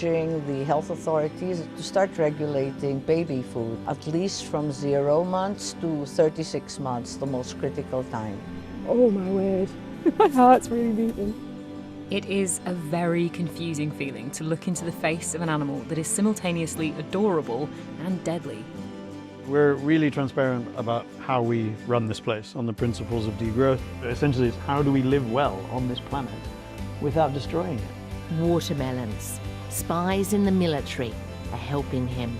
urging the health authorities to start regulating baby food, at least from 0 months to 36 months, the most critical time. Oh my word, my heart's really beating. It is a very confusing feeling to look into the face of an animal that is simultaneously adorable and deadly. We're really transparent about how we run this place on the principles of degrowth. Essentially, it's how do we live well on this planet without destroying it. Watermelons. Spies in the military are helping him.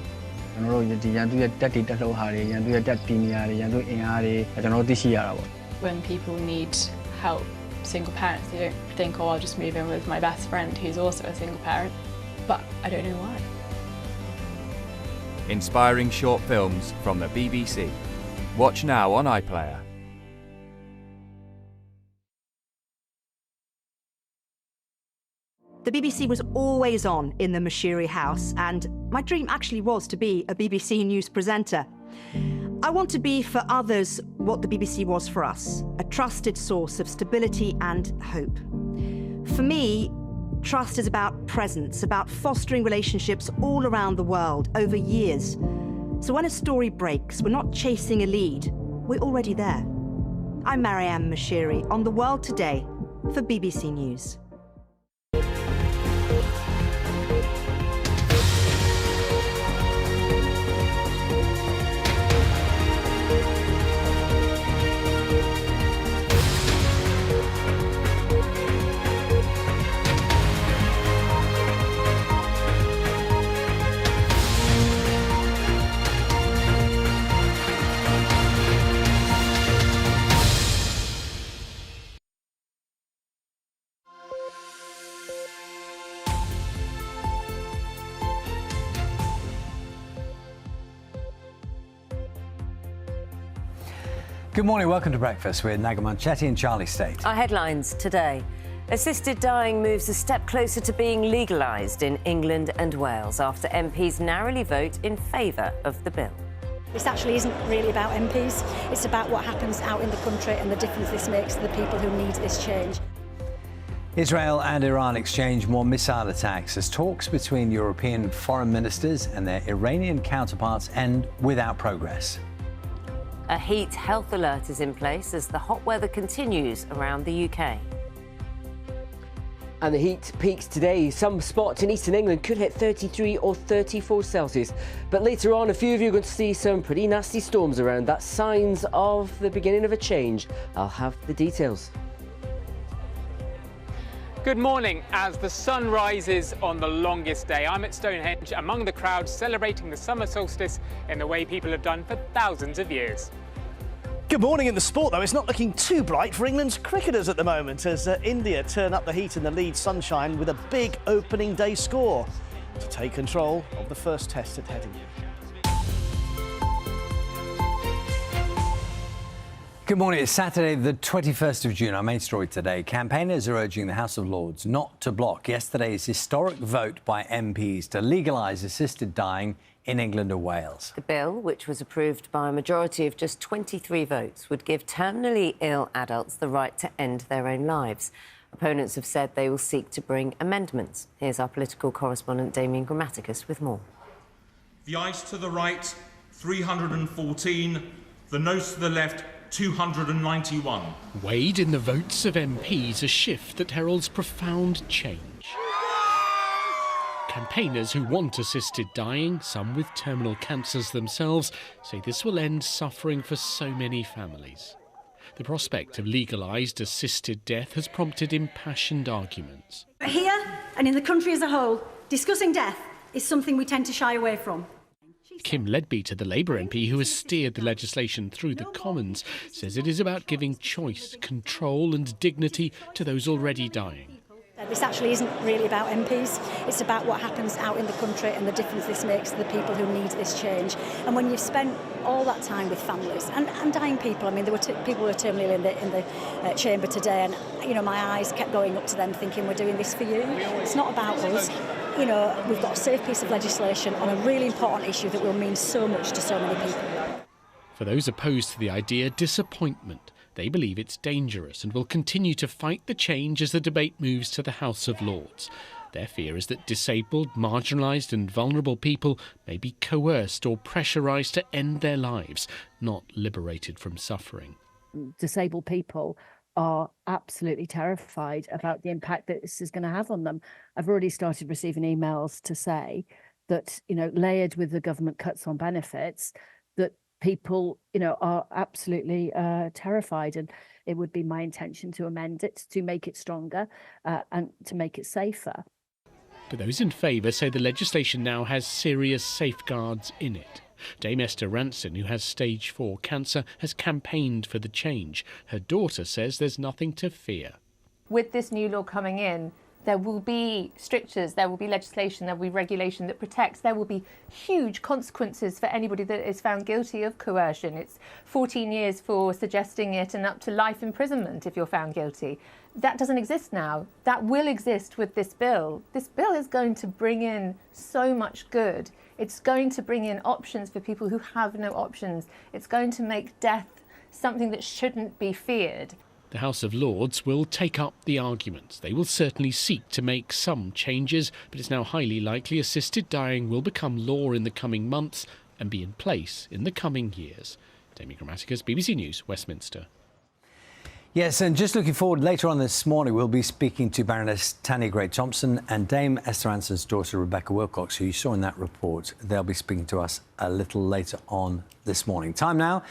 When people need help, single parents, they don't think, oh, I'll just move in with my best friend who's also a single parent, but I don't know why. Inspiring short films from the BBC. Watch now on iPlayer. The BBC was always on in the Munchetty house, and my dream actually was to be a BBC News presenter. I want to be for others what the BBC was for us, a trusted source of stability and hope. For me, trust is about presence, about fostering relationships all around the world over years. So when a story breaks, we're not chasing a lead, we're already there. I'm Marianne Munchetty on The World Today for BBC News. Good morning, welcome to Breakfast with Naga, Munchetty and Stayt. Our headlines today. Assisted dying moves a step closer to being legalised in England and Wales after MPs narrowly vote in favour of the bill. This actually isn't really about MPs, it's about what happens out in the country and the difference this makes to the people who need this change. Israel and Iran exchange more missile attacks as talks between European foreign ministers and their Iranian counterparts end without progress. A heat health alert is in place as the hot weather continues around the UK. And the heat peaks today. Some spots in eastern England could hit 33 or 34 Celsius. But later on, a few of you are going to see some pretty nasty storms around. That's signs of the beginning of a change. I'll have the details. Good morning. As the sun rises on the longest day, I'm at Stonehenge among the crowd celebrating the summer solstice in the way people have done for thousands of years. Good morning. In the sport, though, it's not looking too bright for England's cricketers at the moment as India turn up the heat in the lead sunshine with a big opening day score to take control of the first test at Headingley. Good morning. It's Saturday, the 21st of June. Our main story today. Campaigners are urging the House of Lords not to block yesterday's historic vote by MPs to legalise assisted dying in England and Wales. The bill, which was approved by a majority of just 23 votes, would give terminally ill adults the right to end their own lives. Opponents have said they will seek to bring amendments. Here's our political correspondent Damien Grammaticus with more. The ayes to the right, 314. The noes to the left, 291. Weighed in the votes of MPs, a shift that heralds profound change. Campaigners who want assisted dying, some with terminal cancers themselves, say this will end suffering for so many families. The prospect of legalised assisted death has prompted impassioned arguments. But here, and in the country as a whole, discussing death is something we tend to shy away from. Kim Leadbeater, the Labour MP who has steered the legislation through the Commons, says it is about giving choice, control and dignity to those already dying. This actually isn't really about MPs, it's about what happens out in the country and the difference this makes to the people who need this change. And when you've spent all that time with families and dying people, I mean, there were people who were terminally ill in the chamber today, and you know, my eyes kept going up to them thinking, we're doing this for you. It's not about us. You know, we've got a safe piece of legislation on a really important issue that will mean so much to so many people. For those opposed to the idea, disappointment. They believe it's dangerous and will continue to fight the change as the debate moves to the House of Lords. Their fear is that disabled, marginalised and vulnerable people may be coerced or pressurised to end their lives, not liberated from suffering. Disabled people are absolutely terrified about the impact that this is going to have on them. I've already started receiving emails to say that, layered with the government cuts on benefits, that people, are absolutely terrified. And it would be my intention to amend it, to make it stronger and to make it safer. But those in favour say the legislation now has serious safeguards in it. Dame Esther Ranson, who has stage 4 cancer, has campaigned for the change. Her daughter says there's nothing to fear. With this new law coming in, there will be strictures, there will be legislation, there will be regulation that protects. There will be huge consequences for anybody that is found guilty of coercion. It's 14 years for suggesting it and up to life imprisonment if you're found guilty. That doesn't exist now. That will exist with this bill. This bill is going to bring in so much good. It's going to bring in options for people who have no options. It's going to make death something that shouldn't be feared. The House of Lords will take up the arguments. They will certainly seek to make some changes, but it's now highly likely assisted dying will become law in the coming months and be in place in the coming years. Damien Grammaticas, BBC News, Westminster. Yes, and just looking forward, later on this morning, we'll be speaking to Baroness Tanya Gray-Thompson and Dame Esther Ranson's daughter, Rebecca Wilcox, who you saw in that report. They'll be speaking to us a little later on this morning. Time now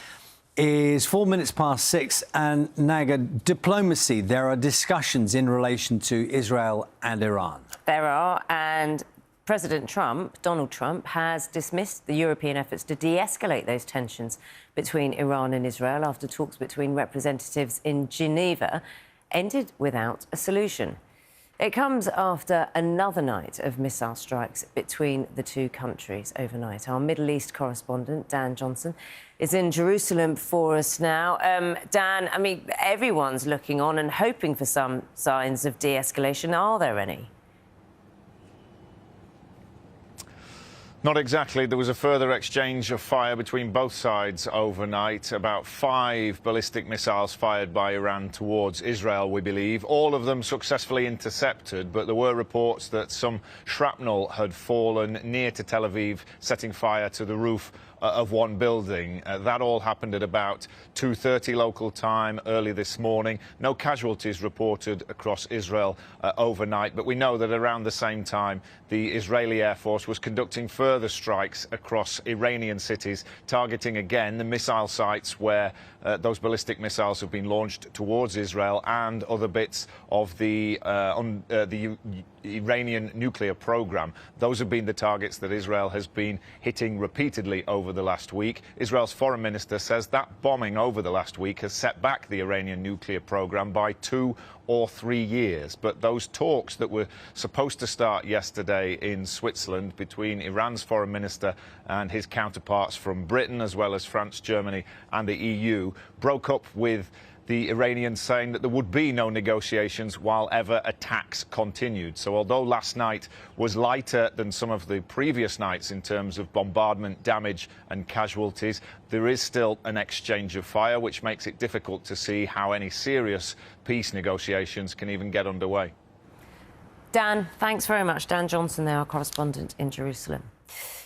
is 4 minutes past 6, and Naga, diplomacy. There are discussions in relation to Israel and Iran. There are, and President Trump, Donald Trump, has dismissed the European efforts to de-escalate those tensions between Iran and Israel after talks between representatives in Geneva ended without a solution. It comes after another night of missile strikes between the two countries overnight. Our Middle East correspondent, Dan Johnson, is in Jerusalem for us now. Dan, I mean, everyone's looking on and hoping for some signs of de-escalation. Are there any? Not exactly. There was a further exchange of fire between both sides overnight. About 5 ballistic missiles fired by Iran towards Israel, we believe. All of them successfully intercepted, but there were reports that some shrapnel had fallen near to Tel Aviv, setting fire to the roof of one building. That all happened at about 2:30 local time early this morning. No casualties reported across Israel overnight, but we know that around the same time the Israeli Air Force was conducting further strikes across Iranian cities, targeting again the missile sites where those ballistic missiles have been launched towards Israel and other bits of the Iranian nuclear program. Those have been the targets that Israel has been hitting repeatedly over the last week. Israel's foreign minister says that bombing over the last week has set back the Iranian nuclear program by 2 or 3 years. But those talks that were supposed to start yesterday in Switzerland between Iran's foreign minister and his counterparts from Britain, as well as France, Germany and the EU, broke up with the Iranians saying that there would be no negotiations while ever attacks continued. So although last night was lighter than some of the previous nights in terms of bombardment, damage and casualties, there is still an exchange of fire, which makes it difficult to see how any serious peace negotiations can even get underway. Dan, thanks very much. Dan Johnson there, our correspondent in Jerusalem.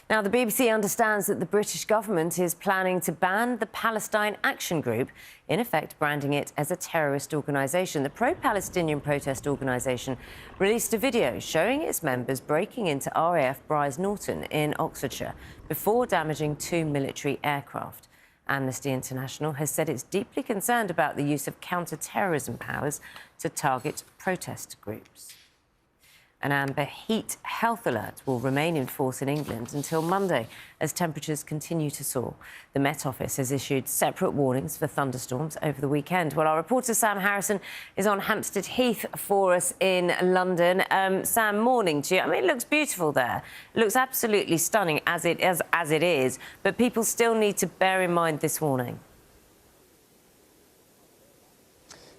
Now, the BBC understands that the British government is planning to ban the Palestine Action Group, in effect branding it as a terrorist organisation. The pro-Palestinian protest organisation released a video showing its members breaking into RAF Brize Norton in Oxfordshire before damaging 2 military aircraft. Amnesty International has said it's deeply concerned about the use of counter-terrorism powers to target protest groups. An amber heat health alert will remain in force in England until Monday as temperatures continue to soar. The Met Office has issued separate warnings for thunderstorms over the weekend. Well, our reporter Sam Harrison is on Hampstead Heath for us in London. Sam, morning to you. I mean, it looks beautiful there. It looks absolutely stunning as it is, but people still need to bear in mind this warning.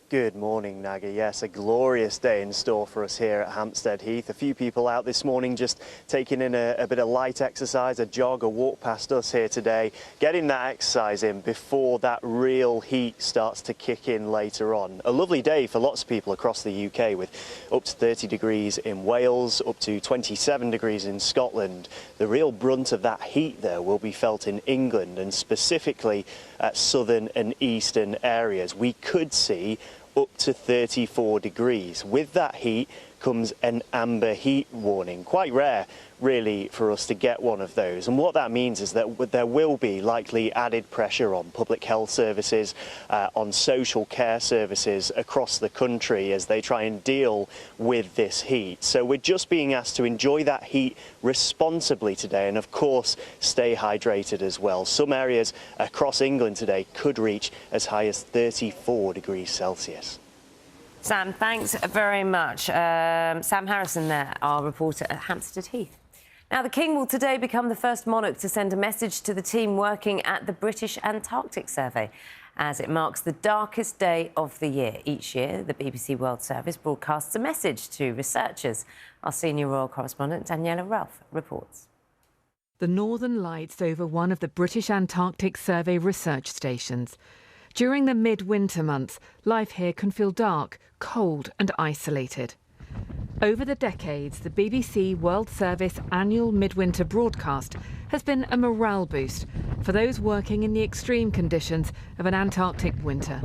Good morning, Naga. Yes, a glorious day in store for us here at Hampstead Heath. A few people out this morning just taking in a bit of light exercise, a jog, a walk past us here today, getting that exercise in before that real heat starts to kick in later on. A lovely day for lots of people across the UK, with up to 30 degrees in Wales, up to 27 degrees in Scotland. The real brunt of that heat, though, will be felt in England, and specifically at southern and eastern areas. We could see up to 34 degrees. With that heat comes an amber heat warning. Quite rare, really, for us to get one of those. And what that means is that there will be likely added pressure on public health services, on social care services across the country as they try and deal with this heat. So we're just being asked to enjoy that heat responsibly today, and of course stay hydrated as well. Some areas across England today could reach as high as 34 degrees Celsius. Sam, thanks very much. Sam Harrison there, our reporter at Hampstead Heath. Now, the King will today become the first monarch to send a message to the team working at the British Antarctic Survey, as it marks the darkest day of the year. Each year, the BBC World Service broadcasts a message to researchers. Our senior royal correspondent, Daniela Ralph, reports. The Northern Lights over one of the British Antarctic Survey research stations. During the midwinter months, life here can feel dark, cold and isolated. Over the decades, the BBC World Service annual midwinter broadcast has been a morale boost for those working in the extreme conditions of an Antarctic winter.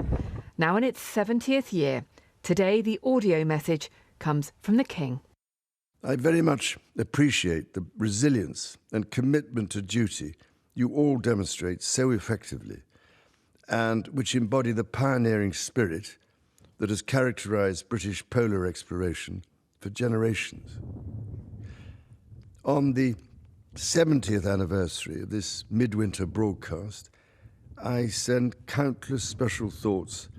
Now in its 70th year, today the audio message comes from the King. I very much appreciate the resilience and commitment to duty you all demonstrate so effectively, and which embody the pioneering spirit that has characterised British polar exploration for generations. On the 70th anniversary of this midwinter broadcast, I send countless special thoughts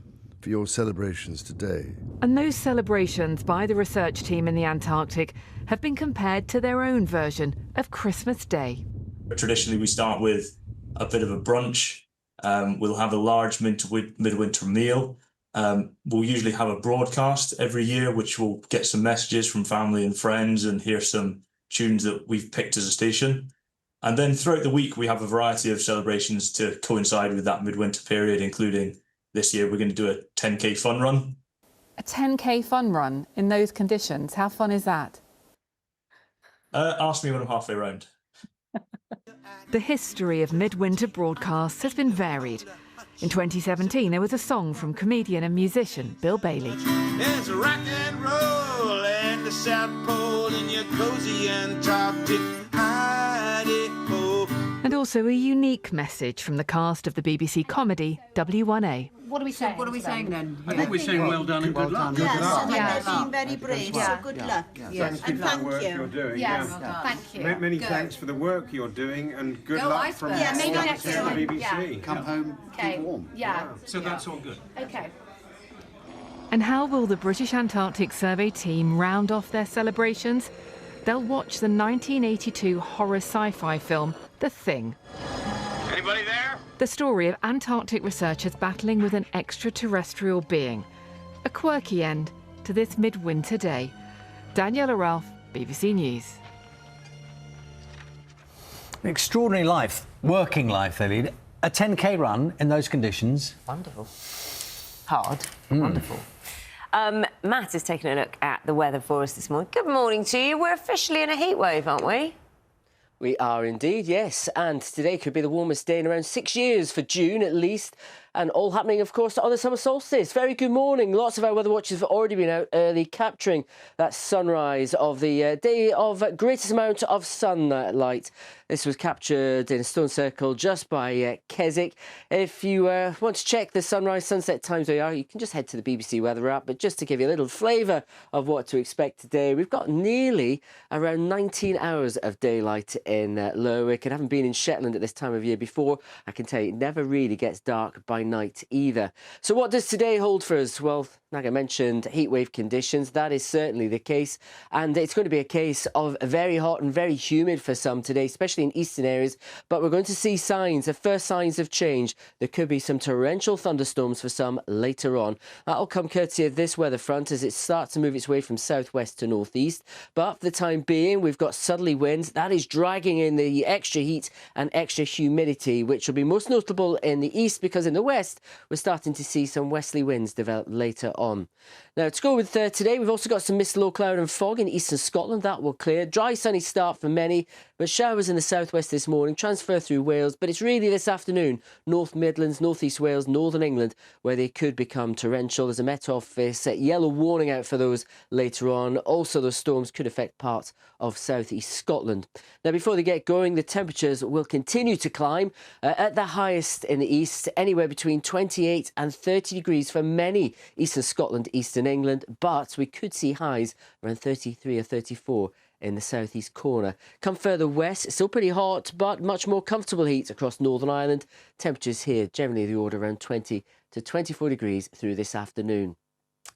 for your celebrations today. And those celebrations by the research team in the Antarctic have been compared to their own version of Christmas Day. Traditionally, we start with a bit of a brunch. We'll have a large midwinter meal. We'll usually have a broadcast every year, which will get some messages from family and friends and hear some tunes that we've picked as a station. And then throughout the week, we have a variety of celebrations to coincide with that midwinter period, including this year, we're going to do a 10K fun run. A 10K fun run in those conditions, how fun is that? Ask me when I'm halfway round. The history of midwinter broadcasts has been varied. In 2017, there was a song from comedian and musician Bill Bailey. It's rock and roll and the South Pole in your cozy Antarctic hidey-hole. And also a unique message from the cast of the BBC comedy W1A. What are we saying? What are we saying then? I think we're saying well done and good luck. Yes, Yes. they've been very brave, so good luck. Thank you for the work you're doing. Yes, Yeah. thank you. Many thanks for the work you're doing, and good Go luck from Iceberg. us Maybe all next to the time. BBC. Yeah. Come home, Okay. keep warm. Yeah. So that's all good. Okay. And how will the British Antarctic Survey team round off their celebrations? They'll watch the 1982 horror sci-fi film, The Thing. Anybody there? The story of Antarctic researchers battling with an extraterrestrial being. A quirky end to this midwinter day. Daniela Ralph, BBC News. An extraordinary life, working life they lead. A 10K run in those conditions. Wonderful. Hard. Wonderful. Matt is taking a look at the weather for us this morning. Good morning to you. We're officially in a heat wave, aren't we? We are indeed, yes. And today could be the warmest day in around 6 years for June, at least. And all happening, of course, on the summer solstice. Very good morning. Lots of our weather watchers have already been out early, capturing that sunrise of the day of greatest amount of sunlight. This was captured in a stone circle just by Keswick. If you want to check the sunrise sunset times where you are, you can just head to the BBC weather app. But just to give you a little flavour of what to expect today, we've got nearly around 19 hours of daylight in Lerwick. And having been in Shetland at this time of year before, I can tell you it never really gets dark by by night either. So what does today hold for us? Well, Naga mentioned heatwave conditions. That is certainly the case. And it's going to be a case of very hot and very humid for some today, especially in eastern areas. But we're going to see signs, the first signs of change. There could be some torrential thunderstorms for some later on. That'll come courtesy of this weather front as it starts to move its way from southwest to northeast. But for the time being, we've got southerly winds. That is dragging in the extra heat and extra humidity, which will be most notable in the east because in the west, we're starting to see some westerly winds develop later on. Now, to go with today, we've also got some mist, low cloud and fog in eastern Scotland. That will clear. Dry, sunny start for many, but showers in the southwest this morning, transfer through Wales. But it's really this afternoon, North Midlands, northeast Wales, northern England, where they could become torrential. There's a Met Office yellow warning out for those later on. Also, those storms could affect parts of southeast Scotland. Now, before they get going, the temperatures will continue to climb at the highest in the east, anywhere between 28 and 30 degrees for many eastern Scotland, eastern England, but we could see highs around 33 or 34 in the southeast corner. Come further west, it's still pretty hot, but much more comfortable heat across Northern Ireland. Temperatures here generally the order around 20 to 24 degrees through this afternoon.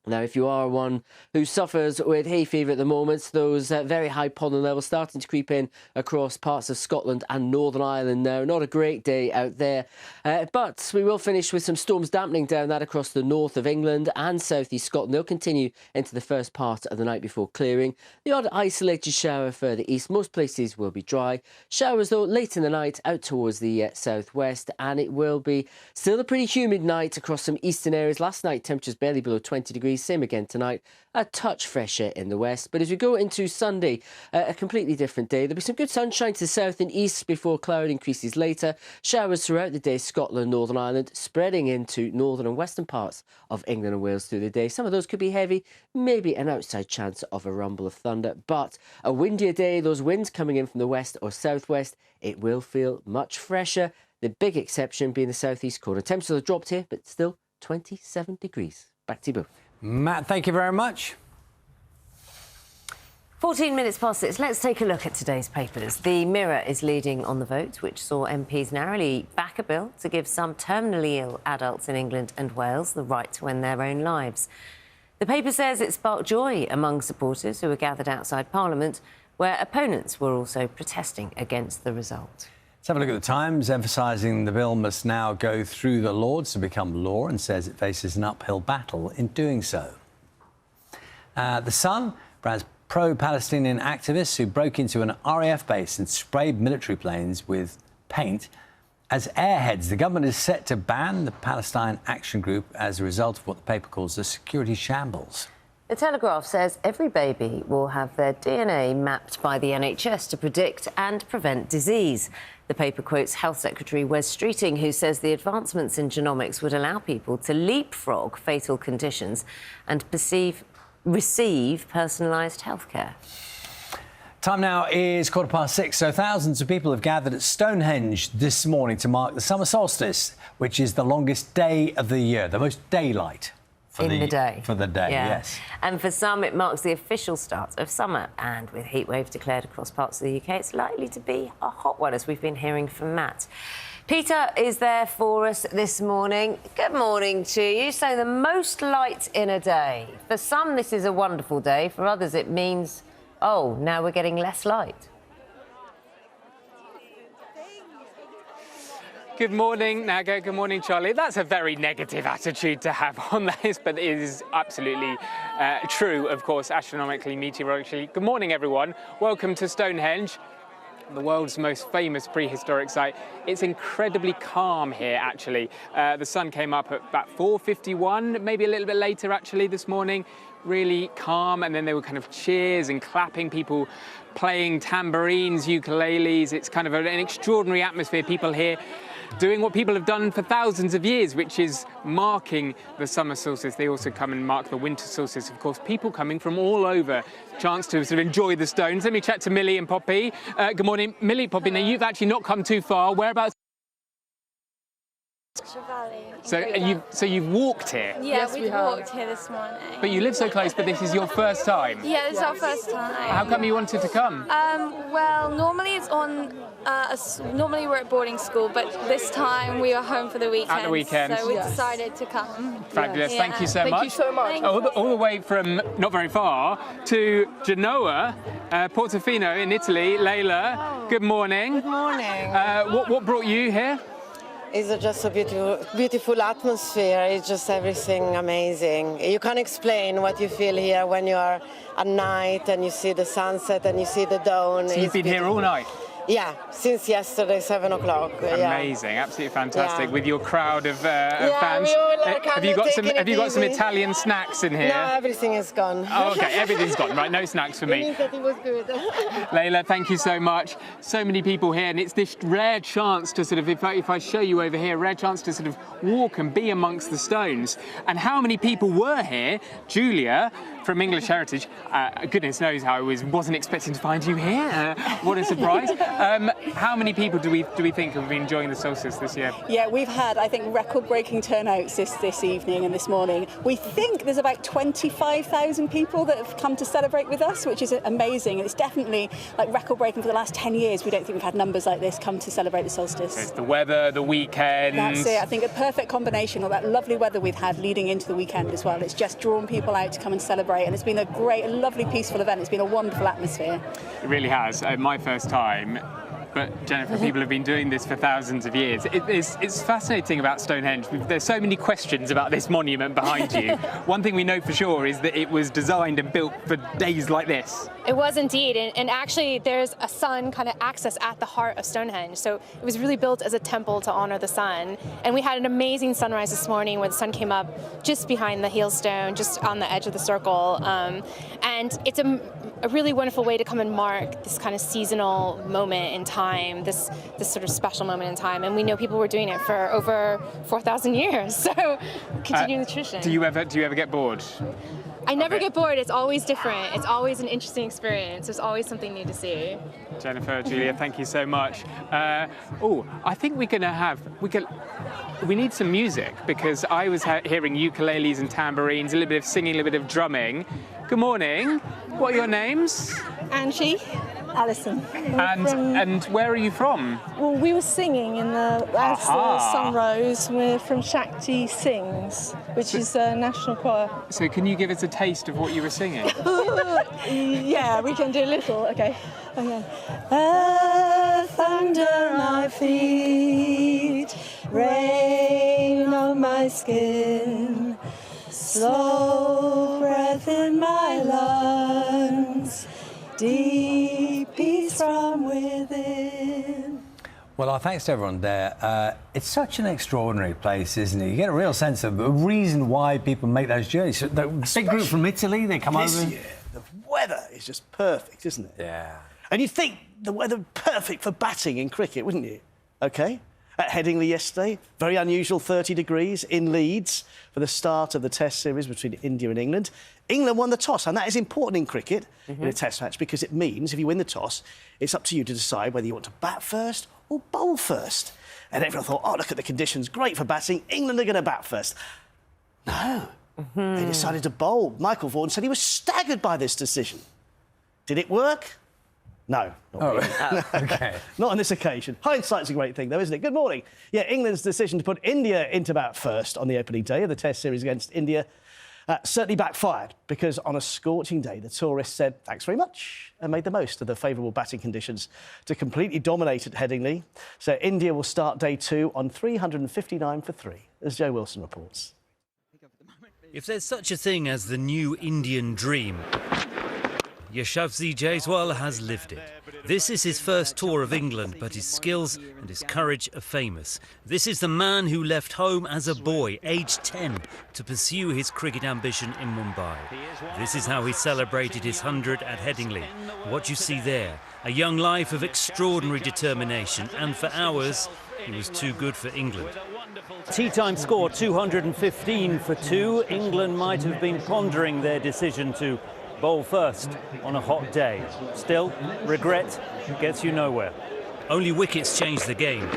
Now, if you are one who suffers with hay fever at the moment, those very high pollen levels starting to creep in across parts of Scotland and Northern Ireland now. Not a great day out there. But we will finish with some storms dampening down that across the north of England and southeast Scotland. They'll continue into the first part of the night before clearing. The odd isolated shower further east. Most places will be dry. Showers, though, late in the night out towards the southwest. And it will be still a pretty humid night across some eastern areas. Last night, temperatures barely below 20 degrees. Same again tonight, a touch fresher in the west. But as we go into Sunday, a completely different day. There'll be some good sunshine to the south and east before cloud increases later. Showers throughout the day, Scotland, Northern Ireland, spreading into northern and western parts of England and Wales through the day. Some of those could be heavy, maybe an outside chance of a rumble of thunder. But a windier day, those winds coming in from the west or southwest, it will feel much fresher. The big exception being the southeast corner. Temperatures have dropped here, but still 27 degrees. Back to you both. Matt, thank you very much. 14 minutes past 6. Let's take a look at today's papers. The Mirror is leading on the vote, which saw MPs narrowly back a bill to give some terminally ill adults in England and Wales the right to end their own lives. The paper says it sparked joy among supporters who were gathered outside Parliament, where opponents were also protesting against the result. Let's have a look at the Times, emphasising the bill must now go through the Lords to become law, and says it faces an uphill battle in doing so. The Sun brands pro-Palestinian activists who broke into an RAF base and sprayed military planes with paint as airheads. The government is set to ban the Palestine Action Group as a result of what the paper calls a security shambles. The Telegraph says every baby will have their DNA mapped by the NHS to predict and prevent disease. The paper quotes Health Secretary Wes Streeting, who says the advancements in genomics would allow people to leapfrog fatal conditions and receive personalised healthcare. Time now is 6:15, so thousands of people have gathered at Stonehenge this morning to mark the summer solstice, which is the longest day of the year, the most daylight. For the day, yeah. Yes. And for some, it marks the official start of summer. And with heat waves declared across parts of the UK, it's likely to be a hot one, as we've been hearing from Matt. Peter is there for us this morning. Good morning to you. So the most light in a day. For some, this is a wonderful day. For others, it means, oh, now we're getting less light. Good morning, Naga. Good morning, Charlie. That's a very negative attitude to have on this, but it is absolutely true, of course, astronomically, meteorologically. Good morning, everyone. Welcome to Stonehenge, the world's most famous prehistoric site. It's incredibly calm here, actually. The sun came up at about 4:51, maybe a little bit later, actually, this morning. Really calm, and then there were kind of cheers and clapping, people playing tambourines, ukuleles. It's kind of an extraordinary atmosphere. People here doing what people have done for thousands of years, which is marking the summer solstice. They also come and mark the winter solstice, of course. People coming from all over, chance to sort of enjoy the stones. Let me chat to Millie and Poppy. Good morning, Millie, Poppy. Now, you've actually not come too far. Whereabouts? Valley. So you've walked here? Yeah, we walked here this morning. But you live so close, but this is your first time? Yeah, this is our first time. How come you wanted to come? Well, normally it's on. Normally we're at boarding school, but this time we are home for the weekend. At the weekend. So we decided to come. Fabulous. Yeah. Thank you so much. Thank you so much. All the way from not very far to Genoa, Portofino in Italy. Leila, good morning. Good morning. What brought you here? It's just a beautiful atmosphere. It's just everything amazing. You can't explain what you feel here when you are at night and you see the sunset and you see the dawn. So you've been here all night? Yeah, since yesterday, 7 o'clock. Amazing, absolutely fantastic. Yeah. with your crowd of fans. We all Have you got some Italian snacks in here? No, everything is gone. Oh, okay, everything's gone. Right, no snacks for It me. means that it was good. Leila, thank you so much. So many people here, and it's this rare chance to sort of, if I show you over here, rare chance to sort of walk and be amongst the stones. And how many people were here? Julia from English Heritage, goodness knows how I wasn't expecting to find you here. What a surprise. How many people do we think have been enjoying the solstice this year? Yeah, we've had, I think, record-breaking turnouts this evening and this morning. We think there's about 25,000 people that have come to celebrate with us, which is amazing. And it's definitely like record-breaking for the last 10 years. We don't think we've had numbers like this come to celebrate the solstice. It's the weather, the weekend. That's it. I think a perfect combination of that lovely weather we've had leading into the weekend as well. It's just drawn people out to come and celebrate, and it's been a lovely, peaceful event. It's been a wonderful atmosphere. It really has. My first time. But Jennifer, people have been doing this for thousands of years. It's fascinating about Stonehenge. There's so many questions about this monument behind you. One thing we know for sure is that it was designed and built for days like this. It was indeed, and actually there's a sun kind of access at the heart of Stonehenge. So it was really built as a temple to honor the sun. And we had an amazing sunrise this morning where the sun came up just behind the heelstone, just on the edge of the circle. And it's a really wonderful way to come and mark this kind of seasonal moment in time, this sort of special moment in time. And we know people were doing it for over 4,000 years. So continuing the tradition. Do you ever get bored? I never get bored. It's always different. It's always an interesting experience. There's always something new to see. Jennifer, Julia, thank you so much. I think we need some music, because I was hearing ukuleles and tambourines, a little bit of singing, a little bit of drumming. Good morning. What are your names? Angie. Alison. And where are you from? Well, we were singing as the sun rose. We're from Shakti Sings, which is a national choir. So can you give us a taste of what you were singing? Yeah, we can do a little. Okay. Earth under my feet, rain on my skin, slow breath in my lungs, deep peace from within. Well, our thanks to everyone there. It's such an extraordinary place, isn't it? You get a real sense of a reason why people make those journeys. The big group from Italy, they come over. This year, the weather is just perfect, isn't it? Yeah. And you'd think the weather perfect for batting in cricket, wouldn't you? OK. At Headingley yesterday, very unusual 30 degrees in Leeds for the start of the Test series between India and England. England won the toss, and that is important in cricket, in a Test match, because it means if you win the toss, it's up to you to decide whether you want to bat first or bowl first. And everyone thought, oh, look at the conditions, great for batting, England are going to bat first. No, they decided to bowl. Michael Vaughan said he was staggered by this decision. Did it work? No. Not really. OK. Not on this occasion. Hindsight's a great thing, though, isn't it? Good morning. Yeah, England's decision to put India into bat first on the opening day of the Test series against India certainly backfired, because on a scorching day, the tourists said thanks very much and made the most of the favourable batting conditions to completely dominate at Headingley. So India will start day 2 on 359 for 3, as Joe Wilson reports. If there's such a thing as the new Indian dream, Yashasvi Jaiswal has lived it. This is his first tour of England, but his skills and his courage are famous. This is the man who left home as a boy, aged 10, to pursue his cricket ambition in Mumbai. This is how he celebrated his 100 at Headingley. What you see there, a young life of extraordinary determination, and for hours, he was too good for England. Tea time score 215 for 2. England might have been pondering their decision to bowl first on a hot day. Still, regret gets you nowhere. Only wickets changed the game.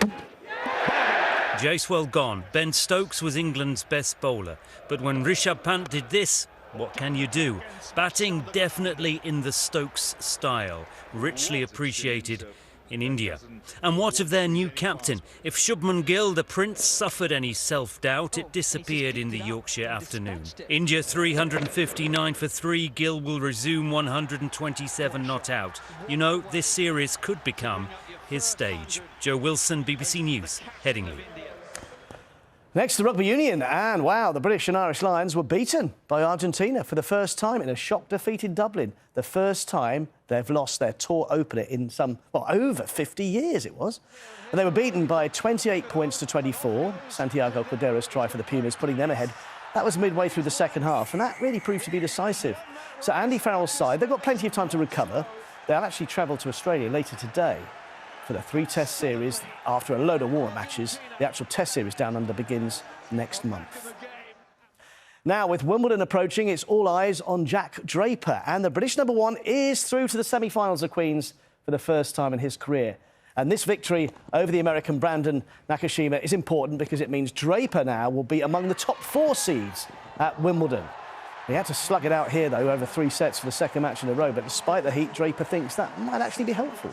Jaiswal gone. Ben Stokes was England's best bowler. But when Rishabh Pant did this, what can you do? Batting definitely in the Stokes style, richly appreciated in India. And what of their new captain? If Shubman Gill, the prince, suffered any self-doubt, it disappeared in the Yorkshire afternoon. India 359 for 3, Gill will resume 127 not out. You know, this series could become his stage. Joe Wilson, BBC News, Headingley. Next to rugby union, and wow, the British and Irish Lions were beaten by Argentina for the first time in a shock defeat in Dublin. The first time they've lost their tour opener in over 50 years it was. And they were beaten by 28 points to 24. Santiago Cordero's try for the Pumas, putting them ahead. That was midway through the second half, and that really proved to be decisive. So Andy Farrell's side, they've got plenty of time to recover. They'll actually travel to Australia later today for the 3-test series after a load of warm-up matches. The actual test series down under begins next month. Now, with Wimbledon approaching, it's all eyes on Jack Draper, and the British #1 is through to the semi-finals of Queen's for the first time in his career. And this victory over the American Brandon Nakashima is important because it means Draper now will be among the top 4 seeds at Wimbledon. He had to slug it out here, though, over 3 sets for the second match in a row, but despite the heat, Draper thinks that might actually be helpful.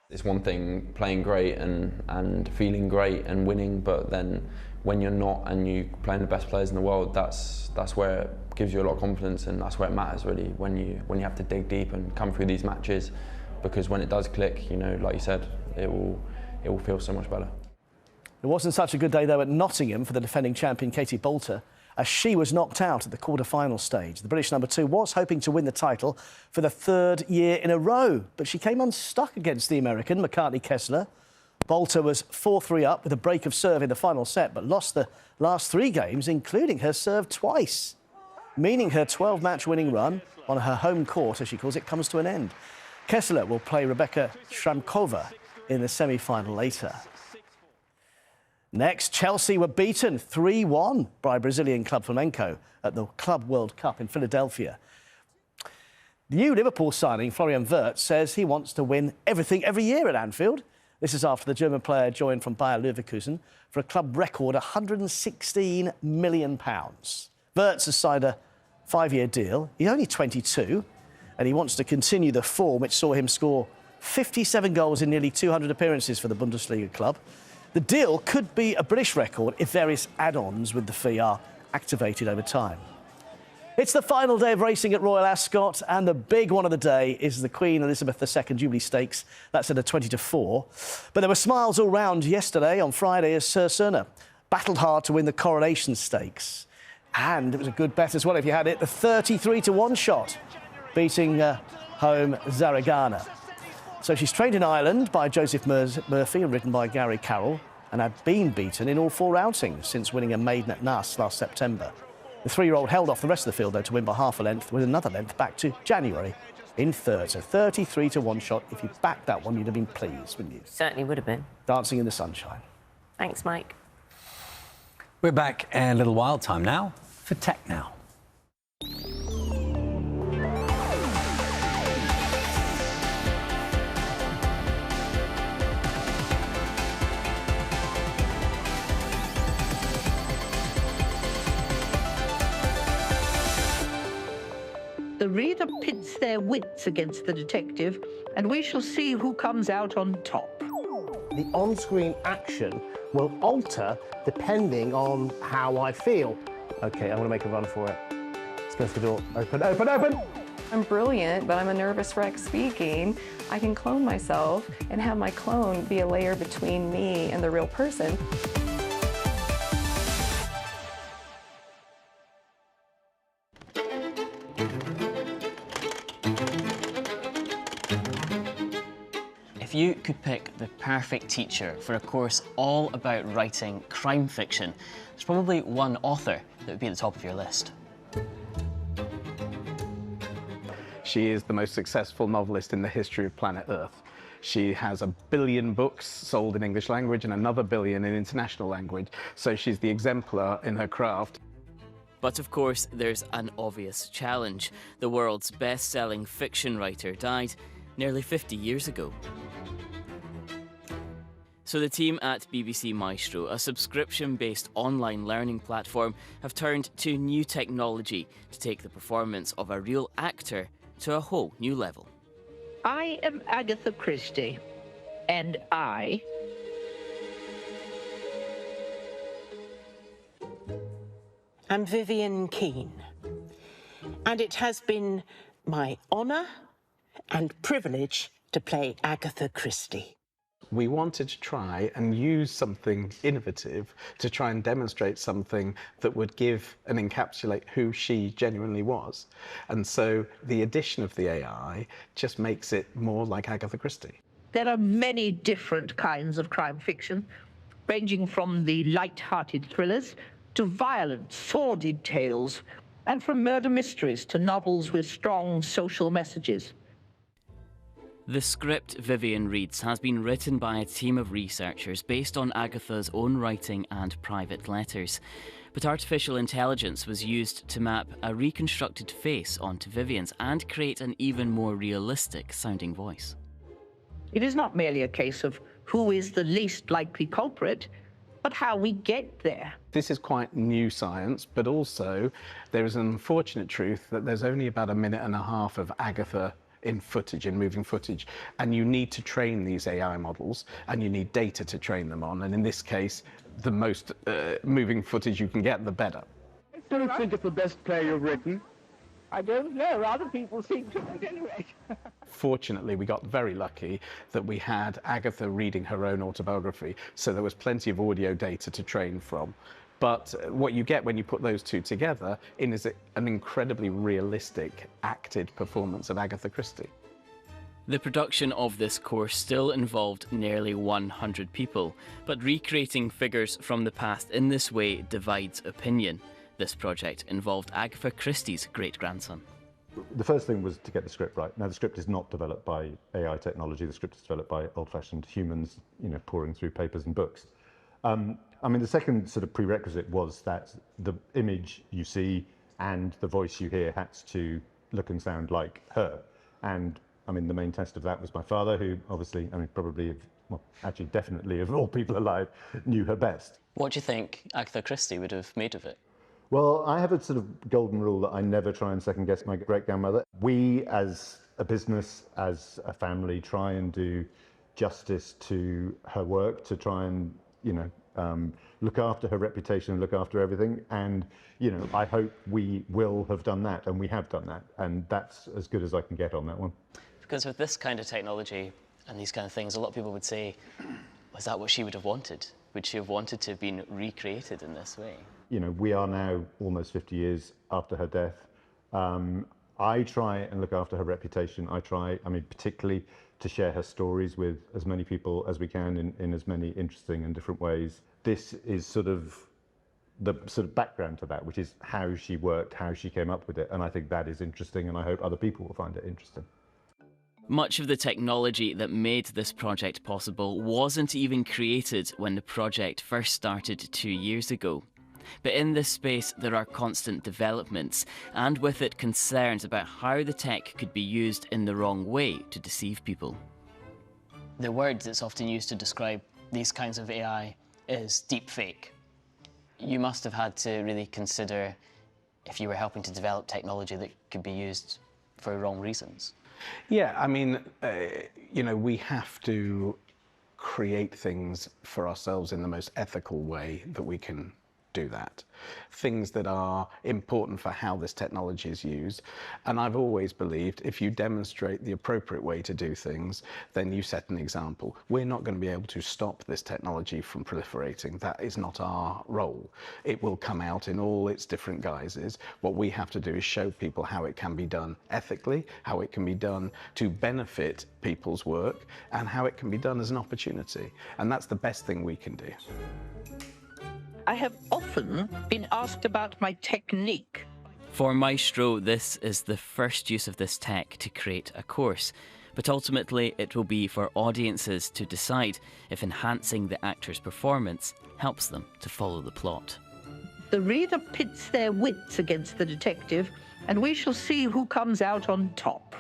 It's one thing playing great and feeling great and winning, but then when you're not and you're playing the best players in the world, that's where it gives you a lot of confidence, and that's where it matters really, when you have to dig deep and come through these matches, because when it does click, you know, like you said, it will feel so much better. It wasn't such a good day, though, at Nottingham for the defending champion Katie Boulter, as she was knocked out at the quarter-final stage. The British #2 was hoping to win the title for the 3rd year in a row, but she came unstuck against the American, McCartney Kessler. Boulter was 4-3 up with a break of serve in the final set, but lost the last 3 games, including her serve twice, meaning her 12-match winning run on her home court, as she calls it, comes to an end. Kessler will play Rebecca Shramkova in the semi-final later. Next, Chelsea were beaten 3-1 by Brazilian club Flamengo at the Club World Cup in Philadelphia. New Liverpool signing Florian Wirtz says he wants to win everything every year at Anfield. This is after the German player joined from Bayer Leverkusen for a club record £116 million. Wirtz has signed a 5-year deal. He's only 22, and he wants to continue the form which saw him score 57 goals in nearly 200 appearances for the Bundesliga club. The deal could be a British record if various add-ons with the fee are activated over time. It's the final day of racing at Royal Ascot, and the big one of the day is the Queen Elizabeth II Jubilee Stakes. That's at a 20-4. But there were smiles all round yesterday on Friday as Sir Serna battled hard to win the Coronation Stakes. And it was a good bet as well if you had it, the 33-1 shot, beating home Zaragana. So she's trained in Ireland by Joseph Murphy and ridden by Gary Carroll, and had been beaten in all 4 outings since winning a maiden at Naas last September. The 3-year-old held off the rest of the field, though, to win by half a length, with another length back to January in 3rd. So 33-1 shot. If you backed that one, you'd have been pleased, wouldn't you? Certainly would have been. Dancing in the sunshine. Thanks, Mike. We're back in a little while. Time now for Tech Now. The reader pits their wits against the detective, and we shall see who comes out on top. The on-screen action will alter depending on how I feel. OK, I'm going to make a run for it. Let's go to the door. Open, open, open! I'm brilliant, but I'm a nervous wreck speaking. I can clone myself and have my clone be a layer between me and the real person. If you could pick the perfect teacher for a course all about writing crime fiction, there's probably one author that would be at the top of your list. She is the most successful novelist in the history of planet Earth. She has 1 billion books sold in English language and another 1 billion in international language, so she's the exemplar in her craft. But of course, there's an obvious challenge. The world's best-selling fiction writer died nearly 50 years ago. So the team at BBC Maestro, a subscription-based online learning platform, have turned to new technology to take the performance of a real actor to a whole new level. I am Agatha Christie, and I... I'm Vivian Keane, and it has been my honour and privilege to play Agatha Christie. We wanted to try and use something innovative to try and demonstrate something that would give and encapsulate who she genuinely was. And so the addition of the AI just makes it more like Agatha Christie. There are many different kinds of crime fiction, ranging from the light-hearted thrillers to violent, sordid tales, and from murder mysteries to novels with strong social messages. The script Vivian reads has been written by a team of researchers based on Agatha's own writing and private letters. But artificial intelligence was used to map a reconstructed face onto Vivian's and create an even more realistic sounding voice. It is not merely a case of who is the least likely culprit, but how we get there. This is quite new science, but also there is an unfortunate truth that there's only about 1.5 minutes of Agatha in footage, in moving footage, and you need to train these AI models, and you need data to train them on, and in this case, the most moving footage you can get, the better. Do you think it's the best play you've written? I don't know. Other people seem to, at any rate. Fortunately, we got very lucky that we had Agatha reading her own autobiography, so there was plenty of audio data to train from. But what you get when you put those two together is an incredibly realistic, acted performance of Agatha Christie. The production of this course still involved nearly 100 people, but recreating figures from the past in this way divides opinion. This project involved Agatha Christie's great-grandson. The first thing was to get the script right. Now, the script is not developed by AI technology. The script is developed by old-fashioned humans, pouring through papers and books. I mean, the second sort of prerequisite was that the image you see and the voice you hear had to look and sound like her. And I mean, the main test of that was my father, who obviously, I mean, probably, well, actually, definitely of all people alive, knew her best. What do you think Agatha Christie would have made of it? Well, I have a sort of golden rule that I never try and second guess my great-grandmother. We, as a business, as a family, try and do justice to her work, to try and, look after her reputation, look after everything. And, I hope we will have done that, and we have done that. And that's as good as I can get on that one. Because with this kind of technology and these kind of things, a lot of people would say, was that what she would have wanted? Would she have wanted to have been recreated in this way? We are now almost 50 years after her death. I try and look after her reputation. Particularly to share her stories with as many people as we can in as many interesting and different ways. This is sort of the background to that, which is how she worked, how she came up with it. And I think that is interesting, and I hope other people will find it interesting. Much of the technology that made this project possible wasn't even created when the project first started 2 years ago. But in this space, there are constant developments, and with it concerns about how the tech could be used in the wrong way to deceive people. The word that's often used to describe these kinds of AI is deepfake. You must have had to really consider if you were helping to develop technology that could be used for wrong reasons. Yeah, I mean, we have to create things for ourselves in the most ethical way that we can do that. Things that are important for how this technology is used. And I've always believed if you demonstrate the appropriate way to do things, then you set an example. We're not going to be able to stop this technology from proliferating. That is not our role. It will come out in all its different guises. What we have to do is show people how it can be done ethically, how it can be done to benefit people's work, and how it can be done as an opportunity. And that's the best thing we can do. I have often been asked about my technique. For Maestro, this is the first use of this tech to create a course, but ultimately it will be for audiences to decide if enhancing the actor's performance helps them to follow the plot. The reader pits their wits against the detective, and we shall see who comes out on top.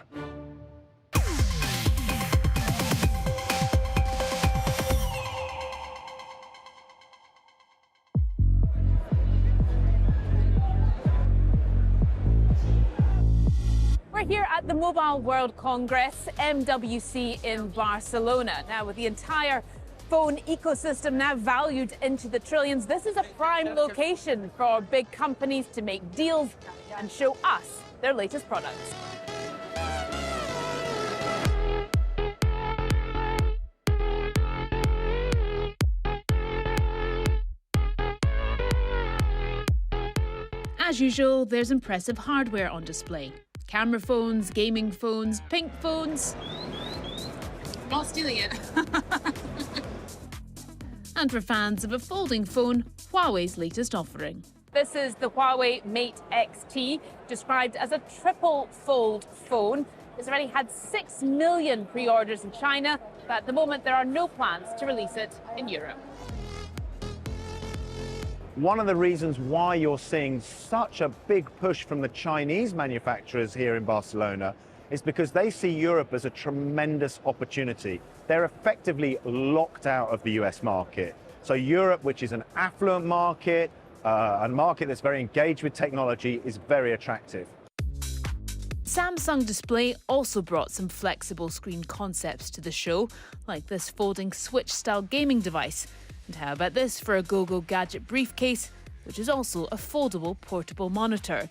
here at the Mobile World Congress, MWC in Barcelona. Now, with the entire phone ecosystem now valued into the trillions, this is a prime location for big companies to make deals and show us their latest products. As usual, there's impressive hardware on display. Camera phones, gaming phones, pink phones. Not stealing it. And for fans of a folding phone, Huawei's latest offering. This is the Huawei Mate XT, described as a triple fold phone. It's already had 6 million pre-orders in China, but at the moment there are no plans to release it in Europe. One of the reasons why you're seeing such a big push from the Chinese manufacturers here in Barcelona is because they see Europe as a tremendous opportunity. They're effectively locked out of the US market. So Europe, which is an affluent market, a market that's very engaged with technology, is very attractive. Samsung Display also brought some flexible screen concepts to the show, like this folding Switch-style gaming device. And how about this for a Go-Go Gadget briefcase, which is also a foldable portable monitor.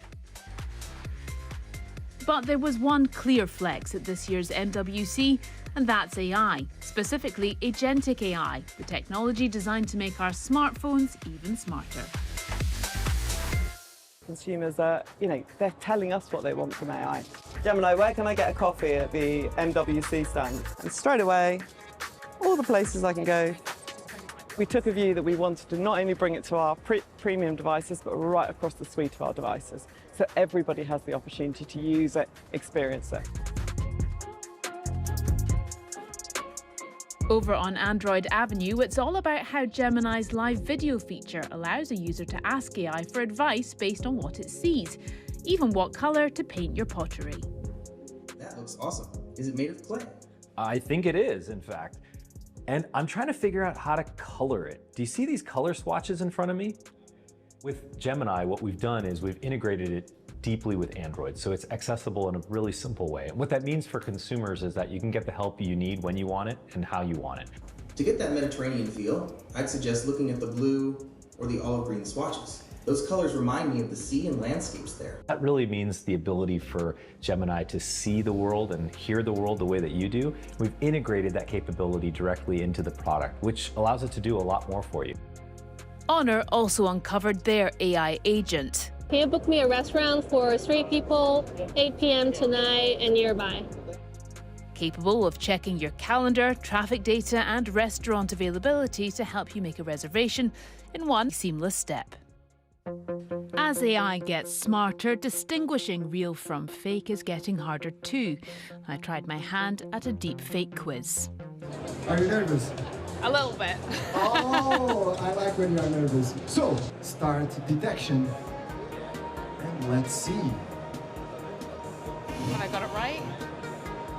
But there was one clear flex at this year's MWC, and that's AI, specifically agentic AI, the technology designed to make our smartphones even smarter. Consumers are, they're telling us what they want from AI. Gemini, where can I get a coffee at the MWC stand? And straight away, all the places I can go. We took a view that we wanted to not only bring it to our premium devices, but right across the suite of our devices. So everybody has the opportunity to use it, experience it. Over on Android Avenue, it's all about how Gemini's live video feature allows a user to ask AI for advice based on what it sees, even what colour to paint your pottery. That looks awesome. Is it made of clay? I think it is, in fact. And I'm trying to figure out how to color it. Do you see these color swatches in front of me? With Gemini, what we've done is we've integrated it deeply with Android, so it's accessible in a really simple way. And what that means for consumers is that you can get the help you need when you want it and how you want it. To get that Mediterranean feel, I'd suggest looking at the blue or the olive green swatches. Those colors remind me of the sea and landscapes there. That really means the ability for Gemini to see the world and hear the world the way that you do. We've integrated that capability directly into the product, which allows it to do a lot more for you. Honor also uncovered their AI agent. Can you book me a restaurant for 3 people, 8 p.m. tonight and nearby? Capable of checking your calendar, traffic data and restaurant availability to help you make a reservation in one seamless step. As AI gets smarter, distinguishing real from fake is getting harder too. I tried my hand at a deep fake quiz. Are you nervous? A little bit. Oh, I like when you're nervous. So, start detection. And let's see. When I got it right?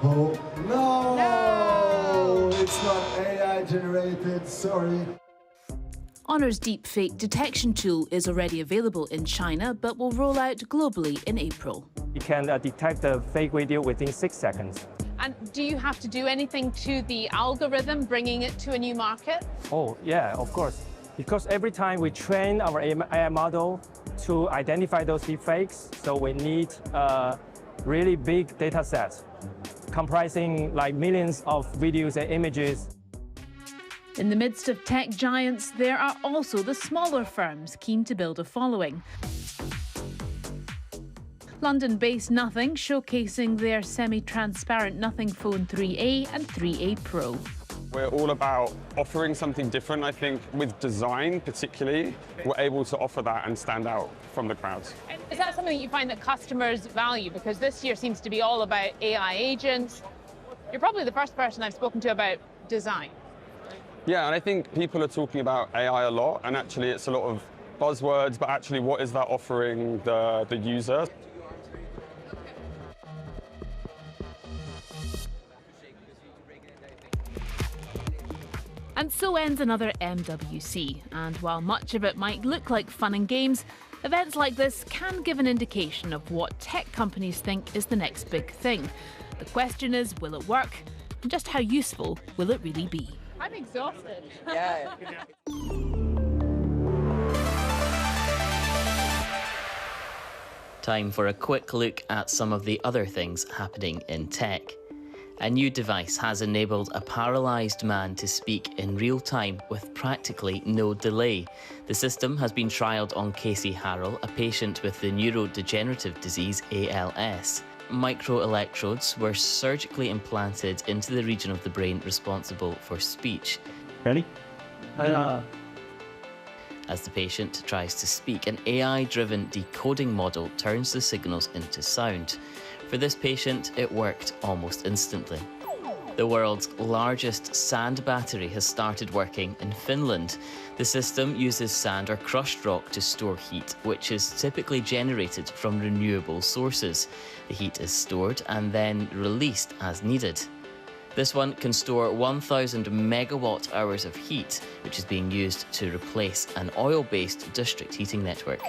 Oh, no! No! It's not AI generated, sorry. Honor's deepfake detection tool is already available in China, but will roll out globally in April. You can detect a fake video within 6 seconds. And do you have to do anything to the algorithm, bringing it to a new market? Oh, yeah, of course. Because every time we train our AI model to identify those deepfakes, so we need a really big data set, comprising like millions of videos and images. In the midst of tech giants, there are also the smaller firms keen to build a following. London-based Nothing showcasing their semi-transparent Nothing Phone 3A and 3A Pro. We're all about offering something different. I think with design particularly, we're able to offer that and stand out from the crowds. And is that something that you find that customers value? Because this year seems to be all about AI agents. You're probably the first person I've spoken to about design. Yeah, and I think people are talking about AI a lot, and actually it's a lot of buzzwords, but actually what is that offering the user? And so ends another MWC, and while much of it might look like fun and games, events like this can give an indication of what tech companies think is the next big thing. The question is, will it work? And just how useful will it really be? I'm exhausted. Yeah. Time for a quick look at some of the other things happening in tech. A new device has enabled a paralysed man to speak in real time with practically no delay. The system has been trialled on Casey Harrell, a patient with the neurodegenerative disease ALS. Microelectrodes were surgically implanted into the region of the brain responsible for speech. Ready? As the patient tries to speak, an AI-driven decoding model turns the signals into sound. For this patient, it worked almost instantly. The world's largest sand battery has started working in Finland. The system uses sand or crushed rock to store heat, which is typically generated from renewable sources. The heat is stored and then released as needed. This one can store 1,000 megawatt hours of heat, which is being used to replace an oil-based district heating network.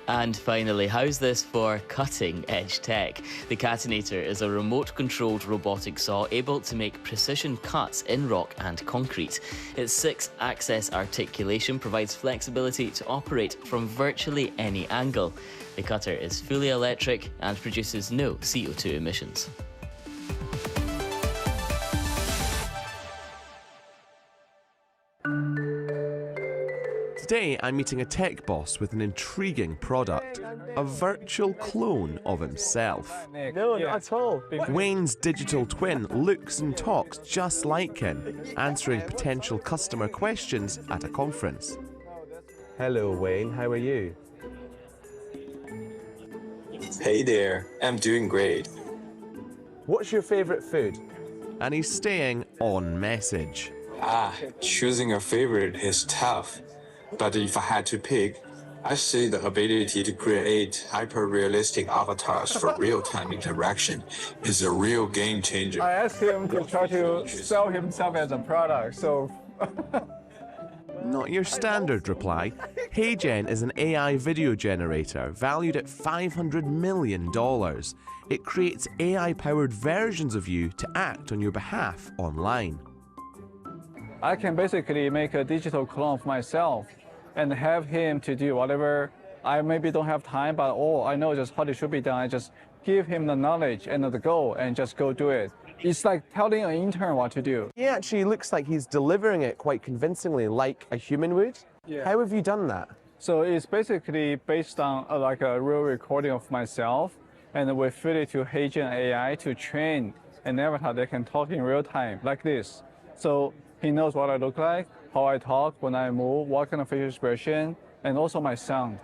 And finally, how's this for cutting-edge tech? The Catinator is a remote-controlled robotic saw able to make precision cuts in rock and concrete. Its 6-axis articulation provides flexibility to operate from virtually any angle. The cutter is fully electric and produces no CO2 emissions. Today, I'm meeting a tech boss with an intriguing product, a virtual clone of himself. No, not at all. Wayne's digital twin looks and talks just like him, answering potential customer questions at a conference. Hello, Wayne. How are you? Hey there. I'm doing great. What's your favorite food? And he's staying on message. Choosing a favorite is tough. But if I had to pick, I see the ability to create hyper-realistic avatars for real-time interaction is a real game changer. I asked him to try to sell himself as a product, so... Not your standard reply. HeyGen is an AI video generator valued at $500 million. It creates AI-powered versions of you to act on your behalf online. I can basically make a digital clone of myself and have him to do whatever I maybe don't have time, but I know just how it should be done. I just give him the knowledge and the goal and just go do it. It's like telling an intern what to do. He actually looks like he's delivering it quite convincingly like a human would. Yeah. How have you done that? So it's basically based on like a real recording of myself, and we feed it to HeyGen AI to train an avatar that can talk in real time like this. So he knows what I look like, how I talk, when I move, what kind of facial expression, and also my sound.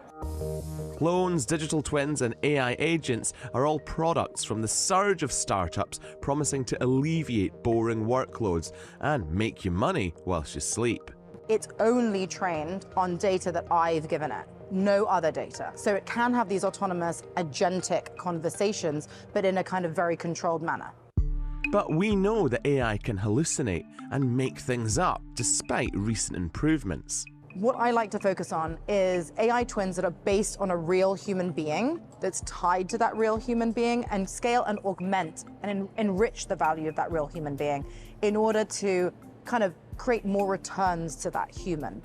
Clones, digital twins, and AI agents are all products from the surge of startups promising to alleviate boring workloads and make you money whilst you sleep. It's only trained on data that I've given it, no other data. So it can have these autonomous, agentic conversations, but in a kind of very controlled manner. But we know that AI can hallucinate and make things up despite recent improvements. What I like to focus on is AI twins that are based on a real human being that's tied to that real human being and scale and augment and enrich the value of that real human being in order to kind of create more returns to that human.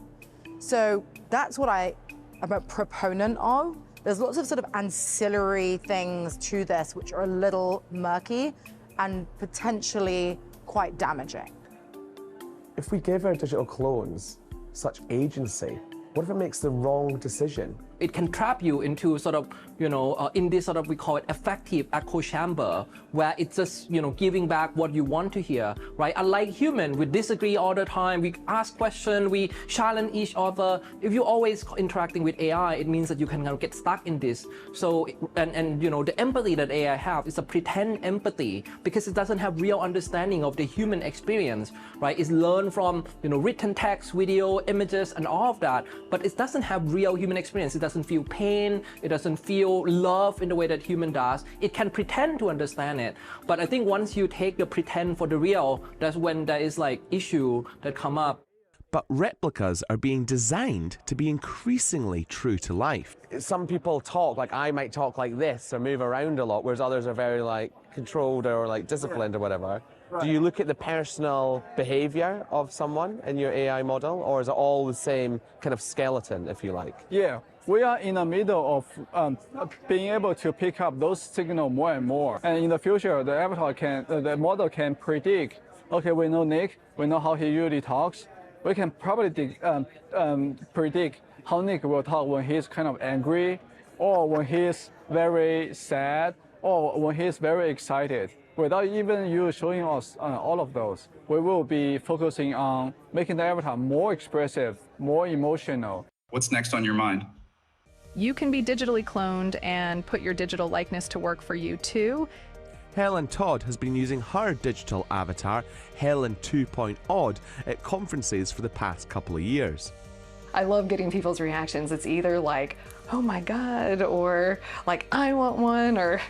So that's what I'm a proponent of. There's lots of sort of ancillary things to this which are a little murky and potentially quite damaging. If we give our digital clones such agency, what if it makes the wrong decision? It can trap you into sort of, in this sort of, we call it effective echo chamber, where it's just, giving back what you want to hear, right? Unlike human, we disagree all the time, we ask questions, we challenge each other. If you're always interacting with AI, it means that you can kind of get stuck in this. So, and the empathy that AI have is a pretend empathy because it doesn't have real understanding of the human experience, right? It's learned from, written text, video, images, and all of that, but it doesn't have real human experience. It does doesn't feel pain, it doesn't feel love in the way that human does. It can pretend to understand it, but I think once you take the pretend for the real, that's when there is like issue that come up. But replicas are being designed to be increasingly true to life. Some people talk, like I might talk like this or move around a lot, whereas others are very like controlled or like disciplined or whatever. Right. Do you look at the personal behavior of someone in your AI model, or is it all the same kind of skeleton, if you like? Yeah, we are in the middle of being able to pick up those signals more and more. And in the future, the avatar the model can predict, okay, we know Nick, we know how he usually talks. We can probably predict how Nick will talk when he's kind of angry, or when he's very sad, or when he's very excited. Without even you showing us all of those, we will be focusing on making the avatar more expressive, more emotional. What's next on your mind? You can be digitally cloned and put your digital likeness to work for you too. Helen Todd has been using her digital avatar, Helen 2.odd, at conferences for the past couple of years. I love getting people's reactions. It's either like, oh my God, or like, I want one, or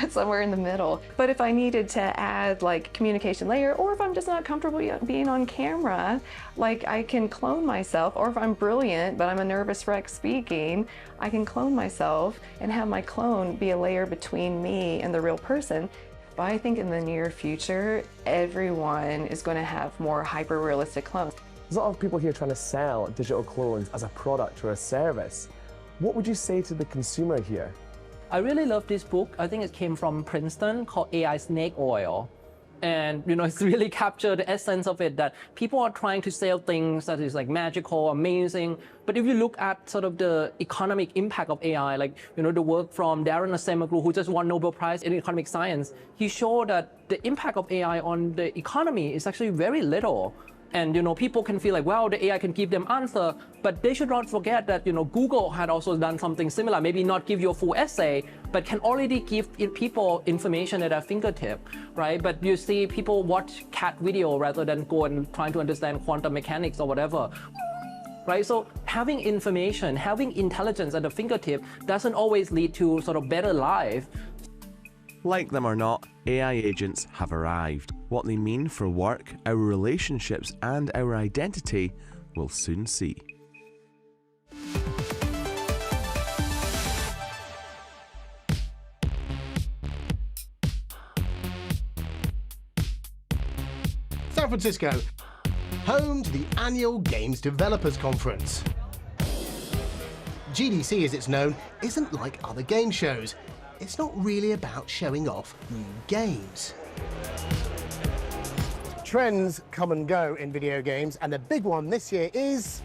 somewhere in the middle. But if I needed to add like communication layer, or if I'm just not comfortable being on camera, like I can clone myself, or if I'm brilliant, but I'm a nervous wreck speaking, I can clone myself and have my clone be a layer between me and the real person. But I think in the near future, everyone is going to have more hyper-realistic clones. There's a lot of people here trying to sell digital clones as a product or a service. What would you say to the consumer here? I really love this book. I think it came from Princeton, called AI Snake Oil. And it's really captured the essence of it, that people are trying to sell things that is like magical, amazing. But if you look at sort of the economic impact of AI, like the work from Darren Acemoglu, who just won Nobel Prize in economic science, he showed that the impact of AI on the economy is actually very little. And people can feel like, wow, the AI can give them answer, but they should not forget that Google had also done something similar. Maybe not give you a full essay, but can already give people information at their fingertip, right? But you see people watch cat video rather than go and trying to understand quantum mechanics or whatever. Right, so having information, having intelligence at the fingertip doesn't always lead to sort of better life. Like them or not, AI agents have arrived. What they mean for work, our relationships, and our identity, we'll soon see. San Francisco, home to the annual Games Developers Conference. GDC, as it's known, isn't like other game shows. It's not really about showing off new games. Trends come and go in video games, and the big one this year is...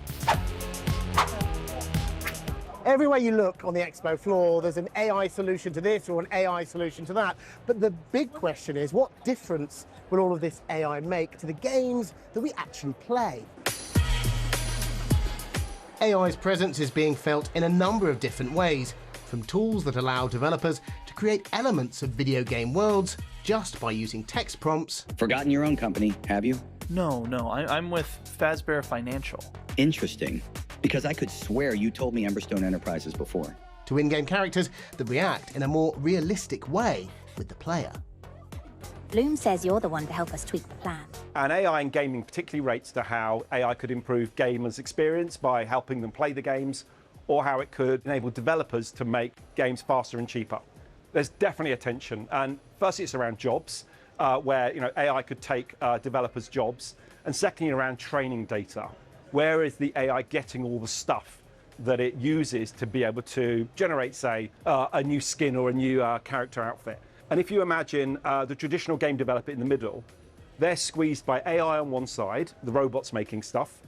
Everywhere you look on the expo floor, there's an AI solution to this or an AI solution to that. But the big question is, what difference will all of this AI make to the games that we actually play? AI's presence is being felt in a number of different ways, from tools that allow developers to create elements of video game worlds just by using text prompts. Forgotten your own company, have you? No, I'm with Fazbear Financial. Interesting, because I could swear you told me Emberstone Enterprises before. To in-game characters that react in a more realistic way with the player. Bloom says you're the one to help us tweak the plan. And AI in gaming particularly rates to how AI could improve gamers' experience by helping them play the games, or how it could enable developers to make games faster and cheaper. There's definitely a tension, and firstly it's around jobs, where AI could take developers' jobs, and secondly around training data. Where is the AI getting all the stuff that it uses to be able to generate, say, a new skin or a new character outfit? And if you imagine the traditional game developer in the middle, they're squeezed by AI on one side, the robots making stuff,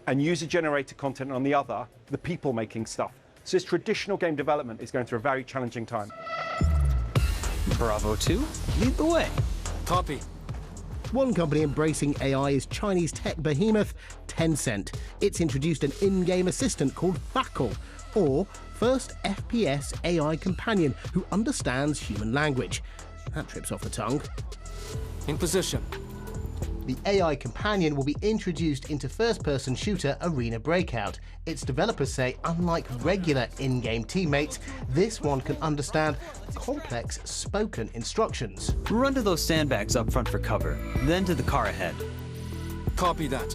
and user-generated content on the other, the people making stuff. So this traditional game development is going through a very challenging time. Bravo 2, lead the way. Copy. One company embracing AI is Chinese tech behemoth Tencent. It's introduced an in-game assistant called Fackle, or first FPS AI companion who understands human language. That trips off the tongue. In position. The AI companion will be introduced into first-person shooter Arena Breakout. Its developers say, unlike regular in-game teammates, this one can understand complex spoken instructions. Run to those sandbags up front for cover, then to the car ahead. Copy that.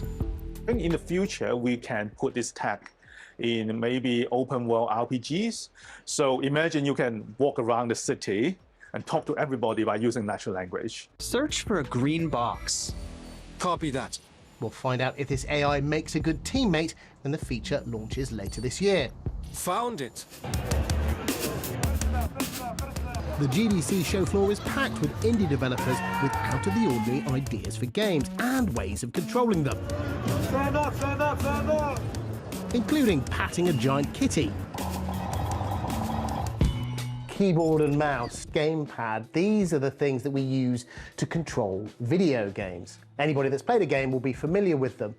I think in the future, we can put this tech in maybe open world RPGs. So imagine you can walk around the city and talk to everybody by using natural language. Search for a green box. Copy that. We'll find out if this AI makes a good teammate when the feature launches later this year. Found it. The GDC show floor is packed with indie developers with out-of-the-ordinary ideas for games and ways of controlling them. Stand up, stand up, stand up! Including patting a giant kitty. Keyboard and mouse, gamepad, these are the things that we use to control video games. Anybody that's played a game will be familiar with them.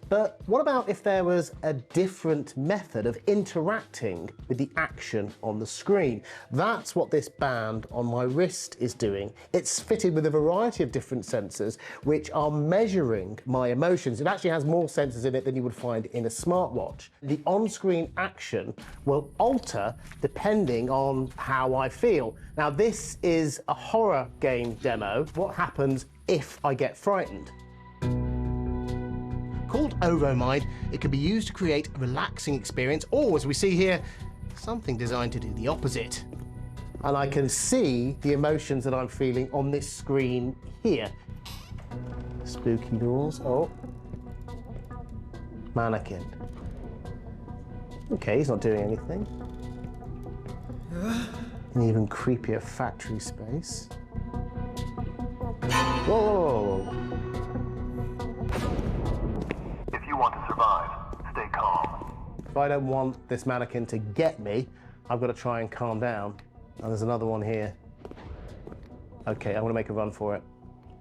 But what about if there was a different method of interacting with the action on the screen? That's what this band on my wrist is doing. It's fitted with a variety of different sensors which are measuring my emotions. It actually has more sensors in it than you would find in a smartwatch. The on-screen action will alter depending on how I feel. Now, this is a horror game demo. What happens if I get frightened? Called OroMind, it can be used to create a relaxing experience, or as we see here, something designed to do the opposite. And I can see the emotions that I'm feeling on this screen here. Spooky doors, oh. Mannequin. Okay, he's not doing anything. An even creepier factory space. Whoa! If you want to survive, stay calm. If I don't want this mannequin to get me, I've got to try and calm down. And there's another one here. Okay, I want to make a run for it.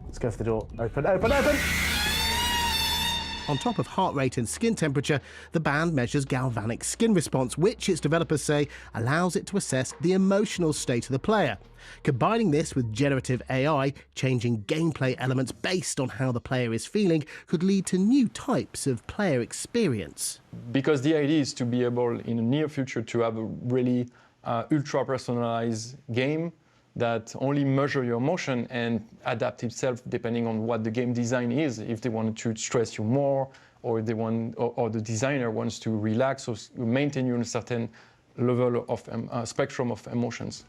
Let's go for the door. Open, open, open! On top of heart rate and skin temperature, the band measures galvanic skin response, which its developers say allows it to assess the emotional state of the player. Combining this with generative AI, changing gameplay elements based on how the player is feeling, could lead to new types of player experience. Because the idea is to be able, in the near future, to have a really ultra-personalized game that only measure your emotion and adapt itself depending on what the game design is. If they want to stress you more, or if they want, or the designer wants to relax or maintain you in a certain level of spectrum of emotions.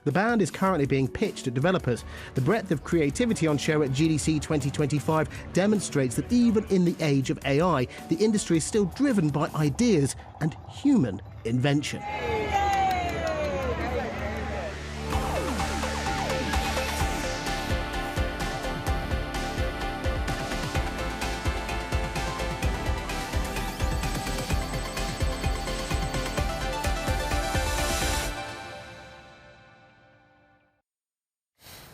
The band is currently being pitched at developers. The breadth of creativity on show at GDC 2025 demonstrates that even in the age of AI, the industry is still driven by ideas and human invention.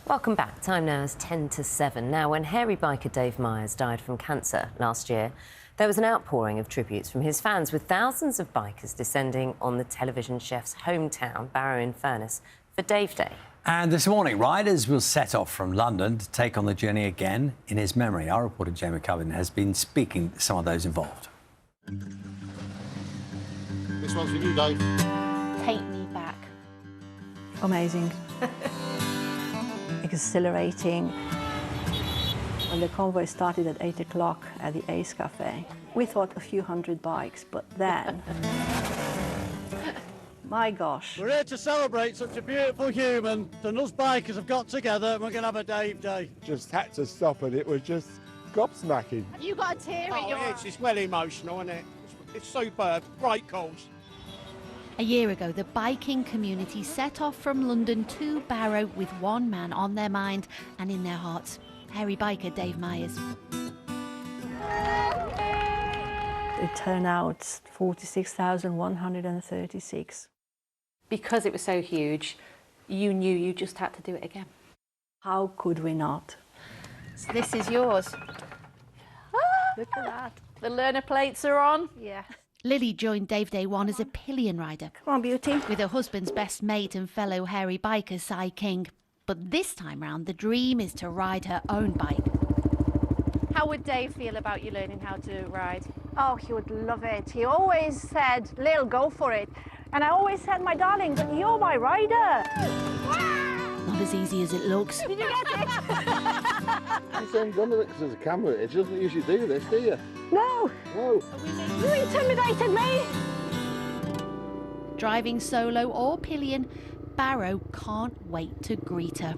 Welcome back. Time now is 10 to 7. Now, when hairy biker Dave Myers died from cancer last year, there was an outpouring of tributes from his fans, with thousands of bikers descending on the television chef's hometown, Barrow-in-Furness, for Dave Day. And this morning, riders will set off from London to take on the journey again in his memory. Our reporter, Jamie McCubbin, has been speaking to some of those involved. This one's for you, Dave. Take me back. Amazing. Exhilarating. When the convoy started at 8 o'clock at the Ace Cafe, we thought a few hundred bikes, but then, my gosh. We're here to celebrate such a beautiful human, and us bikers have got together and we're going to have a Dave Day. Just had to stop and it was just gobsmacking. You got a tear in your eye. It's well emotional, isn't it? It's superb, great cause. A year ago, the biking community set off from London to Barrow with one man on their mind and in their hearts, hairy biker Dave Myers. It turned out 46,136. Because it was so huge, you knew you just had to do it again. How could we not? So this is yours. Look at that. The learner plates are on. Yeah. Lily joined Dave Day 1 as a pillion rider. Come on, beauty. With her husband's best mate and fellow hairy biker, Cy King. But this time round, the dream is to ride her own bike. How would Dave feel about you learning how to ride? Oh, he would love it. He always said, Lil, go for it. And I always said, my darling, but you're my rider. Not as easy as it looks. Did you get it? I haven't done it because there's a camera. It doesn't usually do this, do you? No. No. You intimidated me. Driving solo or pillion, Barrow can't wait to greet her.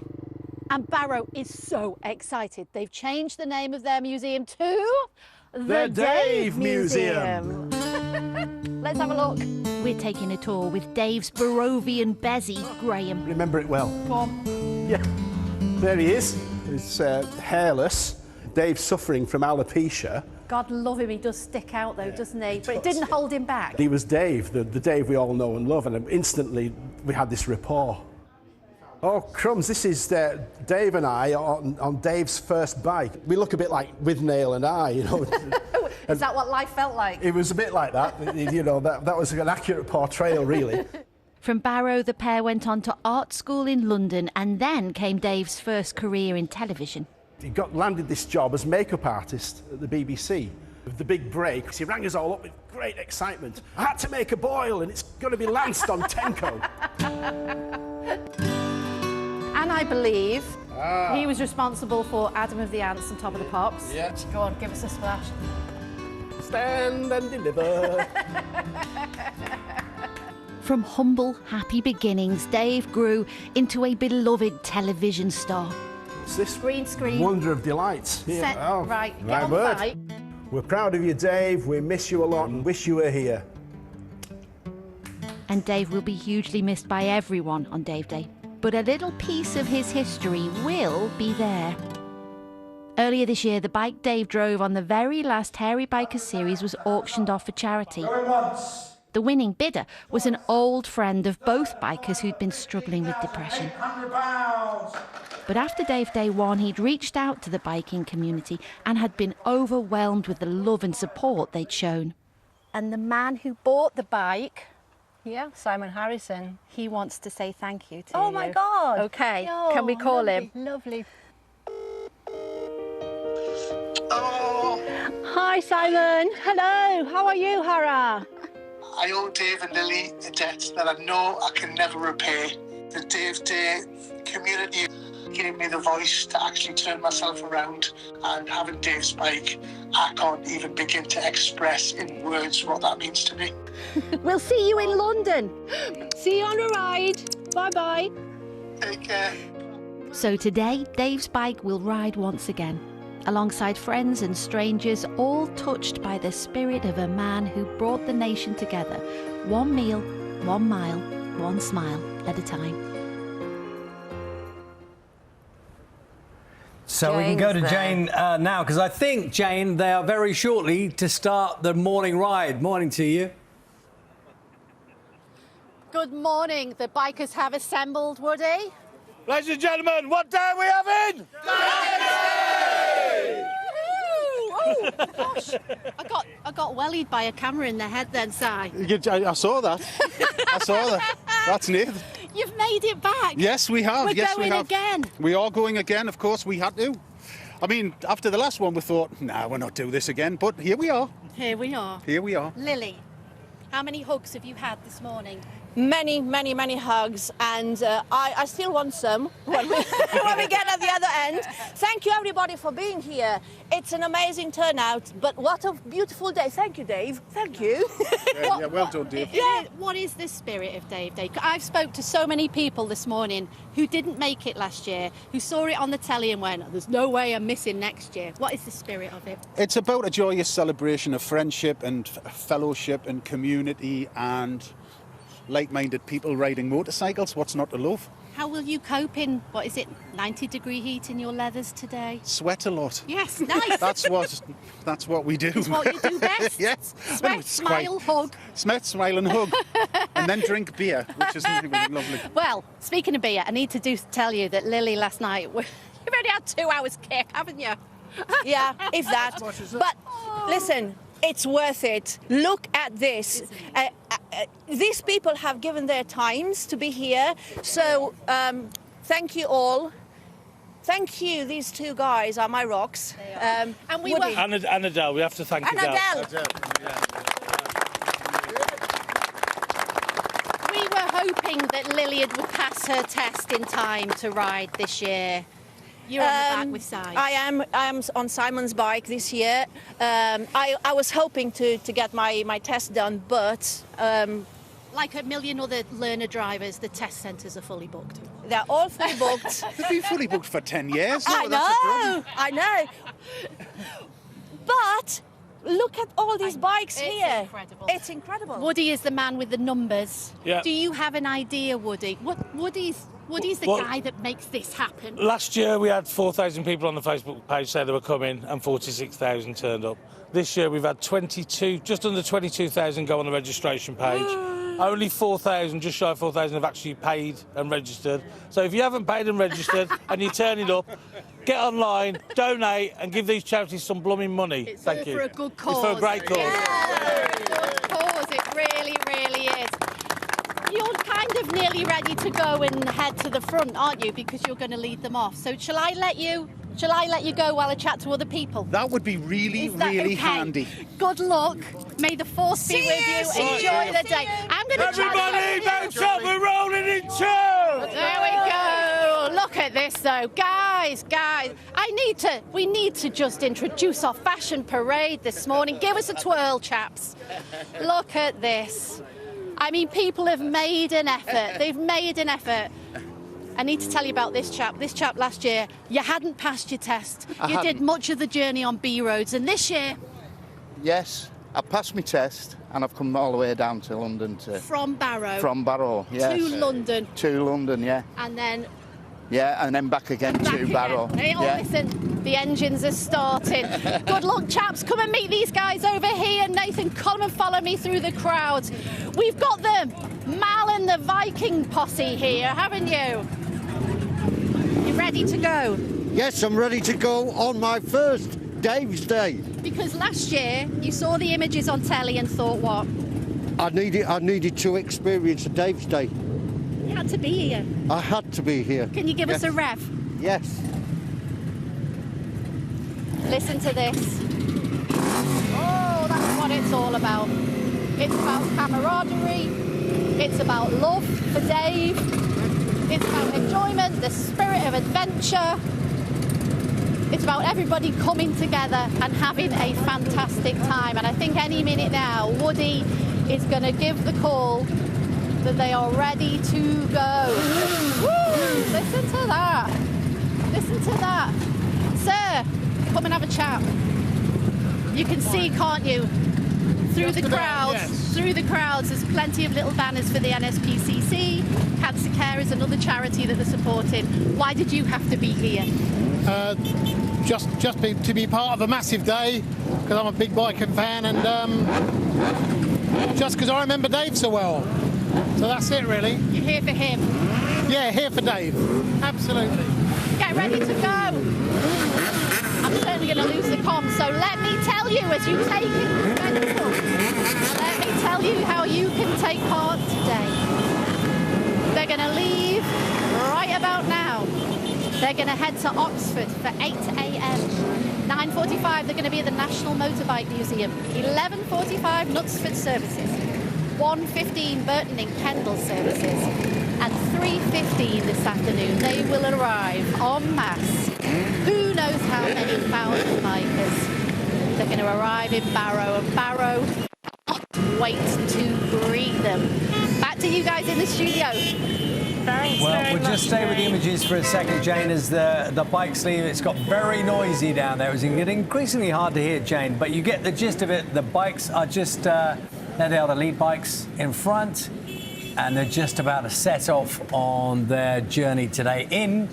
And Barrow is so excited. They've changed the name of their museum to The Dave Museum. Let's have a look. We're taking a tour with Dave's Barovian Bezzy, Graham. Remember it well. Go on. Yeah, there he is. He's hairless. Dave's suffering from alopecia. God love him, he does stick out though, doesn't he? But it didn't hold him back. He was Dave, the Dave we all know and love, and instantly we had this rapport. Oh, crumbs, this is Dave and I on Dave's first bike. We look a bit like Withnail and I, you know. Is that what life felt like? It was a bit like that, you know, that was an accurate portrayal, really. From Barrow, the pair went on to art school in London, and then came Dave's first career in television. He landed this job as makeup artist at the BBC. With the big break, he rang us all up with great excitement. I had to make a boil, and it's going to be lanced on Tenko. And I believe he was responsible for Adam of the Ants and Top of the Pops. Yeah. Go on, give us a splash. Stand and deliver. From humble, happy beginnings, Dave grew into a beloved television star. It's this green screen. Wonder of delights. Set, right, get right on word. the bike. We're proud of you, Dave. We miss you a lot and wish you were here. And Dave will be hugely missed by everyone on Dave Day. But a little piece of his history will be there. Earlier this year, the bike Dave drove on the very last Hairy Bikers series was auctioned off for charity. The winning bidder was an old friend of both bikers who'd been struggling with depression. But after Dave Day won, he'd reached out to the biking community and had been overwhelmed with the love and support they'd shown. And the man who bought the bike... Yeah, Simon Harrison. He wants to say thank you to you. Oh my God. Okay, Oh, can we call lovely, him? Lovely. Hi, Simon. Hello. How are you, Hara? I owe Dave and Lily a debt that I know I can never repay. The Dave Day community gave me the voice to actually turn myself around, and having Dave's bike, I can't even begin to express in words what that means to me. We'll see you in London. See you on a ride. Bye-bye. Take care. So today, Dave's bike will ride once again, alongside friends and strangers, all touched by the spirit of a man who brought the nation together, one meal, 1 mile, 1 smile at a time. So we can go to Jane now, because I think, Jane, they are very shortly to start the morning ride. Morning to you. Good morning. The bikers have assembled, Woody. Ladies and gentlemen, what day are we having? Oh gosh, I got wellied by a camera in the head then, Si. I saw that. I saw that. That's neat. You've made it back. Yes, we have. We're yes, going we have. again. We are going again. Of course, we had to. I mean, after the last one, we thought, nah, we're not doing this again. But here we are. Here we are. Here we are. Lily, how many hugs have you had this morning? Many, many, many hugs, and I still want some when we get at the other end. Thank you, everybody, for being here. It's an amazing turnout, but what a beautiful day. Thank you, Dave. Thank you. Yeah, well done, Dave. Yeah. What is the spirit of Dave Day? I've spoke to so many people this morning who didn't make it last year, who saw it on the telly and went, there's no way I'm missing next year. What is the spirit of it? It's about a joyous celebration of friendship and fellowship and community and like-minded people riding motorcycles. What's not to love? How will you cope in, 90-degree heat in your leathers today? Sweat a lot. Yes, nice. That's what we do. It's what you do best. Yes. Sweat, smile, hug. Sweat, smile and hug. And then drink beer, which is really lovely. Well, speaking of beer, I need to tell you that Lily last night, you've already had 2 hours kick, haven't you? Yeah, if that. But listen, it's worth it. Look at this. These people have given their times to be here, so thank you all. Thank you. These two guys are my rocks. And we were... And Adele, we have to thank Adele. We were hoping that Lilian would pass her test in time to ride this year. You're on the back with Si. I am on Simon's bike this year. I was hoping to get my test done, but... like a million other learner drivers, the test centres are fully booked. They're all fully booked. They've been fully booked for 10 years. I know. But look at all these bikes here. Incredible. It's incredible. Woody is the man with the numbers. Yeah. Do you have an idea, Woody? Woody's the guy that makes this happen. Last year we had 4,000 people on the Facebook page say they were coming and 46,000 turned up. This year we've had just under 22,000 go on the registration page. Only 4,000, just shy of 4,000 have actually paid and registered. So if you haven't paid and registered and you're turning up, get online, donate and give these charities some blooming money. Thank you. For a good cause. It's for a great cause. Yeah, for a good cause. It really, really is. You're kind of nearly ready to go and head to the front, aren't you? Because you're going to lead them off. So shall I let you go while I chat to other people? That would be really, really handy. Good luck. May the force be with you. Enjoy the day. I'm going to Everybody, don't stop, we're rolling in two! There we go. Look at this, though. Guys, we need to just introduce our fashion parade this morning. Give us a twirl, chaps. Look at this. I mean, people have made an effort. They've made an effort. I need to tell you about this chap. This chap last year, you hadn't passed your test. You did much of the journey on B roads, and this year... Yes, I passed my test and I've come all the way down to London to... From Barrow? From Barrow, yes. To London? To London, yeah. And then... Yeah, and then back again to Barrow. Hey, yeah. Listen, the engines are starting. Good luck, chaps. Come and meet these guys over here. Nathan, come and follow me through the crowds. We've got the Mal and the Viking posse here, haven't you? You ready to go? Yes, I'm ready to go on my first Dave's Day. Because last year you saw the images on telly and thought what? I needed to experience a Dave's Day. You had to be here. I had to be here. Can you give us a rev? Yes. Listen to this. Oh, that's what it's all about. It's about camaraderie. It's about love for Dave. It's about enjoyment, the spirit of adventure. It's about everybody coming together and having a fantastic time. And I think any minute now, Woody is going to give the call that they are ready to go. Woo! Listen to that. Listen to that. Sir, come and have a chat. You can see, can't you? Through the crowds, there's plenty of little banners for the NSPCC. Cancer Care is another charity that they're supporting. Why did you have to be here? To be part of a massive day, because I'm a big biking fan, and just because I remember Dave so well. So that's it, really. You're here for him? Yeah, here for Dave. Absolutely. Get ready to go. I'm certainly going to lose the comm, so let me tell you as you take it pencil. Let me tell you how you can take part today. They're going to leave right about now. They're going to head to Oxford for 8 a.m. 9:45 they're going to be at the National Motorbike Museum. 11:45 Knutsford services. 1:15 Burton and Kendal services. And 3:15 this afternoon they will arrive en masse. Who knows how many thousand bikers. They're going to arrive in Barrow, and Barrow can't wait to greet them. Back to you guys in the studio. Well, we'll just stay with the images for a second, Jane, as the bikes leave. It's got very noisy down there. It's getting increasingly hard to hear, Jane, but you get the gist of it. The bikes are just, there they are, the lead bikes in front, and they're just about to set off on their journey today in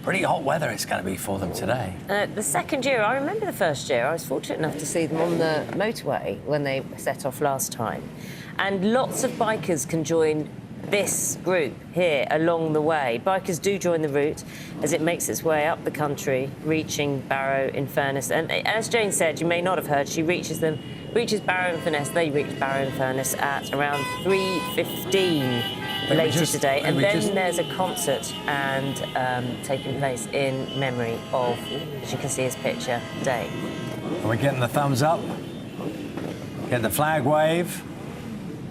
pretty hot weather it's going to be for them today. The second year, I remember the first year, I was fortunate enough to see them on the motorway when they set off last time. And lots of bikers can join this group here along the way. Bikers do join the route as it makes its way up the country, reaching Barrow-in-Furness. And as Jane said, you may not have heard, she reaches Barrow-in-Furness, they reach Barrow-in-Furness at around 3:15 later today. And then there's a concert and taking place in memory of, as you can see his picture, Dave. Are we getting the thumbs up? Get the flag wave.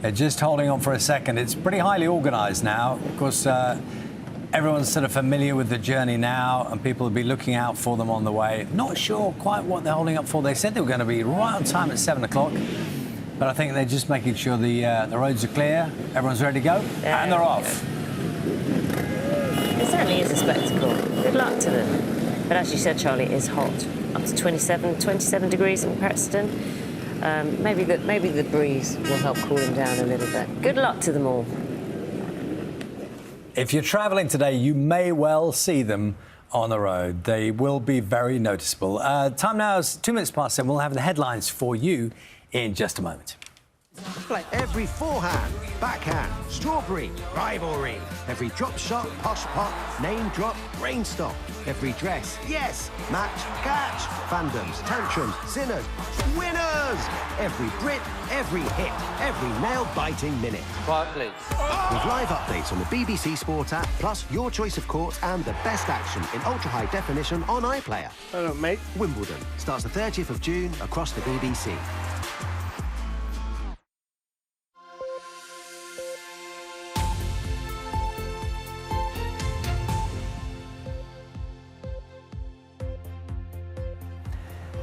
They're just holding on for a second. It's pretty highly organised now. Of course, everyone's sort of familiar with the journey now, and people will be looking out for them on the way. Not sure quite what they're holding up for. They said they were going to be right on time at 7 o'clock, but I think they're just making sure the roads are clear, everyone's ready to go, and they're off. It certainly is a spectacle. Good luck to them. But as you said, Charlie, it is hot. Up to 27 degrees in Preston. Maybe the breeze will help cool them down a little bit. Good luck to them all. If you're travelling today, you may well see them on the road. They will be very noticeable. Time now is 2 minutes past 7. We'll have the headlines for you in just a moment. Every forehand, backhand, strawberry, rivalry. Every drop shot, posh pop, name drop, rain stop. Every dress, yes, match, catch. Fandoms, tantrums, sinners, winners. Every Brit, every hit, every nail-biting minute. Quiet, please. With live updates on the BBC Sport app, plus your choice of courts and the best action in ultra-high definition on iPlayer. Hello, mate. Wimbledon starts the 30th of June across the BBC.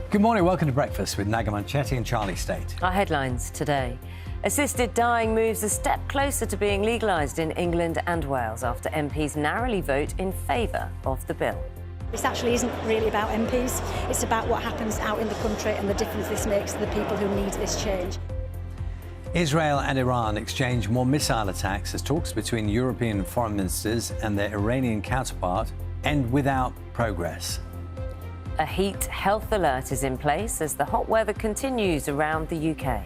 Good morning, welcome to Breakfast with Naga, Munchetty and Charlie Stayt. Our headlines today. Assisted dying moves a step closer to being legalised in England and Wales after MPs narrowly vote in favour of the bill. This actually isn't really about MPs. It's about what happens out in the country and the difference this makes to the people who need this change. Israel and Iran exchange more missile attacks as talks between European foreign ministers and their Iranian counterpart end without progress. A heat health alert is in place as the hot weather continues around the UK.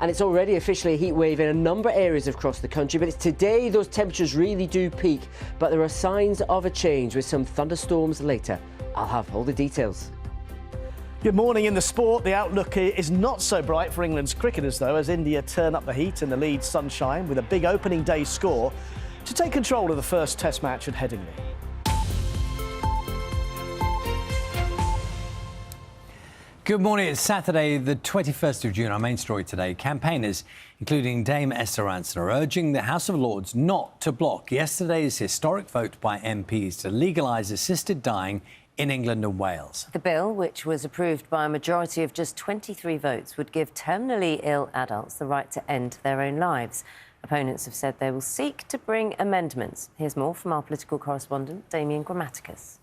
And it's already officially a heat wave in a number of areas across the country, but it's today those temperatures really do peak. But there are signs of a change with some thunderstorms later. I'll have all the details. Good morning. In the sport, the outlook is not so bright for England's cricketers, though, as India turn up the heat in the lead sunshine with a big opening day score to take control of the first Test match at Headingley. Good morning. It's Saturday, the 21st of June. Our main story today. Campaigners, including Dame Esther Rantzen, are urging the House of Lords not to block yesterday's historic vote by MPs to legalise assisted dying in England and Wales. The bill, which was approved by a majority of just 23 votes, would give terminally ill adults the right to end their own lives. Opponents have said they will seek to bring amendments. Here's more from our political correspondent, Damien Grammaticus.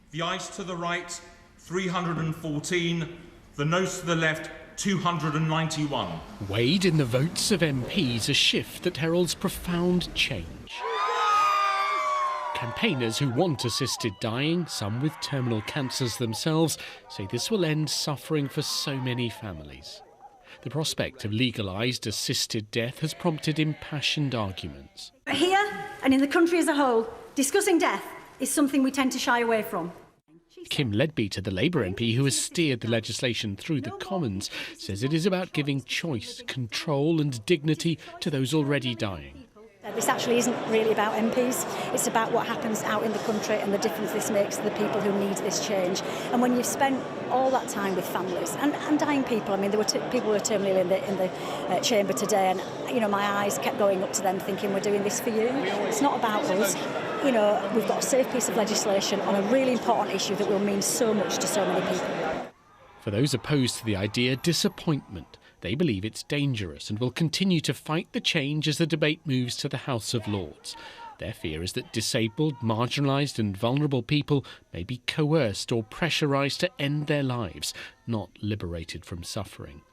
The ayes to the right, 314, the noes to the left, 291. Weighed in the votes of MPs, a shift that heralds profound change. Campaigners who want assisted dying, some with terminal cancers themselves, say this will end suffering for so many families. The prospect of legalised assisted death has prompted impassioned arguments. But here, and in the country as a whole, discussing death is something we tend to shy away from. Kim Leadbeater, the Labour MP who has steered the legislation through the Commons, says it is about giving choice, control and dignity to those already dying. This actually isn't really about MPs. It's about what happens out in the country and the difference this makes to the people who need this change. And when you've spent all that time with families and dying people, I mean, there were people who were terminally in the chamber today, and you know, my eyes kept going up to them, thinking, we're doing this for you. It's not about us. You know, we've got a safe piece of legislation on a really important issue that will mean so much to so many people. For those opposed to the idea, disappointment. They believe it's dangerous and will continue to fight the change as the debate moves to the House of Lords. Their fear is that disabled, marginalised and vulnerable people may be coerced or pressurised to end their lives, not liberated from suffering.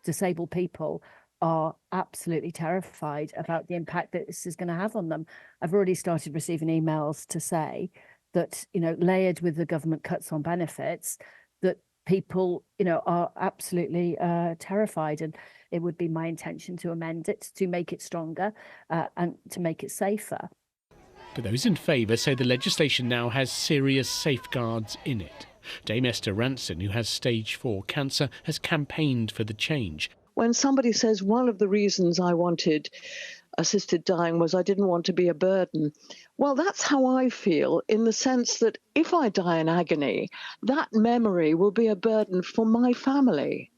Disabled people are absolutely terrified about the impact that this is going to have on them. I've already started receiving emails to say that, you know, layered with the government cuts on benefits, that people, you know, are absolutely terrified. And it would be my intention to amend it, to make it stronger and to make it safer. But those in favour say the legislation now has serious safeguards in it. Dame Esther Rantzen, who has stage 4 cancer, has campaigned for the change. When somebody says one of the reasons I wanted assisted dying was I didn't want to be a burden. Well, that's how I feel, in the sense that if I die in agony, that memory will be a burden for my family.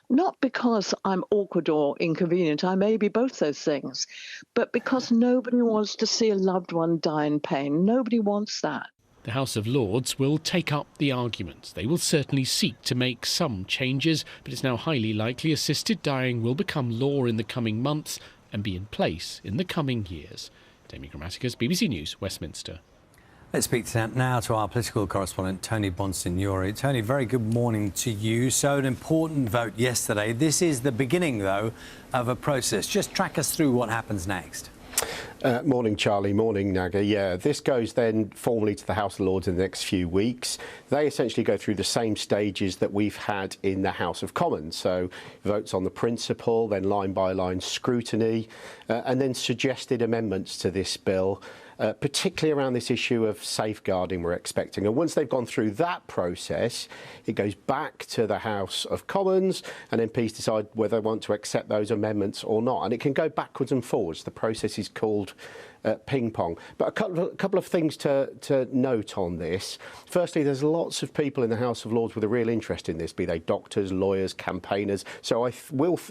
Not because I'm awkward or inconvenient, I may be both those things, but because nobody wants to see a loved one die in pain. Nobody wants that. The House of Lords will take up the argument. They will certainly seek to make some changes, but it's now highly likely assisted dying will become law in the coming months and be in place in the coming years. Damien Grammaticas, BBC News, Westminster. Let's speak now to our political correspondent, Tony Bonsignori. Tony, very good morning to you. So an important vote yesterday. This is the beginning, though, of a process. Just track us through what happens next. Morning, Charlie. Morning, Naga. Yeah, this goes then formally to the House of Lords in the next few weeks. They essentially go through the same stages that we've had in the House of Commons. So votes on the principle, then line-by-line scrutiny, and then suggested amendments to this bill, particularly around this issue of safeguarding we're expecting. And once they've gone through that process, it goes back to the House of Commons and MPs decide whether they want to accept those amendments or not. And it can go backwards and forwards. The process is called ping pong. But a couple of things to note on this. Firstly, there's lots of people in the House of Lords with a real interest in this, be they doctors, lawyers, campaigners. So I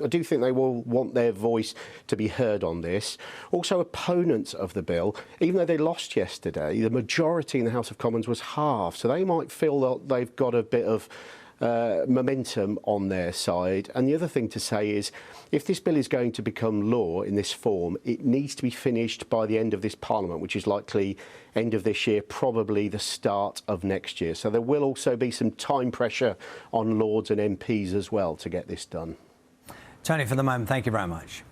do think they will want their voice to be heard on this. Also, opponents of the bill, even though they lost yesterday, the majority in the House of Commons was halved. So they might feel that they've got a bit of momentum on their side. And the other thing to say is, if this bill is going to become law in this form, it needs to be finished by the end of this Parliament, which is likely end of this year, probably the start of next year. So there will also be some time pressure on Lords and MPs as well to get this done. Tony, for the moment, thank you very much.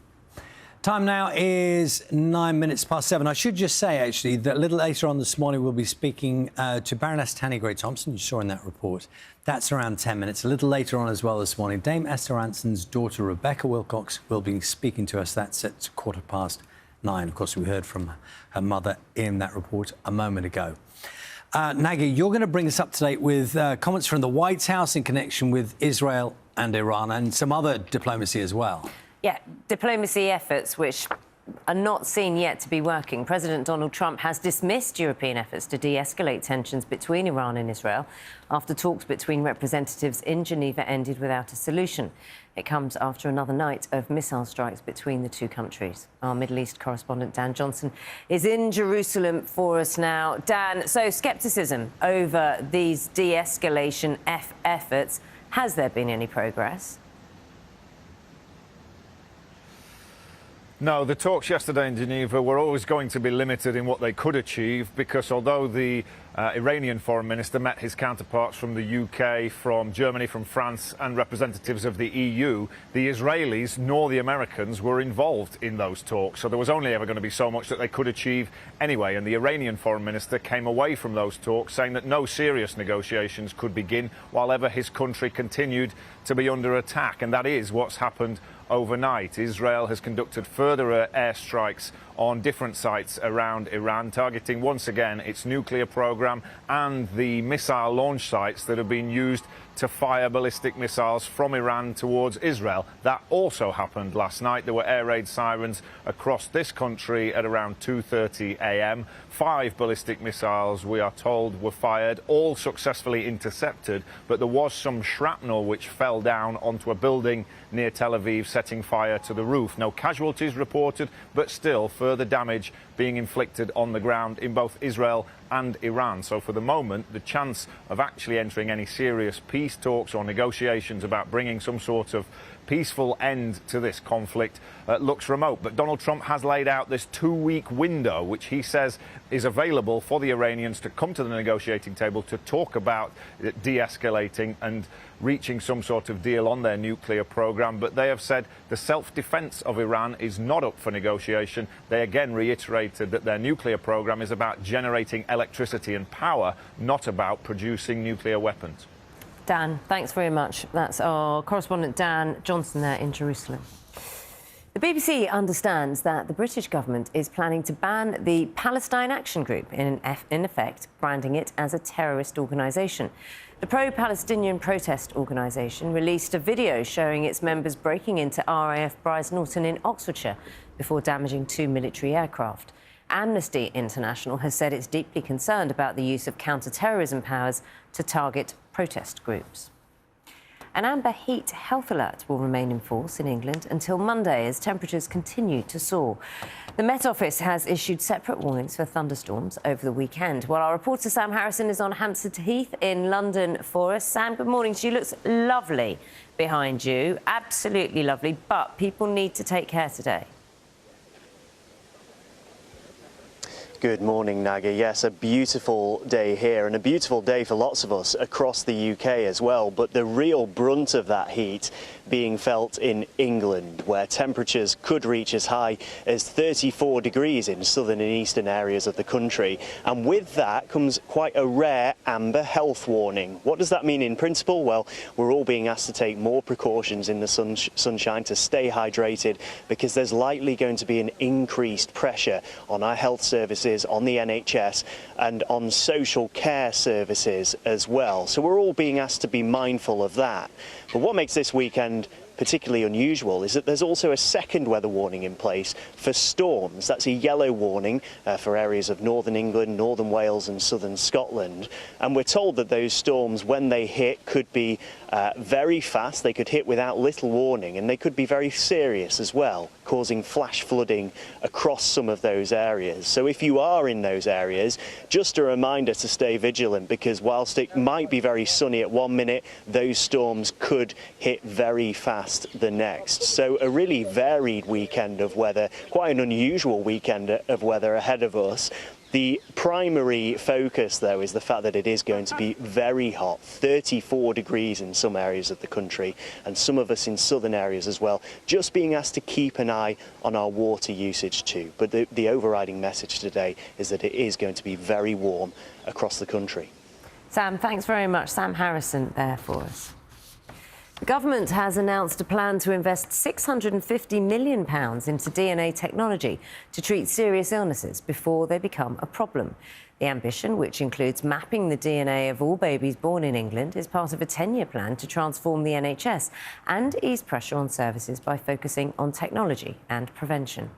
Time now is 7:09. I should just say, actually, that a little later on this morning we'll be speaking to Baroness Tanni Grey-Thompson, you saw in that report. That's around 10 minutes. A little later on as well this morning, Dame Esther Ranson's daughter, Rebecca Wilcox, will be speaking to us. That's at 9:15. Of course, we heard from her mother in that report a moment ago. Naga, you're going to bring us up to date with comments from the White House in connection with Israel and Iran and some other diplomacy as well. Yeah, diplomacy efforts which are not seen yet to be working. President Donald Trump has dismissed European efforts to de-escalate tensions between Iran and Israel after talks between representatives in Geneva ended without a solution. It comes after another night of missile strikes between the two countries. Our Middle East correspondent Dan Johnson is in Jerusalem for us now. Dan, so scepticism over these de-escalation efforts. Has there been any progress? No, the talks yesterday in Geneva were always going to be limited in what they could achieve, because although the Iranian foreign minister met his counterparts from the UK, from Germany, from France and representatives of the EU, the Israelis nor the Americans were involved in those talks. So there was only ever going to be so much that they could achieve anyway. And the Iranian foreign minister came away from those talks saying that no serious negotiations could begin while ever his country continued to be under attack. And that is what's happened overnight. Israel has conducted further airstrikes on different sites around Iran, targeting once again its nuclear program and the missile launch sites that have been used to fire ballistic missiles from Iran towards Israel. That also happened last night. There were air raid sirens across this country at around 2:30 a.m. 5 ballistic missiles, we are told, were fired, all successfully intercepted, but there was some shrapnel which fell down onto a building near Tel Aviv, setting fire to the roof. No casualties reported, but still further damage being inflicted on the ground in both Israel and Iran. So for the moment, the chance of actually entering any serious peace talks or negotiations about bringing some sort of peaceful end to this conflict looks remote. But Donald Trump has laid out this 2-week window, which he says is available for the Iranians to come to the negotiating table to talk about de-escalating and reaching some sort of deal on their nuclear program. But they have said the self-defense of Iran is not up for negotiation. They again reiterated that their nuclear program is about generating electricity and power, not about producing nuclear weapons. Dan, thanks very much. That's our correspondent Dan Johnson there in Jerusalem. The BBC understands that the British government is planning to ban the Palestine Action Group, in effect branding it as a terrorist organisation. The pro-Palestinian protest organisation released a video showing its members breaking into RAF Brize Norton in Oxfordshire before damaging 2 military aircraft. Amnesty International has said it's deeply concerned about the use of counter-terrorism powers to target protest groups. An amber heat health alert will remain in force in England until Monday as temperatures continue to soar. The Met Office has issued separate warnings for thunderstorms over the weekend. Well, our reporter Sam Harrison is on Hampstead Heath in London for us. Sam, good morning to you. Looks lovely behind you, absolutely lovely, but people need to take care today. Good morning, Naga. Yes, a beautiful day here and a beautiful day for lots of us across the UK as well. But the real brunt of that heat being felt in England, where temperatures could reach as high as 34 degrees in southern and eastern areas of the country. And with that comes quite a rare amber health warning. What does that mean in principle? Well, we're all being asked to take more precautions in the sunshine to stay hydrated, because there's likely going to be an increased pressure on our health services, on the NHS and on social care services as well. So we're all being asked to be mindful of that. But what makes this weekend particularly unusual is that there's also a second weather warning in place for storms. That's a yellow warning for areas of northern England, northern Wales and southern Scotland. And we're told that those storms, when they hit, could be very fast. They could hit without little warning, and they could be very serious as well, causing flash flooding across some of those areas. So if you are in those areas, just a reminder to stay vigilant, because whilst it might be very sunny at one minute, those storms could hit very fast the next. So a really varied weekend of weather, quite an unusual weekend of weather ahead of us. The primary focus, though, is the fact that it is going to be very hot, 34 degrees in some areas of the country, and some of us in southern areas as well, just being asked to keep an eye on our water usage too. But the overriding message today is that it is going to be very warm across the country. Sam, thanks very much. Sam Harrison there for us. The government has announced a plan to invest £650 million into DNA technology to treat serious illnesses before they become a problem. The ambition, which includes mapping the DNA of all babies born in England, is part of a 10-year plan to transform the NHS and ease pressure on services by focusing on technology and prevention.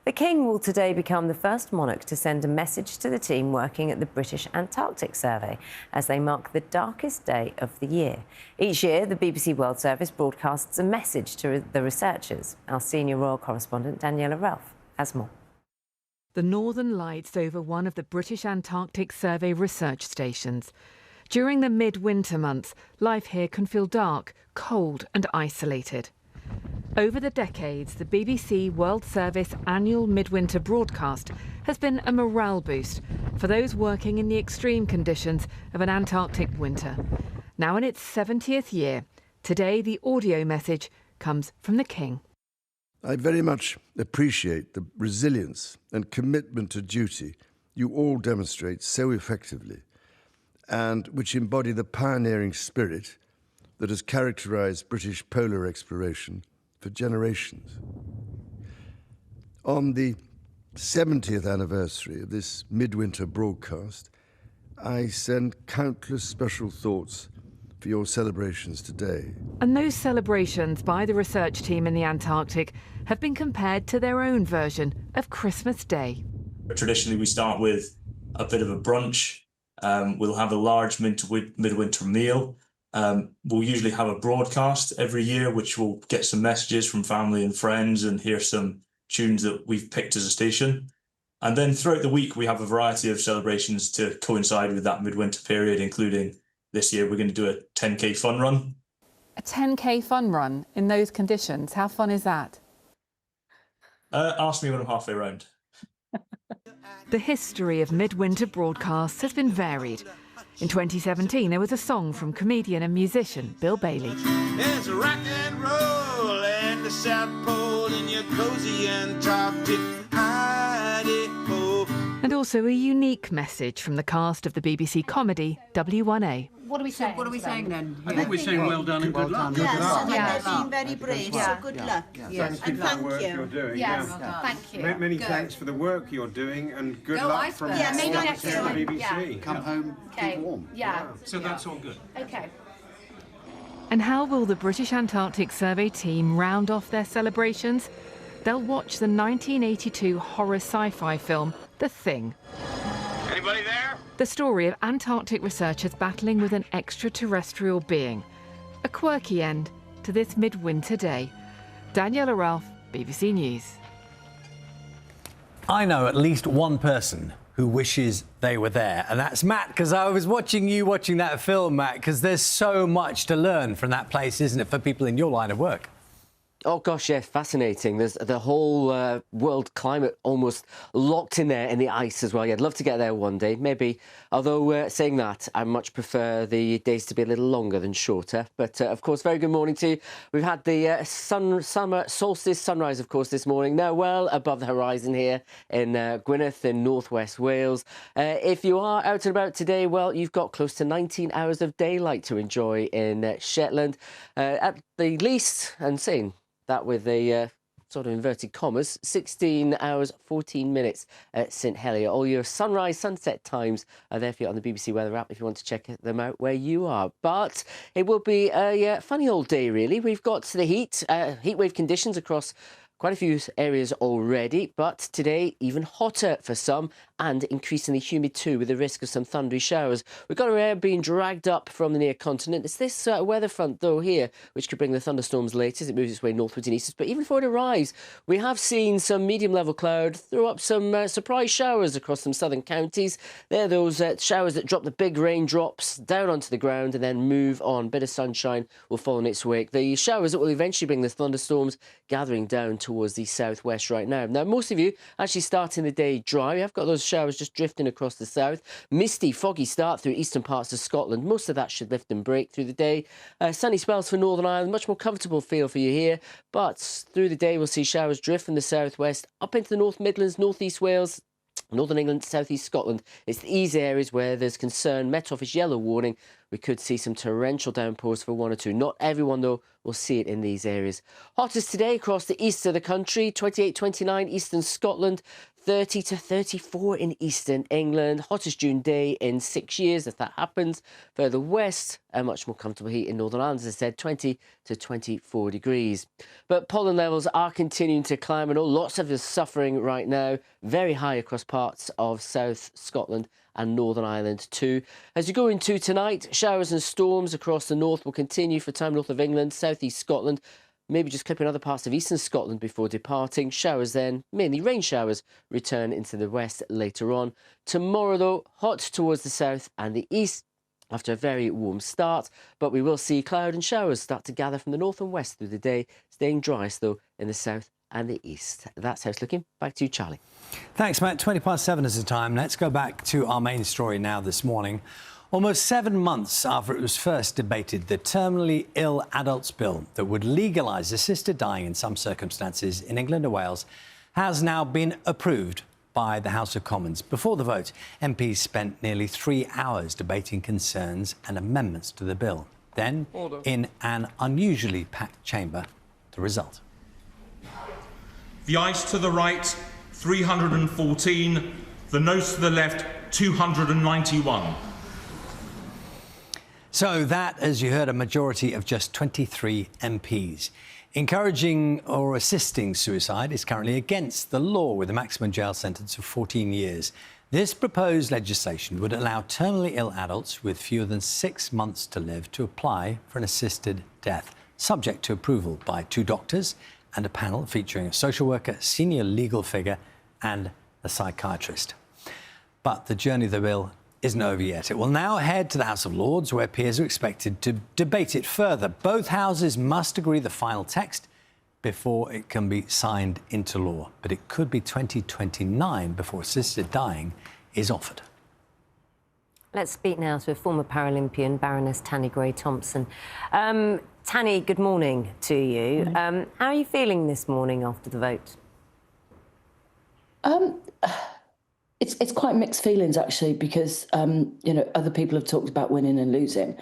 The King will today become the first monarch to send a message to the team working at the British Antarctic Survey as they mark the darkest day of the year. Each year, the BBC World Service broadcasts a message to the researchers. Our senior royal correspondent, Daniela Ralph, has more. The northern lights over one of the British Antarctic Survey research stations. During the midwinter months, life here can feel dark, cold and isolated. Over the decades, the BBC World Service annual midwinter broadcast has been a morale boost for those working in the extreme conditions of an Antarctic winter. Now in its 70th year, today the audio message comes from the King. I very much appreciate the resilience and commitment to duty you all demonstrate so effectively, and which embody the pioneering spirit that has characterised British polar exploration for generations. On the 70th anniversary of this midwinter broadcast, I send countless special thoughts for your celebrations today. And those celebrations by the research team in the Antarctic have been compared to their own version of Christmas Day. Traditionally, we start with a bit of a brunch. We'll have a large midwinter meal. We'll usually have a broadcast every year, which will get some messages from family and friends and hear some tunes that we've picked as a station. And then throughout the week, we have a variety of celebrations to coincide with that midwinter period, including this year, we're going to do a 10K fun run. A 10K fun run in those conditions, how fun is that? Ask me when I'm halfway around. The history of midwinter broadcasts has been varied. In 2017, there was a song from comedian and musician Bill Bailey. There's a rock and roll and the South Pole in your cozy Antarctic hidey-hole. And also also a unique message from the cast of the BBC comedy W1A. What are we saying? What are we saying then? I think we're saying well done and good luck. Yes, and Yeah. they've been very brave, so good luck. Yes. And thank work you. you're doing. Yes, yeah. thank you. Many Go. thanks for the work you're doing, and good Go luck from Iceberg. Yes, Maybe all of next us here at the time. BBC. Yeah. Come home, Okay. keep warm. Yeah. So that's all good. Okay. And how will the British Antarctic Survey team round off their celebrations? They'll watch the 1982 horror sci-fi film, The Thing. Anybody there? The story of Antarctic researchers battling with an extraterrestrial being. A quirky end to this midwinter day. Daniela Ralph, BBC News. I know at least one person who wishes they were there, and that's Matt, because I was watching that film, Matt, because there's so much to learn from that place, isn't it, for people in your line of work? Oh, gosh, yeah, fascinating. There's the whole world climate almost locked in there in the ice as well. Yeah, I'd love to get there one day, maybe. Although, saying that, I much prefer the days to be a little longer than shorter. But, of course, very good morning to you. We've had the summer solstice sunrise, of course, this morning. Now, well above the horizon here in Gwynedd in northwest Wales. If you are out and about today, well, you've got close to 19 hours of daylight to enjoy in Shetland. At the least, and saying that with a sort of inverted commas, 16 hours, 14 minutes at St Helier. All your sunrise, sunset times are there for you on the BBC Weather app if you want to check them out where you are. But it will be a funny old day, really. We've got the heat wave conditions across quite a few areas already, but today even hotter for some and increasingly humid too, with the risk of some thundery showers. We've got our air being dragged up from the near continent. It's this weather front, though, here, which could bring the thunderstorms later as it moves its way northwards and eastwards. But even before it arrives, we have seen some medium-level cloud throw up some surprise showers across some southern counties. They're those showers that drop the big raindrops down onto the ground and then move on. Bit of sunshine will follow in its wake. The showers that will eventually bring the thunderstorms gathering down towards the southwest right now. Now, most of you actually starting the day dry. We have got those showers just drifting across the south. Misty, foggy start through eastern parts of Scotland. Most of that should lift and break through the day. Sunny spells for Northern Ireland. Much more comfortable feel for you here. But through the day, we'll see showers drift from the southwest up into the North Midlands, North East Wales, Northern England, South East Scotland. It's these areas where there's concern. Met Office yellow warning. We could see some torrential downpours for one or two. Not everyone, though, will see it in these areas. Hottest today across the east of the country, 28, 29 eastern Scotland, 30 to 34 in eastern England. Hottest June day in 6 years, if that happens. Further west, a much more comfortable heat in Northern Ireland, as I said, 20 to 24 degrees. But pollen levels are continuing to climb, and lots of us suffering right now. Very high across parts of South Scotland and Northern Ireland too. As you go into tonight, showers and storms across the north will continue for time north of England, South East Scotland, maybe just clipping other parts of eastern Scotland before departing. Showers then, mainly rain showers, return into the west later on. Tomorrow, though, hot towards the south and the east after a very warm start, but we will see cloud and showers start to gather from the north and west through the day, staying driest, though, in the south and the east. That's how it's looking. Back to you, Charlie. Thanks, Matt. 7:20 is the time. Let's go back to our main story now this morning. Almost 7 months after it was first debated, the terminally ill adults bill that would legalise assisted dying in some circumstances in England and Wales has now been approved by the House of Commons. Before the vote, MPs spent nearly 3 hours debating concerns and amendments to the bill. Then, in an unusually packed chamber, the result. The ayes to the right, 314. The noes to the left, 291. So that, as you heard, a majority of just 23 MPs. Encouraging or assisting suicide is currently against the law, with a maximum jail sentence of 14 years. This proposed legislation would allow terminally ill adults with fewer than 6 months to live to apply for an assisted death, subject to approval by 2 doctors and a panel featuring a social worker, senior legal figure and a psychiatrist. But the journey of the bill isn't over yet. It will now head to the House of Lords, where peers are expected to debate it further. Both houses must agree the final text before it can be signed into law. But it could be 2029 before assisted dying is offered. Let's speak now to a former Paralympian, Baroness Tanni Gray-Thompson. Tanni, good morning to you. How are you feeling this morning after the vote? It's quite mixed feelings, actually, because, other people have talked about winning and losing.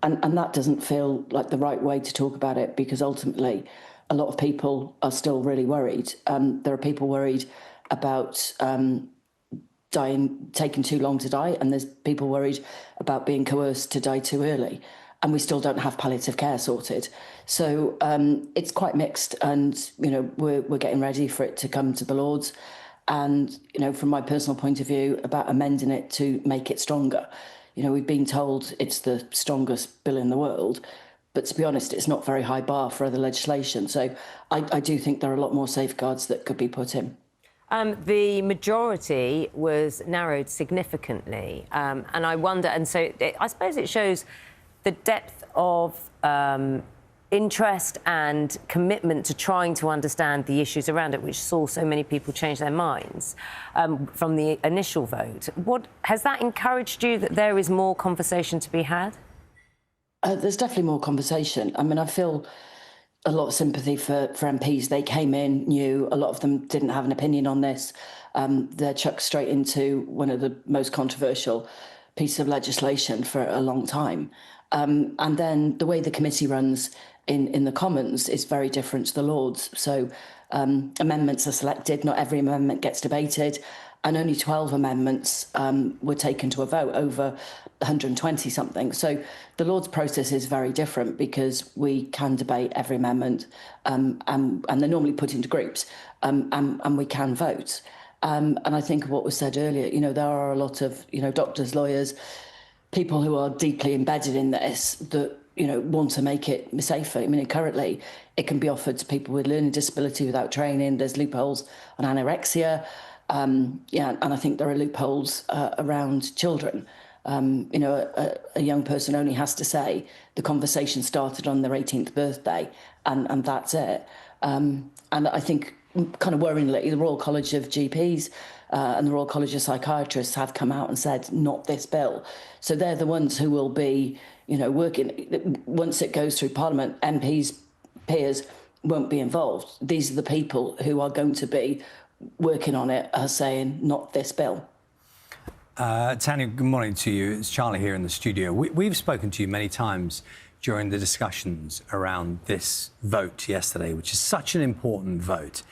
And that doesn't feel like the right way to talk about it, because ultimately a lot of people are still really worried. There are people worried about taking too long to die, and there's people worried about being coerced to die too early. And we still don't have palliative care sorted. So it's quite mixed, and, we're getting ready for it to come to the Lords. And, from my personal point of view, about amending it to make it stronger. We've been told it's the strongest bill in the world, but to be honest, it's not very high bar for other legislation. So I do think there are a lot more safeguards that could be put in. The majority was narrowed significantly, and I wonder, and so I suppose it shows the depth of interest and commitment to trying to understand the issues around it, which saw so many people change their minds from the initial vote. What has that encouraged you, that there is more conversation to be had? There's definitely more conversation. I mean, I feel a lot of sympathy for MPs. They came in, knew, a lot of them didn't have an opinion on this. They're chucked straight into one of the most controversial pieces of legislation for a long time. And then the way the committee runs in the Commons is very different to the Lords. So amendments are selected, not every amendment gets debated, and only 12 amendments were taken to a vote over 120 something. So the Lords process is very different, because we can debate every amendment, and they're normally put into groups, and we can vote. And I think of what was said earlier, there are a lot of, doctors, lawyers, people who are deeply embedded in this that, want to make it safer. I mean, currently it can be offered to people with learning disability without training. There's loopholes on anorexia. And I think there are loopholes around children. A young person only has to say the conversation started on their 18th birthday, and that's it. And I think, kind of worryingly, the Royal College of GPs and the Royal College of Psychiatrists have come out and said, not this bill. So they're the ones who will be, working. Once it goes through Parliament, MPs, peers won't be involved. These are the people who are going to be working on it, are saying, not this bill. Tanya, good morning to you. It's Charlie here in the studio. We've spoken to you many times during the discussions around this vote yesterday, which is such an important vote.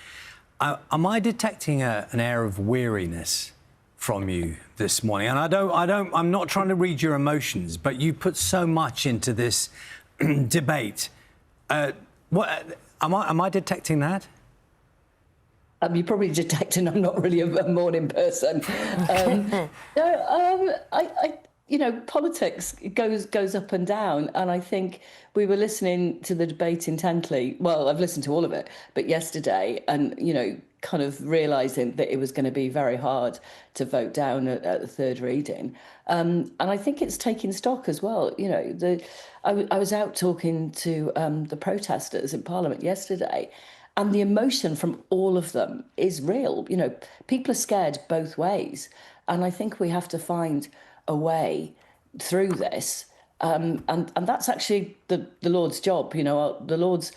Am I detecting an air of weariness from you this morning? And I'm not trying to read your emotions, but you put so much into this debate. Am I detecting that? You're probably detecting I'm not really a morning person. Politics goes up and down, and I think we were listening to the debate intently. Well, I've listened to all of it, but yesterday, and kind of realising that it was going to be very hard to vote down at the third reading, and I think it's taking stock as well. I was out talking to the protesters in Parliament yesterday. And the emotion from all of them is real. People are scared both ways. And I think we have to find a way through this. And that's actually the Lord's job. The Lord's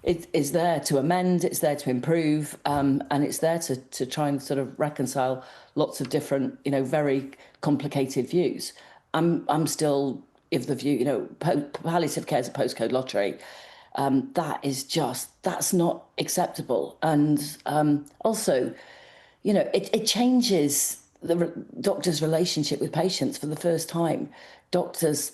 is there to amend, it's there to improve, and it's there to try and sort of reconcile lots of different, very complicated views. I'm still of the view, palliative care is a postcode lottery. That's not acceptable. And also, it changes the doctor's relationship with patients for the first time. Doctors,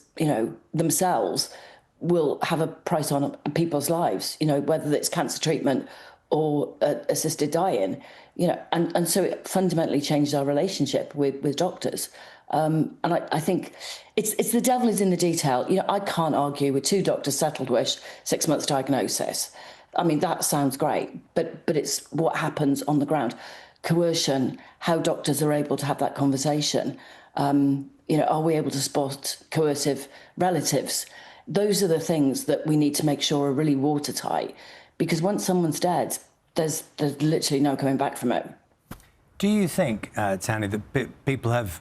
themselves will have a price on people's lives, whether it's cancer treatment or assisted dying, and so it fundamentally changed our relationship with doctors. And I think it's the devil is in the detail. I can't argue with 2 doctors settled with 6 months diagnosis. I mean, that sounds great, but it's what happens on the ground. Coercion, how doctors are able to have that conversation. Are we able to spot coercive relatives? Those are the things that we need to make sure are really watertight, because once someone's dead, there's literally no coming back from it. Do you think, Tanya, that people who've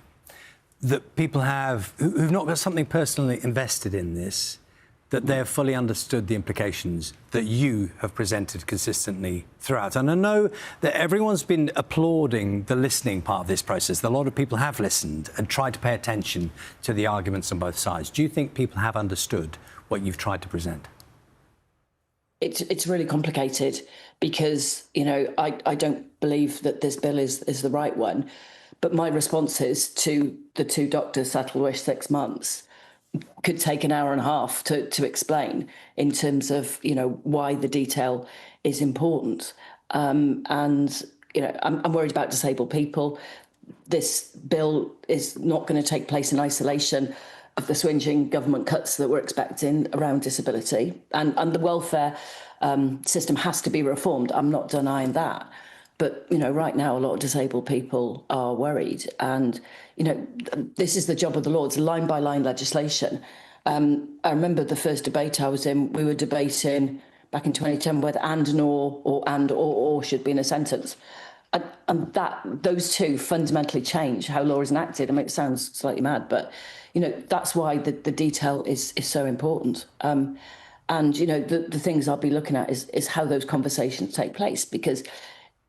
not got something personally invested in this that they have fully understood the implications that you have presented consistently throughout. And I know that everyone's been applauding the listening part of this process. A lot of people have listened and tried to pay attention to the arguments on both sides. Do you think people have understood what you've tried to present? It's really complicated because, you know, I don't believe that this bill is the right one. But my responses to the two doctors settled with 6 months could take an hour and a half to explain in terms of, you know, why the detail is important. And, you know, I'm worried about disabled people. This bill is not going to take place in isolation of the swinging government cuts that we're expecting around disability. And the welfare system has to be reformed. I'm not denying that. But, you know, right now, a lot of disabled people are worried. And, you know, this is the job of the Lords, line-by-line legislation. I remember the first debate I was in, we were debating back in 2010 whether and nor or and or should be in a sentence. And those two fundamentally change how law is enacted. I mean, it sounds slightly mad, but, you know, that's why the detail is so important. And, you know, the things I'll be looking at is how those conversations take place, because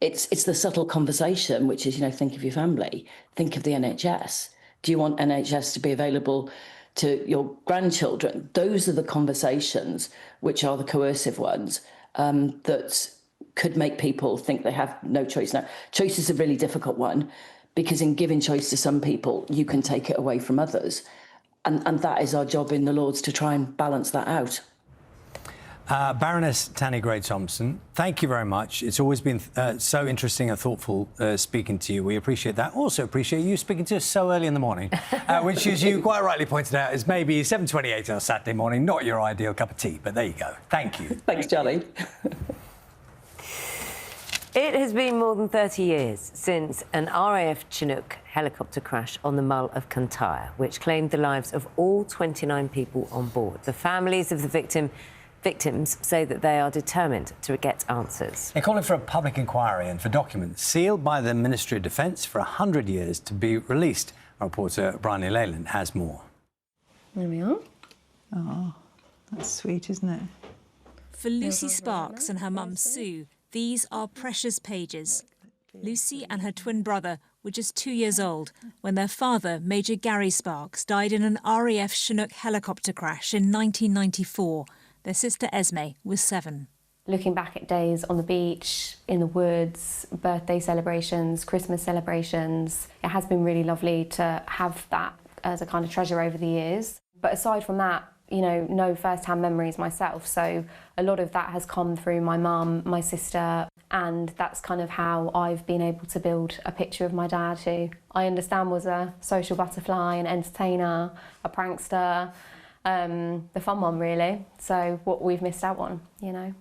it's the subtle conversation, which is, you know, think of your family, think of the NHS. Do you want NHS to be available to your grandchildren? Those are the conversations which are the coercive ones that could make people think they have no choice. Now, choice is a really difficult one, because in giving choice to some people, you can take it away from others. And that is our job in the Lords, to try and balance that out. Baroness Tanni Grey-Thompson, thank you very much. It's always been so interesting and thoughtful speaking to you. We appreciate that. Also appreciate you speaking to us so early in the morning, which, as you quite rightly pointed out, is maybe 7:28 on a Saturday morning, not your ideal cup of tea, but there you go. Thank you. Thanks, Charlie. It has been more than 30 years since an RAF Chinook helicopter crash on the Mull of Kintyre, which claimed the lives of all 29 people on board. The families of the victims say that they are determined to get answers. They're calling for a public inquiry and for documents sealed by the Ministry of Defence for 100 years to be released. Our reporter Bryony Leyland has more. There we are. Oh, that's sweet, isn't it? For Lucy Sparks and her mum Sue, these are precious pages. Lucy and her twin brother were just 2 years old when their father, Major Gary Sparks, died in an RAF Chinook helicopter crash in 1994. Their sister Esme was 7. Looking back at days on the beach, in the woods, birthday celebrations, Christmas celebrations, it has been really lovely to have that as a kind of treasure over the years. But aside from that, you know, no first-hand memories myself, so a lot of that has come through my mum, my sister, and that's kind of how I've been able to build a picture of my dad, who I understand was a social butterfly, an entertainer, a prankster, the fun one, really. So what we've missed out on, you know.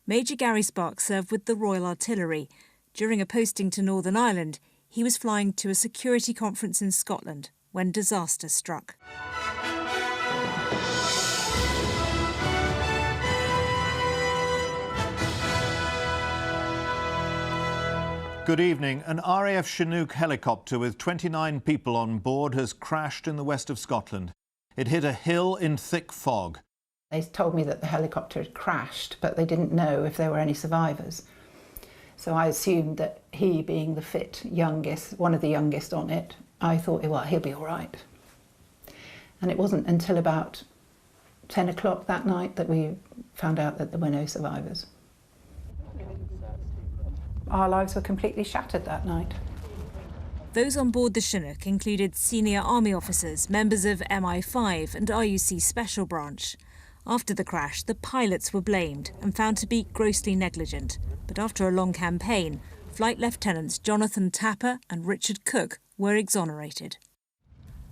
Major Gary Sparks served with the Royal Artillery. During a posting to Northern Ireland, he was flying to a security conference in Scotland when disaster struck. Good evening. An RAF Chinook helicopter with 29 people on board has crashed in the west of Scotland. It hit a hill in thick fog. They told me that the helicopter had crashed, but they didn't know if there were any survivors. So I assumed that he, being the fit youngest, one of the youngest on it, I thought, well, he'll be all right. And it wasn't until about 10 o'clock that night that we found out that there were no survivors. Our lives were completely shattered that night. Those on board the Chinook included senior army officers, members of MI5 and RUC Special Branch. After the crash, the pilots were blamed and found to be grossly negligent. But after a long campaign, Flight Lieutenants Jonathan Tapper and Richard Cook were exonerated.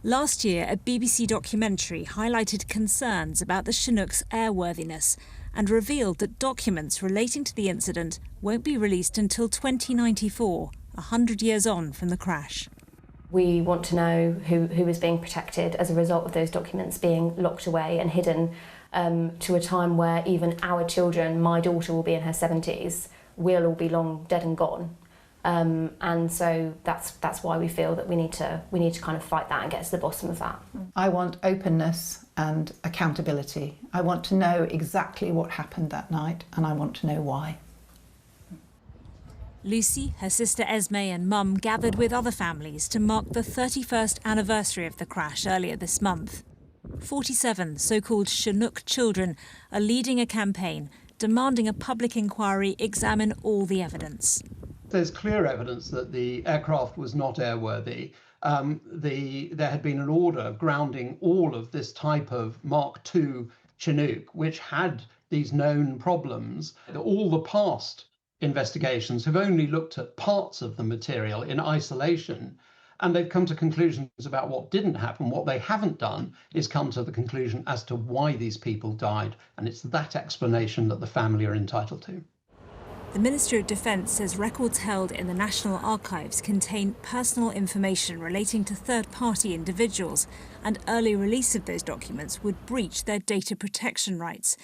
Last year, a BBC documentary highlighted concerns about the Chinook's airworthiness and revealed that documents relating to the incident won't be released until 2094, 100 years on from the crash. We want to know who is being protected as a result of those documents being locked away and hidden to a time where even our children, my daughter will be in her 70s, we'll all be long dead and gone. And so that's why we feel that we need to kind of fight that and get to the bottom of that. I want openness and accountability. I want to know exactly what happened that night, and I want to know why. Lucy, her sister Esme and mum gathered with other families to mark the 31st anniversary of the crash earlier this month. 47 so-called Chinook children are leading a campaign demanding a public inquiry examine all the evidence. There's clear evidence that the aircraft was not airworthy. There had been an order grounding all of this type of Mark II Chinook, which had these known problems. All the past investigations have only looked at parts of the material in isolation, and they've come to conclusions about what didn't happen. What they haven't done is come to the conclusion as to why these people died, and it's that explanation that the family are entitled to. The Ministry of Defence says records held in the National Archives contain personal information relating to third-party individuals, and early release of those documents would breach their data protection rights.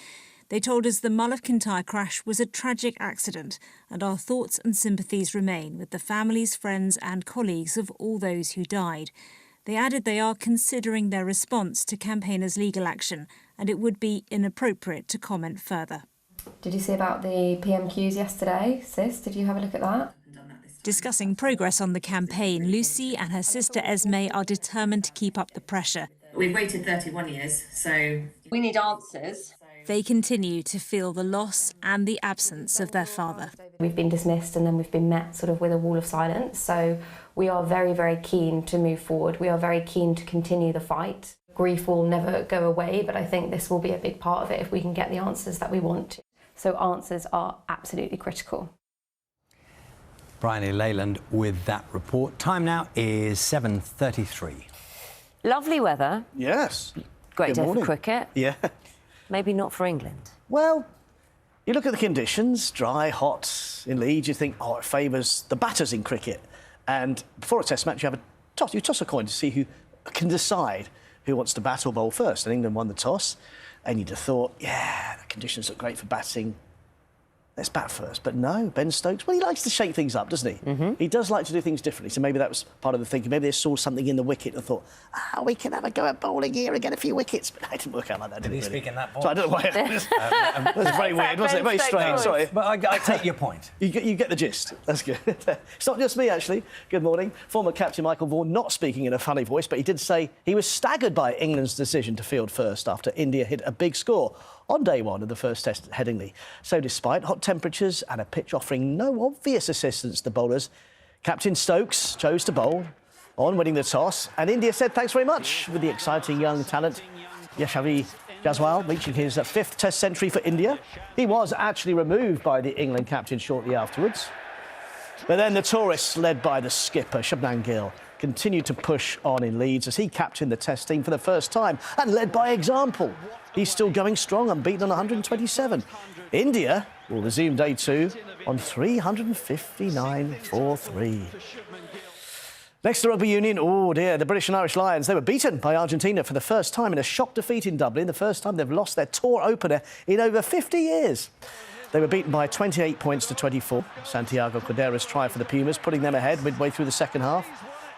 They told us the Mull of Kintyre crash was a tragic accident, and our thoughts and sympathies remain with the families, friends and colleagues of all those who died. They added they are considering their response to campaigners' legal action, and it would be inappropriate to comment further. Did you see about the PMQs yesterday, Sis? Did you have a look at that? Discussing progress on the campaign, Lucy and her sister Esme are determined to keep up the pressure. We've waited 31 years, so we need answers. They continue to feel the loss and the absence of their father. We've been dismissed and then we've been met sort of with a wall of silence. So we are very, very keen to move forward. We are very keen to continue the fight. Grief will never go away, but I think this will be a big part of it if we can get the answers that we want. So answers are absolutely critical. Bryony Leyland with that report. Time now is 7:33. Lovely weather. Yes. Great Good day morning. for cricket. Yeah. Maybe not for England. Well, you look at the conditions, dry, hot. In Leeds, you think, oh, it favours the batters in cricket. And before a test match, you toss a coin to see who can decide who wants to bat or bowl first. And England won the toss. And you'd have thought, yeah, the conditions look great for batting. Let's bat first. But no, Ben Stokes, well, he likes to shake things up, doesn't he? Mm-hmm. He does like to do things differently. So maybe that was part of the thinking. Maybe they saw something in the wicket and thought, we can have a go at bowling here and get a few wickets. But it didn't work out like that, did it? Did he speak in that voice? So I don't know why. That was very weird, wasn't it? Very strange, sorry. But I take your point. You get the gist. That's good. It's not just me, actually. Good morning. Former captain Michael Vaughan not speaking in a funny voice, but he did say he was staggered by England's decision to field first after India hit a big score on day one of the first test at Headingley. So despite hot temperatures and a pitch offering no obvious assistance to the bowlers, Captain Stokes chose to bowl on winning the toss, and India said thanks very much, with the exciting young talent Yashasvi Jaiswal reaching his fifth test century for India. He was actually removed by the England captain shortly afterwards. But then the tourists, led by the skipper Shubman Gill, continued to push on in Leeds as he captained the test team for the first time and led by example. He's still going strong, unbeaten on 127. India will resume day two on 359 for 3. Next to rugby union, oh dear, the British and Irish Lions. They were beaten by Argentina for the first time in a shock defeat in Dublin, the first time they've lost their tour opener in over 50 years. They were beaten by 28 points to 24. Santiago Cordera's try for the Pumas, putting them ahead midway through the second half.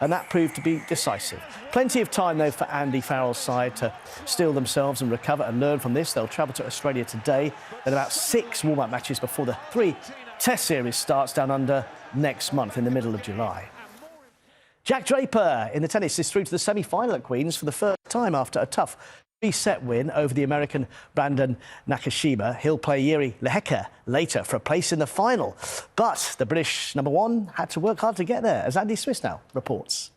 And that proved to be decisive. Plenty of time, though, for Andy Farrell's side to steel themselves and recover and learn from this. They'll travel to Australia today, then about 6 warm-up matches before the 3 Test series starts down under next month in the middle of July. Jack Draper in the tennis is through to the semi-final at Queen's for the first time after a tough 3-set win over the American Brandon Nakashima. He'll play Jiri Lehecka later for a place in the final. But the British #1 had to work hard to get there, as Andy Swiss now reports.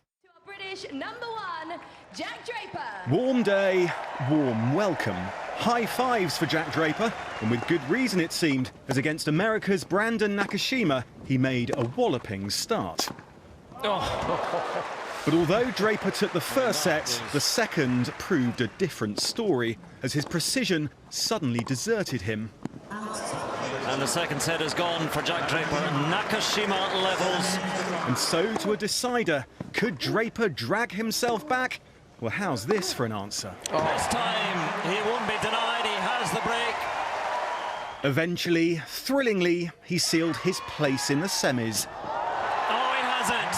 British #1, Jack Draper. Warm day, warm welcome. High fives for Jack Draper, and with good reason it seemed, as against America's Brandon Nakashima, he made a walloping start. But although Draper took the first set, the second proved a different story, as his precision suddenly deserted him. And the second set has gone for Jack Draper. Nakashima levels. And so to a decider, could Draper drag himself back? Well, how's this for an answer? This time, he won't be denied, he has the break. Eventually, thrillingly, he sealed his place in the semis. is it.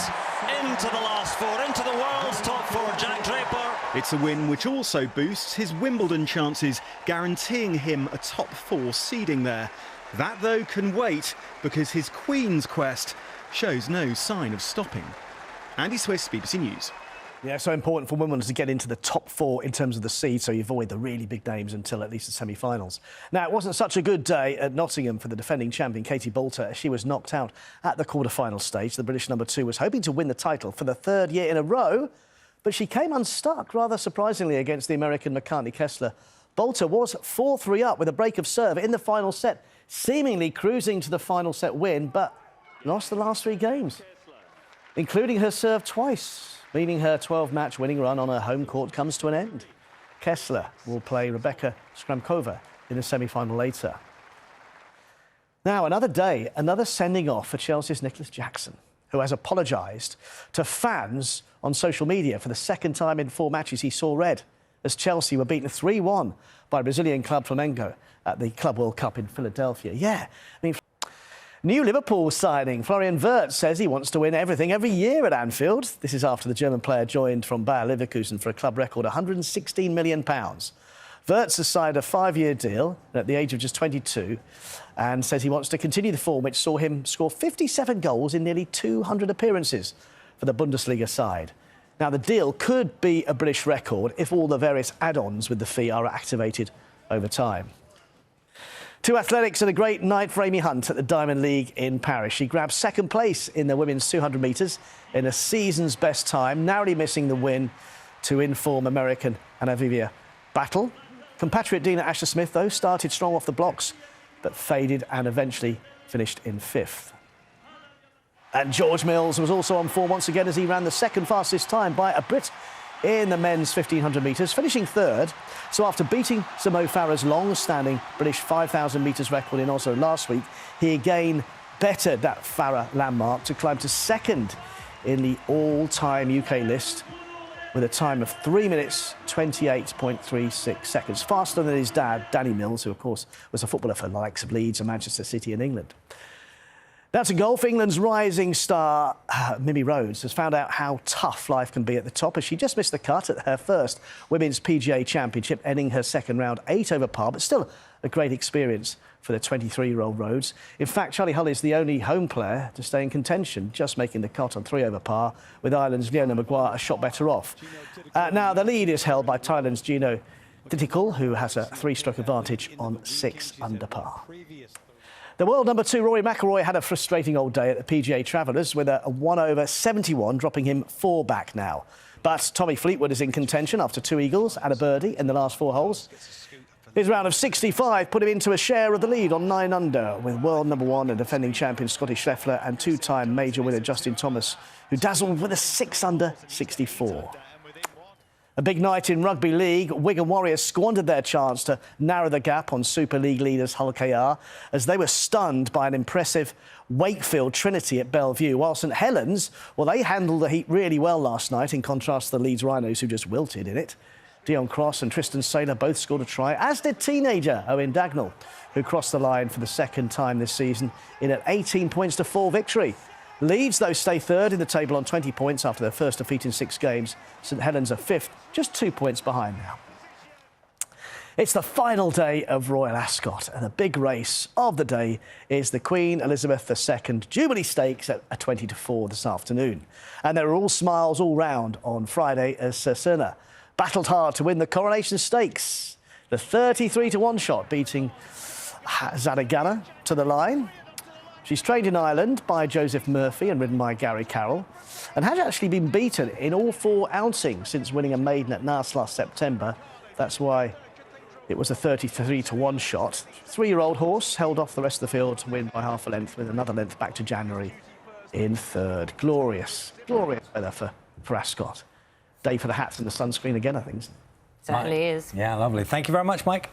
Into the last four, into the world's top four, Jack Draper. It's a win which also boosts his Wimbledon chances, guaranteeing him a top 4 seeding there. That, though, can wait, because his Queen's quest shows no sign of stopping. Andy Swiss, BBC News. Yeah, so important for Wimbledon to get into the top 4 in terms of the seed, so you avoid the really big names until at least the semi-finals. Now, it wasn't such a good day at Nottingham for the defending champion, Katie Boulter, as she was knocked out at the quarter-final stage. The British number 2 was hoping to win the title for the 3rd year in a row, but she came unstuck, rather surprisingly, against the American McCartney Kessler. Boulter was 4-3 up with a break of serve in the final set, seemingly cruising to the final set win, but lost the last 3 games, including her serve twice, meaning her 12-match winning run on her home court comes to an end. Kessler will play Rebecca Skramkova in the semi-final later. Now, another day, another sending off for Chelsea's Nicholas Jackson, who has apologised to fans on social media for the 2nd time in 4 matches he saw red, as Chelsea were beaten 3-1 by Brazilian club Flamengo at the Club World Cup in Philadelphia. Yeah, I mean, new Liverpool signing Florian Wirtz says he wants to win everything every year at Anfield. This is after the German player joined from Bayer Leverkusen for a club record £116 million. Wirtz has signed a 5-year deal at the age of just 22 and says he wants to continue the form which saw him score 57 goals in nearly 200 appearances for the Bundesliga side. Now, the deal could be a British record if all the various add-ons with the fee are activated over time. To athletics and a great night for Amy Hunt at the Diamond League in Paris. She grabbed 2nd place in the women's 200 metres in a season's best time, narrowly missing the win to in-form American Anna Vivia Battle. Compatriot Dina Asher-Smith, though, started strong off the blocks, but faded and eventually finished in 5th. And George Mills was also on form once again as he ran the 2nd fastest time by a Brit in the men's 1500 metres, finishing 3rd. So after beating Sir Mo Farah's long-standing British 5,000 metres record in Oslo last week, he again bettered that Farah landmark to climb to 2nd in the all-time UK list with a time of 3 minutes 28.36 seconds, faster than his dad, Danny Mills, who, of course, was a footballer for the likes of Leeds and Manchester City in England. Now to golf, England's rising star, Mimi Rhodes, has found out how tough life can be at the top as she just missed the cut at her first Women's PGA Championship, ending her 2nd round 8 over par, but still a great experience for the 23-year-old Rhodes. In fact, Charlie Hull is the only home player to stay in contention, just making the cut on 3 over par, with Ireland's Leona Maguire a shot better off. Now, the lead is held by Thailand's Gino Titikul, who has a 3-stroke advantage on 6 under par. The world number 2, Rory McIlroy, had a frustrating old day at the PGA Travellers with a 1 over 71, dropping him 4 back now. But Tommy Fleetwood is in contention after 2 eagles and a birdie in the last 4 holes. His round of 65 put him into a share of the lead on 9 under, with world number 1 and defending champion Scotty Scheffler and 2-time major winner Justin Thomas, who dazzled with a 6 under 64. A big night in rugby league. Wigan Warriors squandered their chance to narrow the gap on Super League leaders Hull KR as they were stunned by an impressive Wakefield Trinity at Bellevue, while St Helens, well, they handled the heat really well last night, in contrast to the Leeds Rhinos, who just wilted in it. Dion Cross and Tristan Saylor both scored a try, as did teenager Owen Dagnall, who crossed the line for the 2nd time this season in an 18-4 victory. Leeds, though, stay 3rd in the table on 20 points after their first defeat in 6 games. St Helens are 5th, just 2 points behind now. It's the final day of Royal Ascot, and the big race of the day is the Queen Elizabeth II Jubilee Stakes at 20-4 this afternoon. And there are all smiles all round on Friday as Sir Serna battled hard to win the Coronation Stakes. The 33-1 shot beating Zadagana to the line. She's trained in Ireland by Joseph Murphy and ridden by Gary Carroll, and has actually been beaten in all 4 outings since winning a maiden at Naas last September. That's why it was a 33-1 shot. 3-year-old horse held off the rest of the field to win by half a length, with another length back to January in 3rd. Glorious, glorious weather for Ascot. Day for the hats and the sunscreen again, I think. Certainly is. Yeah, lovely. Thank you very much, Mike.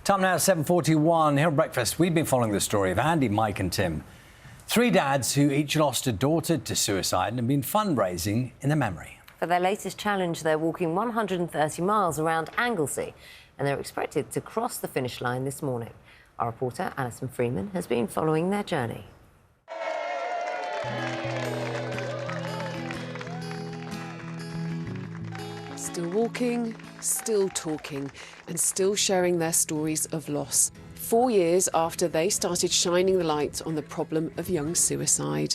Time now, 7:41. Here at breakfast, we've been following the story of Andy, Mike and Tim. 3 dads who each lost a daughter to suicide and have been fundraising in their memory. For their latest challenge, they're walking 130 miles around Anglesey, and they're expected to cross the finish line this morning. Our reporter, Alison Freeman, has been following their journey. Still walking, still talking, and still sharing their stories of loss. 4 years after they started shining the light on the problem of young suicide.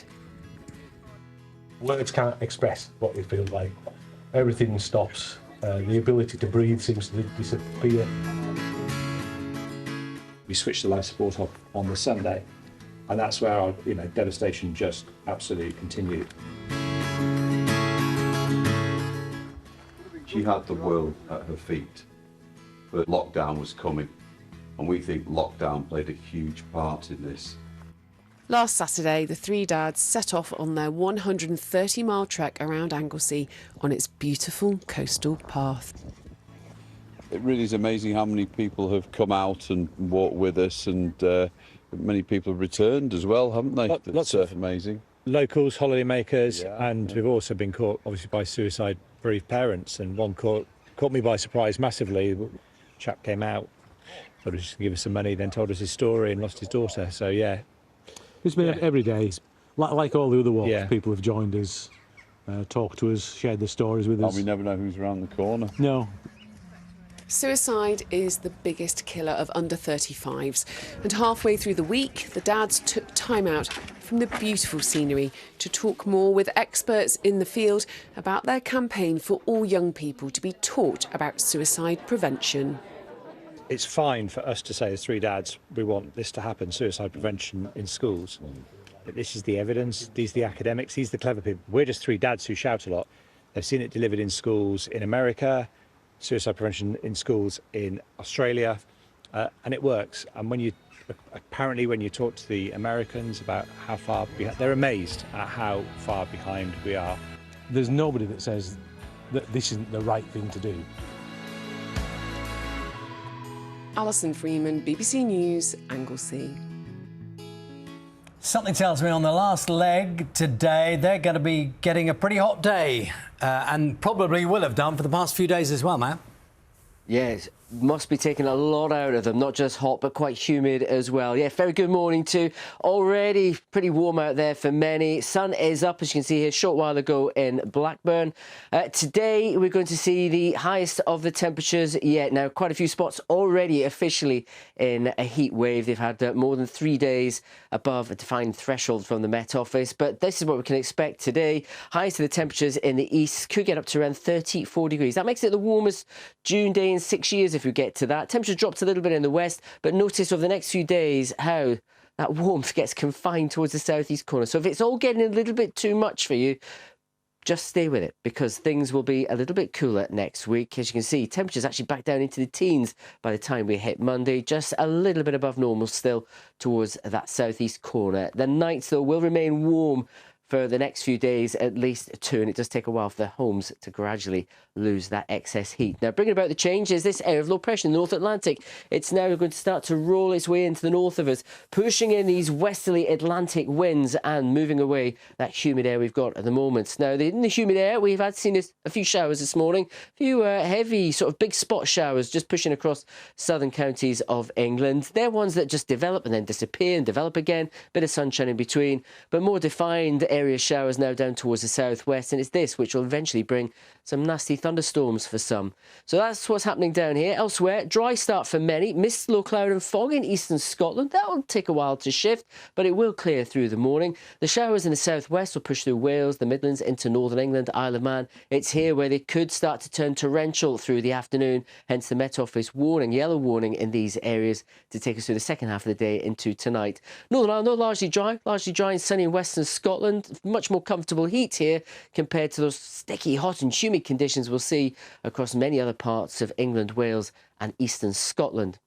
Words can't express what they feel like. Everything stops. The ability to breathe seems to disappear. We switched the life support off on the Sunday, and that's where our devastation just absolutely continued. She had the world at her feet, but lockdown was coming, and we think lockdown played a huge part in this. Last Saturday, the three dads set off on their 130-mile trek around Anglesey on its beautiful coastal path. It really is amazing how many people have come out and walked with us, and many people have returned as well, haven't they? Lots of amazing. Locals, holidaymakers, and we've also been caught, obviously, by suicide-bereaved parents, and one caught me by surprise massively. The chap came out, thought he was just going to give us some money, then told us his story and lost his daughter, so yeah. It's been every day. Like all the other walks, people have joined us, talked to us, shared their stories with us. And we never know who's around the corner. No. Suicide is the biggest killer of under 35s, and halfway through the week, the dads took time out from the beautiful scenery to talk more with experts in the field about their campaign for all young people to be taught about suicide prevention. It's fine for us to say as three dads, we want this to happen, suicide prevention in schools. But this is the evidence, these are the academics, these are the clever people. We're just three dads who shout a lot. They've seen it delivered in schools in America, suicide prevention in schools in Australia, and it works. And when you talk to the Americans about how far behind, they're amazed at how far behind we are. There's nobody that says that this isn't the right thing to do. Alison Freeman, BBC News, Anglesey. Something tells me on the last leg today, they're going to be getting a pretty hot day, and probably will have done for the past few days as well, Matt. Yes, must be taking a lot out of them, not just hot, but quite humid as well. Yeah, very good morning too. Already pretty warm out there for many. Sun is up, as you can see here, a short while ago in Blackburn. Today, we're going to see the highest of the temperatures yet. Now, quite a few spots already officially in a heat wave. They've had more than 3 days above a defined threshold from the Met Office, but this is what we can expect today. Highest of the temperatures in the east could get up to around 34 degrees. That makes it the warmest June day in 6 years if we get to that. Temperature drops a little bit in the west, but notice over the next few days how that warmth gets confined towards the southeast corner. So if it's all getting a little bit too much for you, just stay with it, because things will be a little bit cooler next week. As you can see, temperatures actually back down into the teens by the time we hit Monday, just a little bit above normal still towards that southeast corner. The nights, though, will remain warm for the next few days at least too, and it does take a while for the homes to gradually lose that excess heat. Now, bringing about the change is this area of low pressure in the North Atlantic. It's now going to start to roll its way into the north of us, pushing in these westerly Atlantic winds and moving away that humid air we've got at the moment. Now, in the humid air, we've seen a few showers this morning, a few heavy sort of big spot showers just pushing across southern counties of England. They're ones that just develop and then disappear and develop again, bit of sunshine in between, but more defined area showers now down towards the southwest, and it's this which will eventually bring some nasty thunderstorms for some. So that's what's happening down here. Elsewhere, dry start for many. Mist, low cloud and fog in eastern Scotland. That will take a while to shift, but it will clear through the morning. The showers in the southwest will push through Wales, the Midlands, into northern England, Isle of Man. It's here where they could start to turn torrential through the afternoon, hence the Met Office warning, yellow warning in these areas to take us through the second half of the day into tonight. Northern Ireland, largely dry and sunny in western Scotland. Much more comfortable heat here compared to those sticky, hot and humid conditions we'll see across many other parts of England, Wales and eastern Scotland.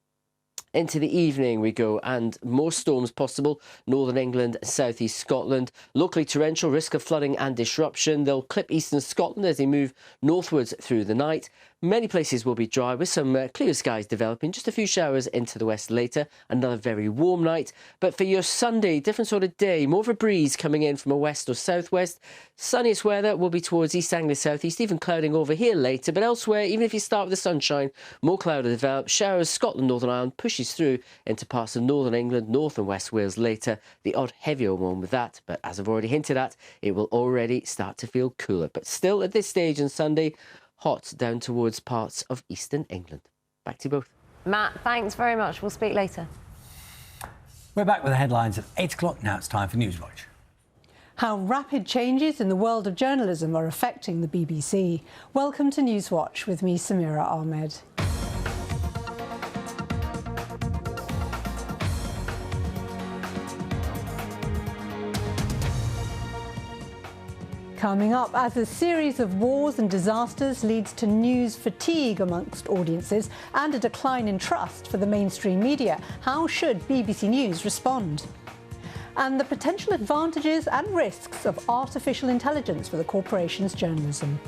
Into the evening we go, and more storms possible. Northern England, southeast Scotland. Locally torrential, risk of flooding and disruption. They'll clip eastern Scotland as they move northwards through the night. Many places will be dry with some clear skies developing. Just a few showers into the west later. Another very warm night. But for your Sunday, different sort of day. More of a breeze coming in from a west or southwest. Sunniest weather will be towards East Anglia, southeast, even clouding over here later. But elsewhere, even if you start with the sunshine, more cloud will develop. Showers, Scotland, Northern Ireland pushes through into parts of northern England, north and west Wales later. The odd heavier one with that. But as I've already hinted at, it will already start to feel cooler. But still, at this stage on Sunday, hot down towards parts of eastern England. Back to you both. Matt, thanks very much. We'll speak later. We're back with the headlines at 8 o'clock. Now it's time for Newswatch. How rapid changes in the world of journalism are affecting the BBC. Welcome to Newswatch with me, Samira Ahmed. Coming up, as a series of wars and disasters leads to news fatigue amongst audiences and a decline in trust for the mainstream media, how should BBC News respond? And the potential advantages and risks of artificial intelligence for the corporation's journalism.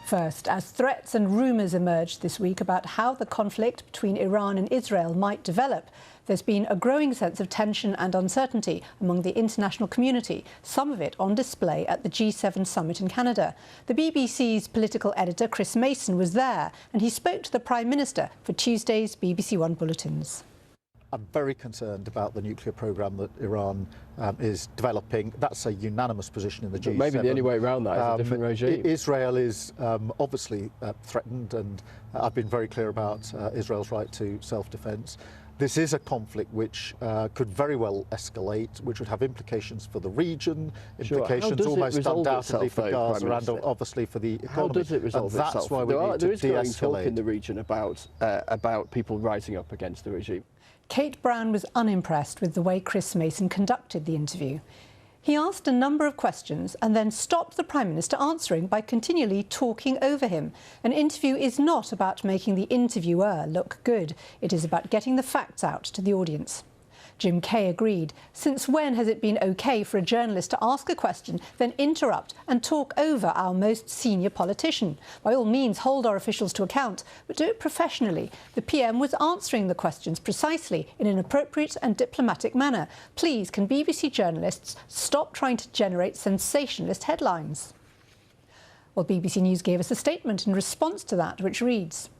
First, as threats and rumours emerged this week about how the conflict between Iran and Israel might develop, there's been a growing sense of tension and uncertainty among the international community, some of it on display at the G7 summit in Canada. The BBC's political editor, Chris Mason, was there, and he spoke to the Prime Minister for Tuesday's BBC One bulletins. I'm very concerned about the nuclear programme that Iran is developing. That's a unanimous position in the G7. Maybe the only way around that is a different regime. Israel is obviously threatened, and I've been very clear about Israel's right to self-defence. This is a conflict which could very well escalate, which would have implications for the region, implications almost undoubtedly for Gaza and obviously for the economy. How does it resolve itself? That's why we need to there is growing de-escalate. talk in the region about people rising up against the regime. Kate Brown was unimpressed with the way Chris Mason conducted the interview. He asked a number of questions and then stopped the Prime Minister answering by continually talking over him. An interview is not about making the interviewer look good. It is about getting the facts out to the audience. Jim Kay agreed. Since when has it been OK for a journalist to ask a question, then interrupt and talk over our most senior politician? By all means, hold our officials to account, but do it professionally. The PM was answering the questions precisely in an appropriate and diplomatic manner. Please, can BBC journalists stop trying to generate sensationalist headlines? Well, BBC News gave us a statement in response to that, which reads: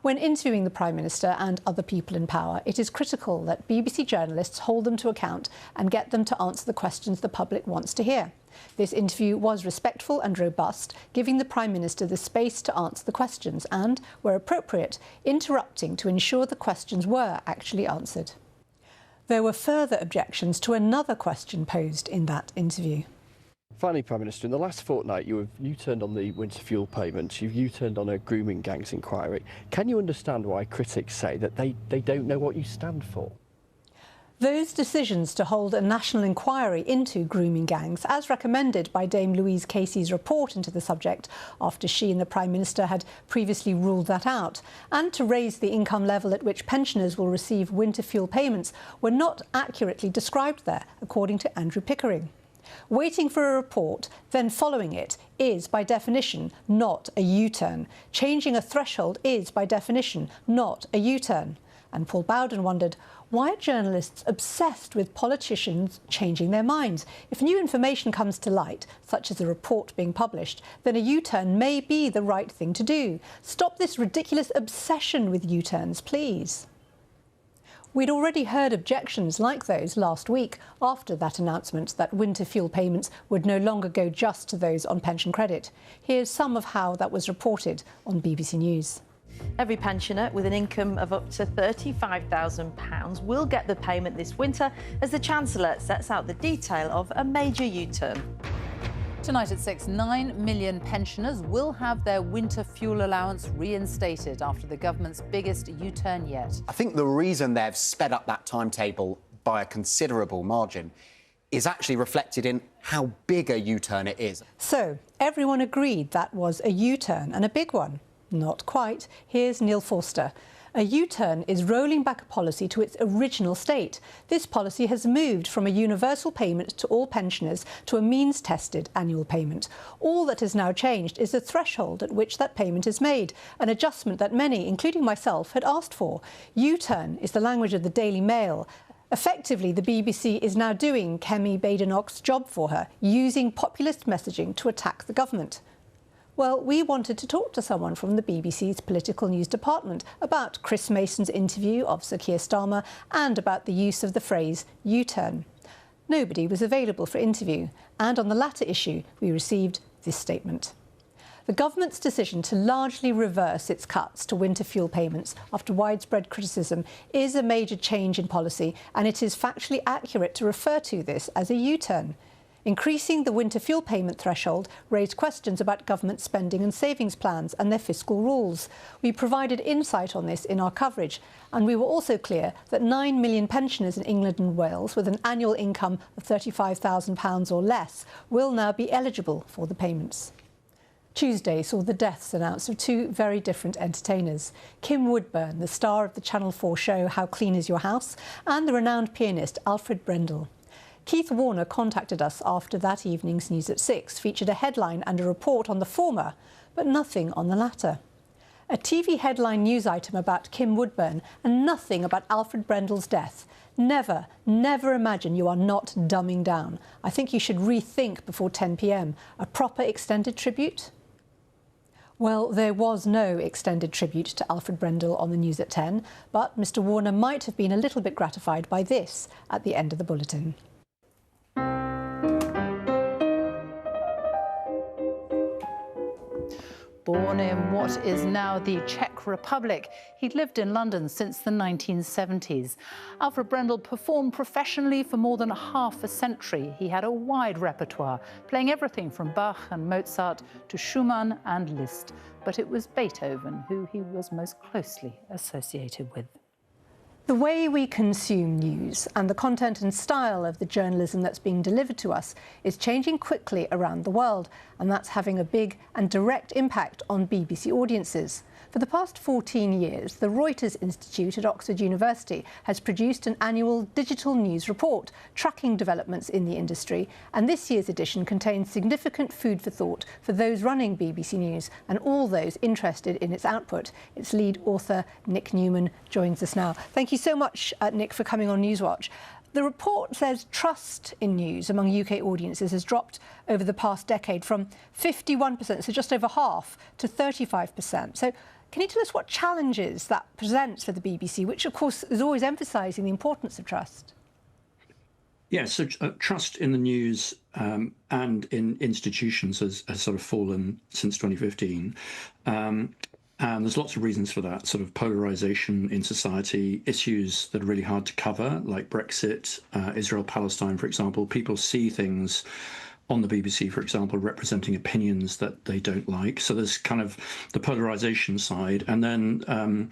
when interviewing the Prime Minister and other people in power, it is critical that BBC journalists hold them to account and get them to answer the questions the public wants to hear. This interview was respectful and robust, giving the Prime Minister the space to answer the questions and, where appropriate, interrupting to ensure the questions were actually answered. There were further objections to another question posed in that interview. Finally, Prime Minister, in the last fortnight you turned on the winter fuel payments, you turned on a grooming gangs inquiry. Can you understand why critics say that they don't know what you stand for? Those decisions to hold a national inquiry into grooming gangs, as recommended by Dame Louise Casey's report into the subject after she and the Prime Minister had previously ruled that out, and to raise the income level at which pensioners will receive winter fuel payments, were not accurately described there, according to Andrew Pickering. Waiting for a report, then following it, is by definition not a U-turn. Changing a threshold is by definition not a U-turn. And Paul Bowden wondered, why are journalists obsessed with politicians changing their minds? If new information comes to light, such as a report being published, then a U-turn may be the right thing to do. Stop this ridiculous obsession with U-turns, please. We'd already heard objections like those last week after that announcement that winter fuel payments would no longer go just to those on pension credit. Here's some of how that was reported on BBC News. Every pensioner with an income of up to £35,000 will get the payment this winter as the Chancellor sets out the detail of a major U-turn. Tonight at 6, 9 million pensioners will have their winter fuel allowance reinstated after the government's biggest U-turn yet. I think the reason they've sped up that timetable by a considerable margin is actually reflected in how big a U-turn it is. So, everyone agreed that was a U-turn, and a big one. Not quite. Here's Neil Forster. A U-turn is rolling back a policy to its original state. This policy has moved from a universal payment to all pensioners to a means-tested annual payment. All that has now changed is the threshold at which that payment is made, an adjustment that many, including myself, had asked for. U-turn is the language of the Daily Mail. Effectively, the BBC is now doing Kemi Badenoch's job for her, using populist messaging to attack the government. Well, we wanted to talk to someone from the BBC's political news department about Chris Mason's interview of Sir Keir Starmer and about the use of the phrase U-turn. nobody was available for interview. And on the latter issue, we received this statement. The government's decision to largely reverse its cuts to winter fuel payments after widespread criticism is a major change in policy, and it is factually accurate to refer to this as a U-turn. Increasing the winter fuel payment threshold raised questions about government spending and savings plans and their fiscal rules. We provided insight on this in our coverage, and we were also clear that 9 million pensioners in England and Wales with an annual income of £35,000 or less will now be eligible for the payments. Tuesday saw the deaths announced of two very different entertainers. Kim Woodburn, the star of the Channel 4 show How Clean Is Your House, and the renowned pianist Alfred Brendel. Keith Warner contacted us after that evening's News at 6 featured a headline and a report on the former, but nothing on the latter. A TV headline news item about Kim Woodburn and nothing about Alfred Brendel's death. Never, never imagine you are not dumbing down. I think you should rethink before 10 p.m. A proper extended tribute? Well, there was no extended tribute to Alfred Brendel on the News at 10, but Mr. Warner might have been a little bit gratified by this at the end of the bulletin. Born in what is now the Czech Republic, he'd lived in London since the 1970s. Alfred Brendel performed professionally for more than half a century. He had a wide repertoire, playing everything from Bach and Mozart to Schumann and Liszt. But it was Beethoven who he was most closely associated with. The way we consume news and the content and style of the journalism that's being delivered to us is changing quickly around the world, and that's having a big and direct impact on BBC audiences. For the past 14 years, the Reuters Institute at Oxford University has produced an annual digital news report tracking developments in the industry, and this year's edition contains significant food for thought for those running BBC News and all those interested in its output. Its lead author, Nick Newman, joins us now. Thank you so much, Nick, for coming on Newswatch. The report says trust in news among UK audiences has dropped over the past decade from 51%, so just over half, to 35%. So can you tell us what challenges that presents for the BBC, which, of course, is always emphasising the importance of trust? Yeah, so trust in the news and in institutions has sort of fallen since 2015. And there's lots of reasons for that, sort of polarisation in society, issues that are really hard to cover, like Brexit, Israel-Palestine, for example. People see things on the BBC, for example, representing opinions that they don't like. So there's kind of the polarisation side. And then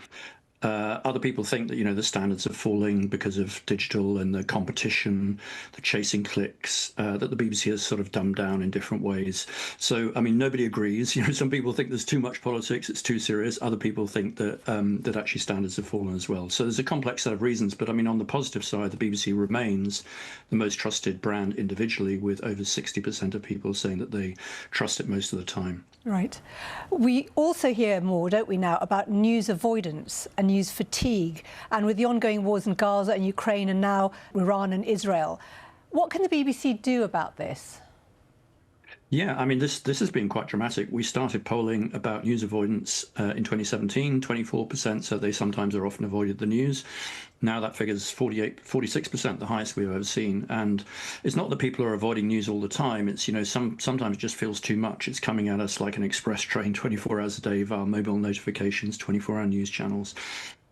other people think that, the standards are falling because of digital and the competition, the chasing clicks, that the BBC has sort of dumbed down in different ways. So, I mean, nobody agrees. Some people think there's too much politics, it's too serious. Other people think that that actually standards have fallen as well. So there's a complex set of reasons. But I mean, on the positive side, the BBC remains the most trusted brand individually, with over 60% of people saying that they trust it most of the time. Right. We also hear more, don't we now, about news avoidance and news fatigue, and with the ongoing wars in Gaza and Ukraine and now Iran and Israel. What can the BBC do about this? Yeah, I mean, this has been quite dramatic. We started polling about news avoidance in 2017, 24% said they sometimes or often avoided the news. Now that figure's 46%, the highest we've ever seen. And it's not that people are avoiding news all the time. It's, sometimes it just feels too much. It's coming at us like an express train 24 hours a day via mobile notifications, 24-hour news channels.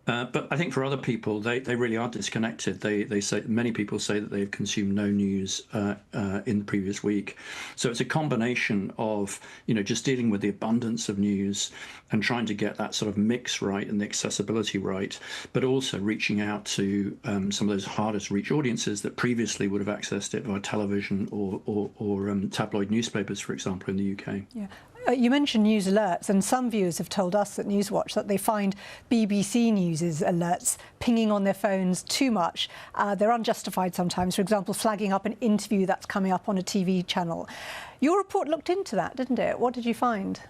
But I think for other people, they really are disconnected. They say, many people say that they've consumed no news in the previous week. So it's a combination of, just dealing with the abundance of news and trying to get that sort of mix right and the accessibility right, but also reaching out to some of those hardest to reach audiences that previously would have accessed it via television or tabloid newspapers, for example, in the UK. Yeah. You mentioned news alerts, and some viewers have told us at Newswatch that they find BBC News's alerts pinging on their phones too much. They're unjustified sometimes, for example, flagging up an interview that's coming up on a TV channel. Your report looked into that, didn't it? What did you find?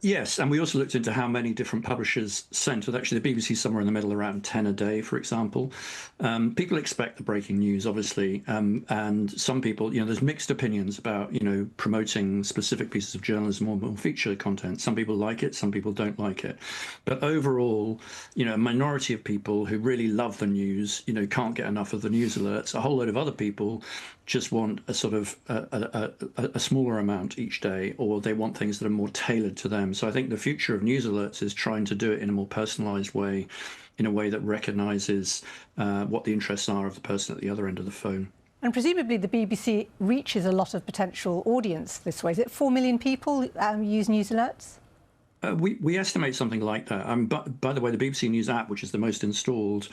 Yes, and we also looked into how many different publishers sent. With actually the BBC somewhere in the middle, around 10 a day, for example. People expect the breaking news, obviously, and some people, there's mixed opinions about, promoting specific pieces of journalism or more feature content. Some people like it, some people don't like it. But overall, a minority of people who really love the news, can't get enough of the news alerts. A whole load of other people just want a sort of a smaller amount each day, or they want things that are more tailored to them. So I think the future of news alerts is trying to do it in a more personalised way, in a way that recognises what the interests are of the person at the other end of the phone. And presumably the BBC reaches a lot of potential audience this way. Is it 4 million people use news alerts? We estimate something like that. But by the way, the BBC News app, which is the most installed,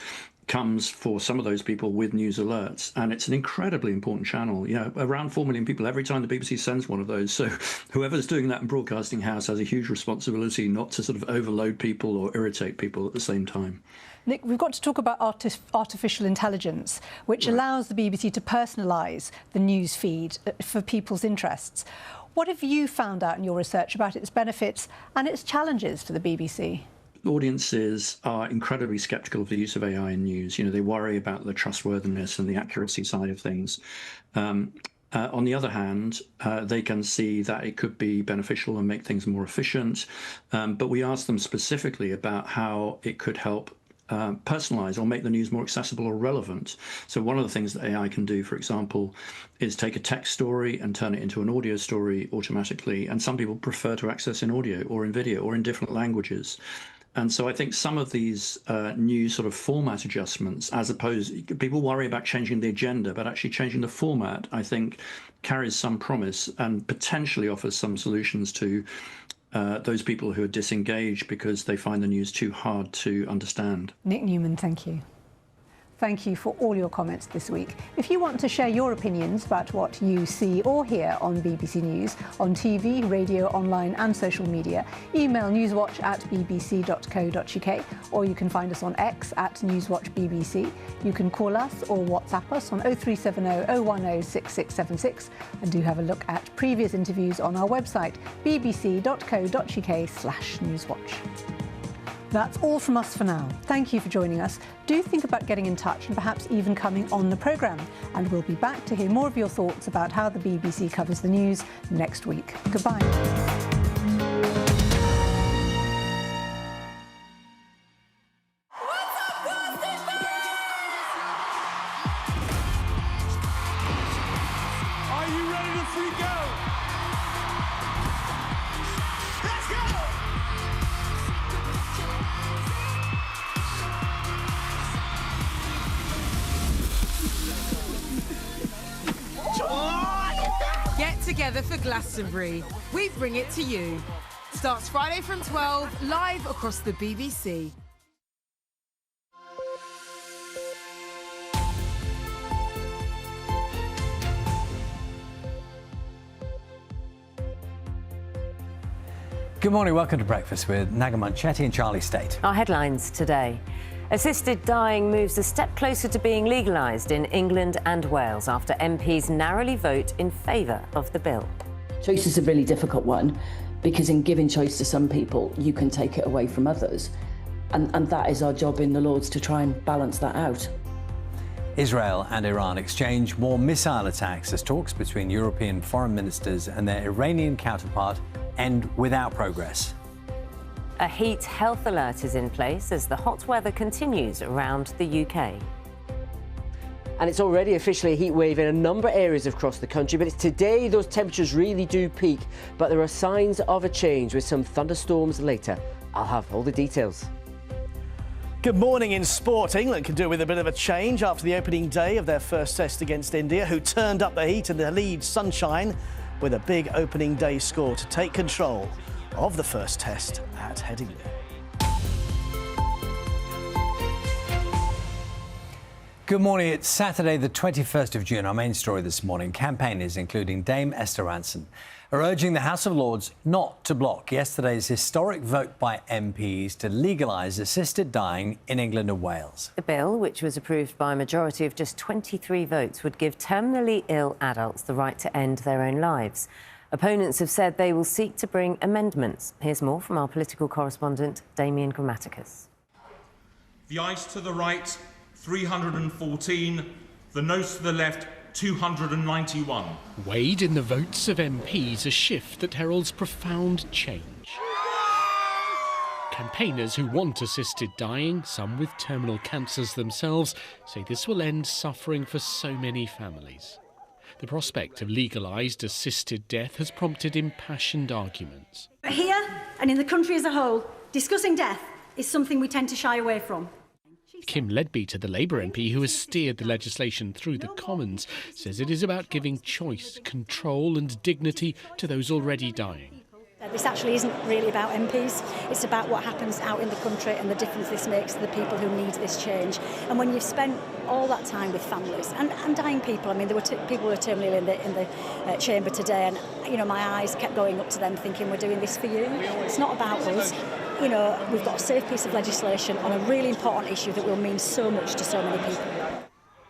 comes for some of those people with news alerts, and it's an incredibly important channel. Around 4 million people every time the BBC sends one of those. So whoever's doing that in Broadcasting House has a huge responsibility not to sort of overload people or irritate people at the same time. Nick, we've got to talk about artificial intelligence, which allows the BBC to personalise the news feed for people's interests. What have you found out in your research about its benefits and its challenges for the BBC? Audiences are incredibly sceptical of the use of AI in news. They worry about the trustworthiness and the accuracy side of things. On the other hand, they can see that it could be beneficial and make things more efficient. But we asked them specifically about how it could help personalize or make the news more accessible or relevant. So one of the things that AI can do, for example, is take a text story and turn it into an audio story automatically. And some people prefer to access in audio or in video or in different languages. And so I think some of these new sort of format adjustments, as opposed, people worry about changing the agenda, but actually changing the format, I think, carries some promise and potentially offers some solutions to those people who are disengaged because they find the news too hard to understand. Nick Newman, thank you. Thank you for all your comments this week. If you want to share your opinions about what you see or hear on BBC News, on TV, radio, online and social media, email newswatch@bbc.co.uk, or you can find us on X @newswatchbbc. You can call us or WhatsApp us on 0370 010 6676, and do have a look at previous interviews on our website bbc.co.uk/newswatch. That's all from us for now. Thank you for joining us. Do think about getting in touch and perhaps even coming on the programme. And we'll be back to hear more of your thoughts about how the BBC covers the news next week. Goodbye. Together for Glastonbury. We bring it to you. Starts Friday from 12, live across the BBC. Good morning, welcome to Breakfast with Naga, Munchetty and Charlie Stayt. Our headlines today. Assisted dying moves a step closer to being legalised in England and Wales after MPs narrowly vote in favour of the bill. Choice is a really difficult one because in giving choice to some people, you can take it away from others. And that is our job in the Lords, to try and balance that out. Israel and Iran exchange more missile attacks as talks between European foreign ministers and their Iranian counterpart end without progress. A heat health alert is in place as the hot weather continues around the UK. And it's already officially a heat wave in a number of areas across the country, but it's today those temperatures really do peak. But there are signs of a change with some thunderstorms later. I'll have all the details. Good morning in sport. England can do with a bit of a change after the opening day of their first test against India, who turned up the heat and the lead sunshine with a big opening day score to take control of the first test at Headingley. Good morning. It's Saturday, the 21st of June. Our main story this morning. Campaigners, including Dame Esther Rantzen, are urging the House of Lords not to block yesterday's historic vote by MPs to legalise assisted dying in England and Wales. The bill, which was approved by a majority of just 23 votes, would give terminally ill adults the right to end their own lives. Opponents have said they will seek to bring amendments. Here's more from our political correspondent, Damien Grammaticus. The ayes to the right, 314. The noes to the left, 291. Weighed in the votes of MPs, a shift that heralds profound change. Campaigners who want assisted dying, some with terminal cancers themselves, say this will end suffering for so many families. The prospect of legalised assisted death has prompted impassioned arguments. Here, and in the country as a whole, discussing death is something we tend to shy away from. Kim Leadbeater, the Labour MP who has steered the legislation through the Commons, says it is about giving choice, control and dignity to those already dying. This actually isn't really about MPs. It's about what happens out in the country and the difference this makes to the people who need this change. And when you've spent all that time with families and dying people, I mean, there were people who were terminally ill in the chamber today, and you know, my eyes kept going up to them, thinking, we're doing this for you. It's not about us. You know, we've got a safe piece of legislation on a really important issue that will mean so much to so many people.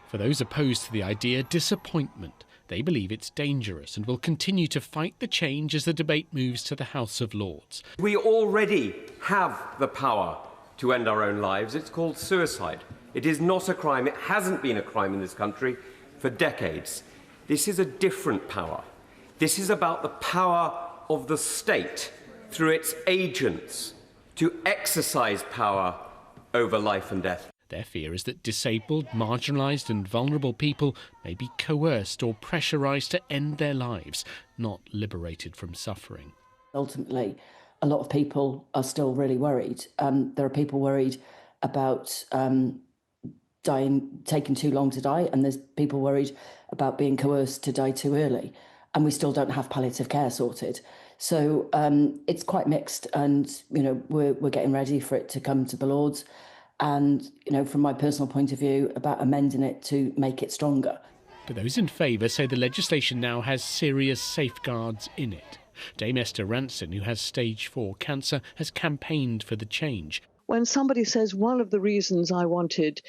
For those opposed to the idea, disappointment. They believe it's dangerous and will continue to fight the change as the debate moves to the House of Lords. We already have the power to end our own lives. It's called suicide. It is not a crime. It hasn't been a crime in this country for decades. This is a different power. This is about the power of the state through its agents to exercise power over life and death. Their fear is that disabled, marginalised and vulnerable people may be coerced or pressurised to end their lives, not liberated from suffering. Ultimately, a lot of people are still really worried. There are people worried about dying, taking too long to die, and there's people worried about being coerced to die too early. And we still don't have palliative care sorted. So it's quite mixed, and you know, we're getting ready for it to come to the Lords. And, you know, from my personal point of view, about amending it to make it stronger. But those in favour say the legislation now has serious safeguards in it. Dame Esther Ranson, who has stage 4 cancer, has campaigned for the change. When somebody says one of the reasons I wanted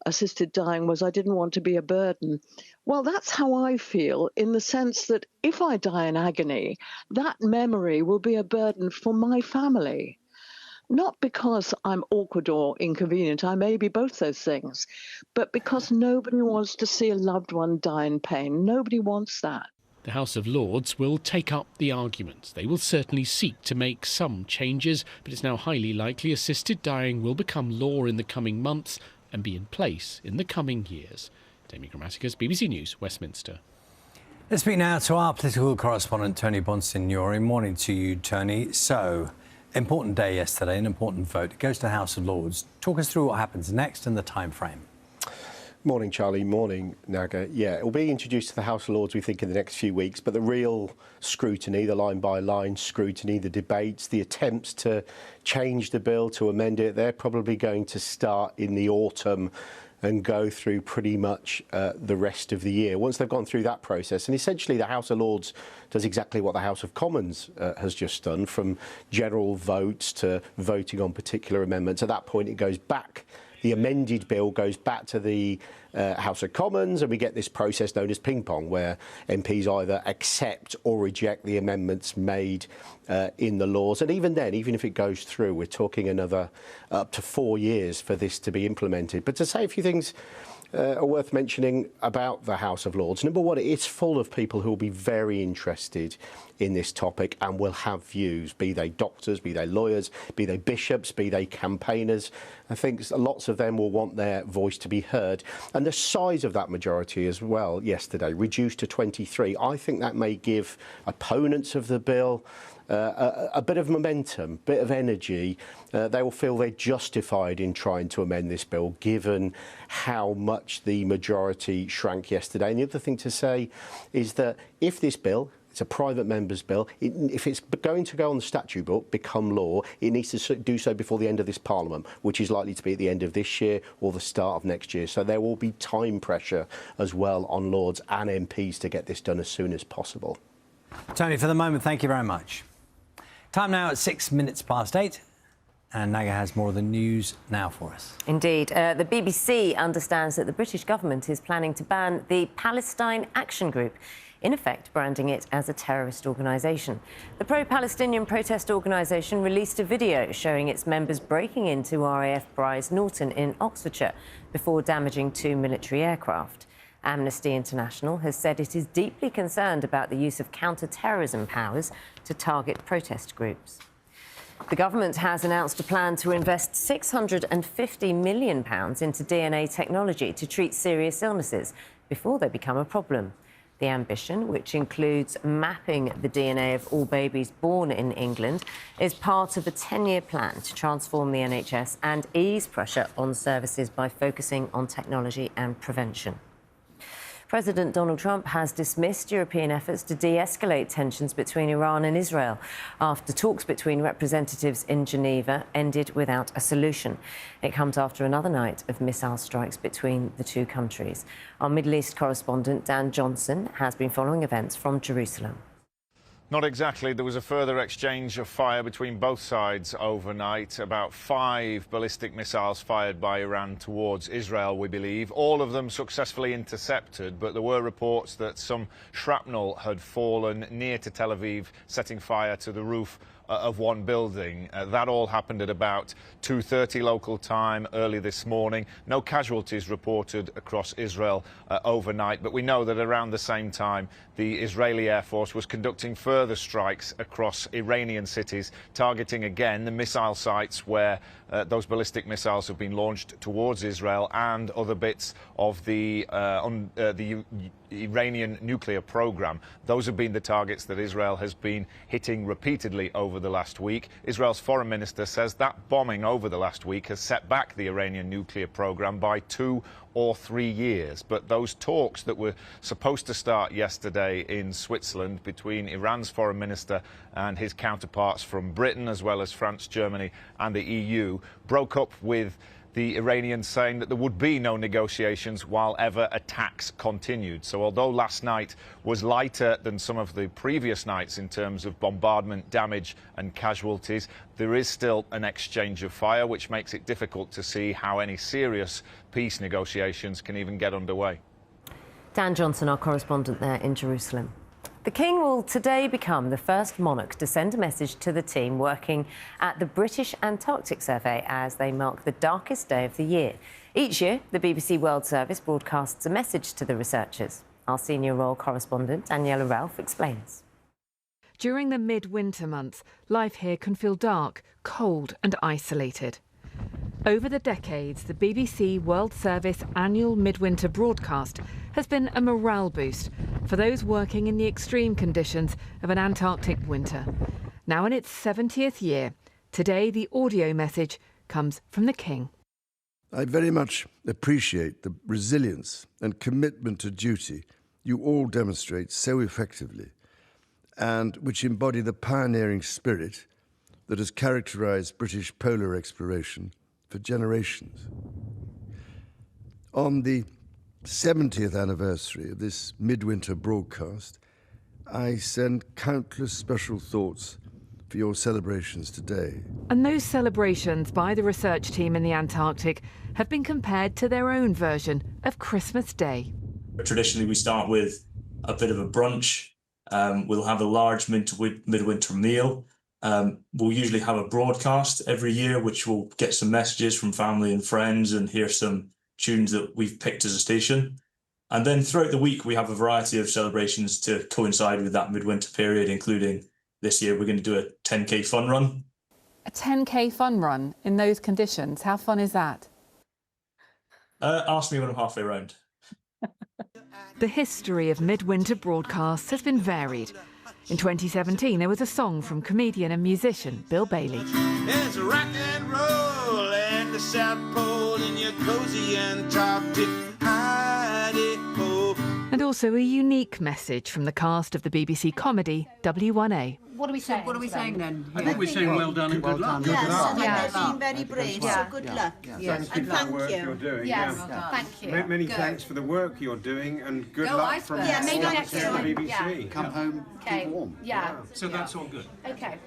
assisted dying was I didn't want to be a burden, well, that's how I feel, in the sense that if I die in agony, that memory will be a burden for my family. Not because I'm awkward or inconvenient, I may be both those things, but because nobody wants to see a loved one die in pain. Nobody wants that. The House of Lords will take up the arguments. They will certainly seek to make some changes, but it's now highly likely assisted dying will become law in the coming months and be in place in the coming years. Damien Grammaticus, BBC News, Westminster. Let's speak now to our political correspondent, Tony Bonsignori. Morning to you, Tony. So, important day yesterday, an important vote. It goes to the House of Lords. Talk us through what happens next and the time frame. Morning, Charlie. Morning, Naga. Yeah, it will be introduced to the House of Lords, we think, in the next few weeks. But the real scrutiny, the line-by-line scrutiny, the debates, the attempts to change the bill, to amend it, they're probably going to start in the autumn and go through pretty much the rest of the year. Once they've gone through that process, and essentially the House of Lords does exactly what the House of Commons has just done, from general votes to voting on particular amendments. At that point, it goes back. The amended bill goes back to the House of Commons, and we get this process known as ping pong, where MPs either accept or reject the amendments made in the laws. And even then, even if it goes through, we're talking another up to 4 years for this to be implemented. But to say a few things are worth mentioning about the House of Lords. Number one, it's full of people who will be very interested in this topic and will have views, be they doctors, be they lawyers, be they bishops, be they campaigners. I think lots of them will want their voice to be heard. And the size of that majority as well yesterday, reduced to 23, I think that may give opponents of the bill a bit of momentum, bit of energy. They will feel they're justified in trying to amend this bill, given how much the majority shrank yesterday. And the other thing to say is that if this bill, it's a private member's bill, if it's going to go on the statute book, become law, it needs to do so before the end of this Parliament, which is likely to be at the end of this year or the start of next year. So there will be time pressure as well on Lords and MPs to get this done as soon as possible. Tony, for the moment, thank you very much. Time now at 8:06, and Naga has more of the news now for us. Indeed. The BBC understands that the British government is planning to ban the Palestine Action Group. in effect branding it as a terrorist organisation. The pro-Palestinian protest organisation released a video showing its members breaking into RAF Brize Norton in Oxfordshire before damaging 2 military aircraft. Amnesty International has said it is deeply concerned about the use of counter-terrorism powers to target protest groups. The government has announced a plan to invest £650 million into DNA technology to treat serious illnesses before they become a problem. The ambition, which includes mapping the DNA of all babies born in England, is part of a 10-year plan to transform the NHS and ease pressure on services by focusing on technology and prevention. President Donald Trump has dismissed European efforts to de-escalate tensions between Iran and Israel after talks between representatives in Geneva ended without a solution. It comes after another night of missile strikes between the two countries. Our Middle East correspondent Dan Johnson has been following events from Jerusalem. Not exactly. There was a further exchange of fire between both sides overnight. About 5 ballistic missiles fired by Iran towards Israel, we believe. All of them successfully intercepted, but there were reports that some shrapnel had fallen near to Tel Aviv, setting fire to the roof of one building. That all happened at about 2:30 local time early this morning. No casualties reported across Israel overnight, but we know that around the same time the Israeli Air Force was conducting further strikes across Iranian cities, targeting again the missile sites where those ballistic missiles have been launched towards Israel and other bits of the Iranian nuclear program. Those have been the targets that Israel has been hitting repeatedly over the last week. Israel's foreign minister says that bombing over the last week has set back the Iranian nuclear program by 2 or 3 years. But those talks that were supposed to start yesterday in Switzerland between Iran's foreign minister and his counterparts from Britain, as well as France, Germany and the EU, broke up with the Iranians saying that there would be no negotiations while ever attacks continued. So although last night was lighter than some of the previous nights in terms of bombardment, damage and casualties, there is still an exchange of fire, which makes it difficult to see how any serious peace negotiations can even get underway. Dan Johnson, our correspondent there in Jerusalem. The King will today become the first monarch to send a message to the team working at the British Antarctic Survey as they mark the darkest day of the year. Each year, the BBC World Service broadcasts a message to the researchers. Our senior royal correspondent, Daniela Ralph, explains. During the midwinter months, life here can feel dark, cold and isolated. Over the decades, the BBC World Service annual midwinter broadcast has been a morale boost for those working in the extreme conditions of an Antarctic winter. Now in its 70th year, today the audio message comes from the King. I very much appreciate the resilience and commitment to duty you all demonstrate so effectively, and which embody the pioneering spirit that has characterised British polar exploration for generations. On the 70th anniversary of this midwinter broadcast, I send countless special thoughts for your celebrations today. And those celebrations by the research team in the Antarctic have been compared to their own version of Christmas Day. Traditionally, we start with a bit of a brunch. We'll have a large midwinter meal. We'll usually have a broadcast every year, which will get some messages from family and friends and hear some tunes that we've picked as a station. And then throughout the week, we have a variety of celebrations to coincide with that midwinter period, including this year, we're going to do a 10K fun run. A 10K fun run in those conditions, how fun is that? Ask me when I'm halfway round. The history of midwinter broadcasts has been varied. In 2017, there was a song from comedian and musician Bill Bailey. It's rock and roll and the South Pole in your cozy Antarctic hidey-hole. And also a unique message from the cast of the BBC comedy W1A. What are we saying? What are we saying then? I think we're saying well done and good luck. Yes, Good luck. and they're being very brave, so good luck. Thank you for the work you're doing. Yes, thank you. Many thanks for the work you're doing and good luck from maybe all next of the time. BBC. Come home, keep warm. Yeah. So that's all good. Okay.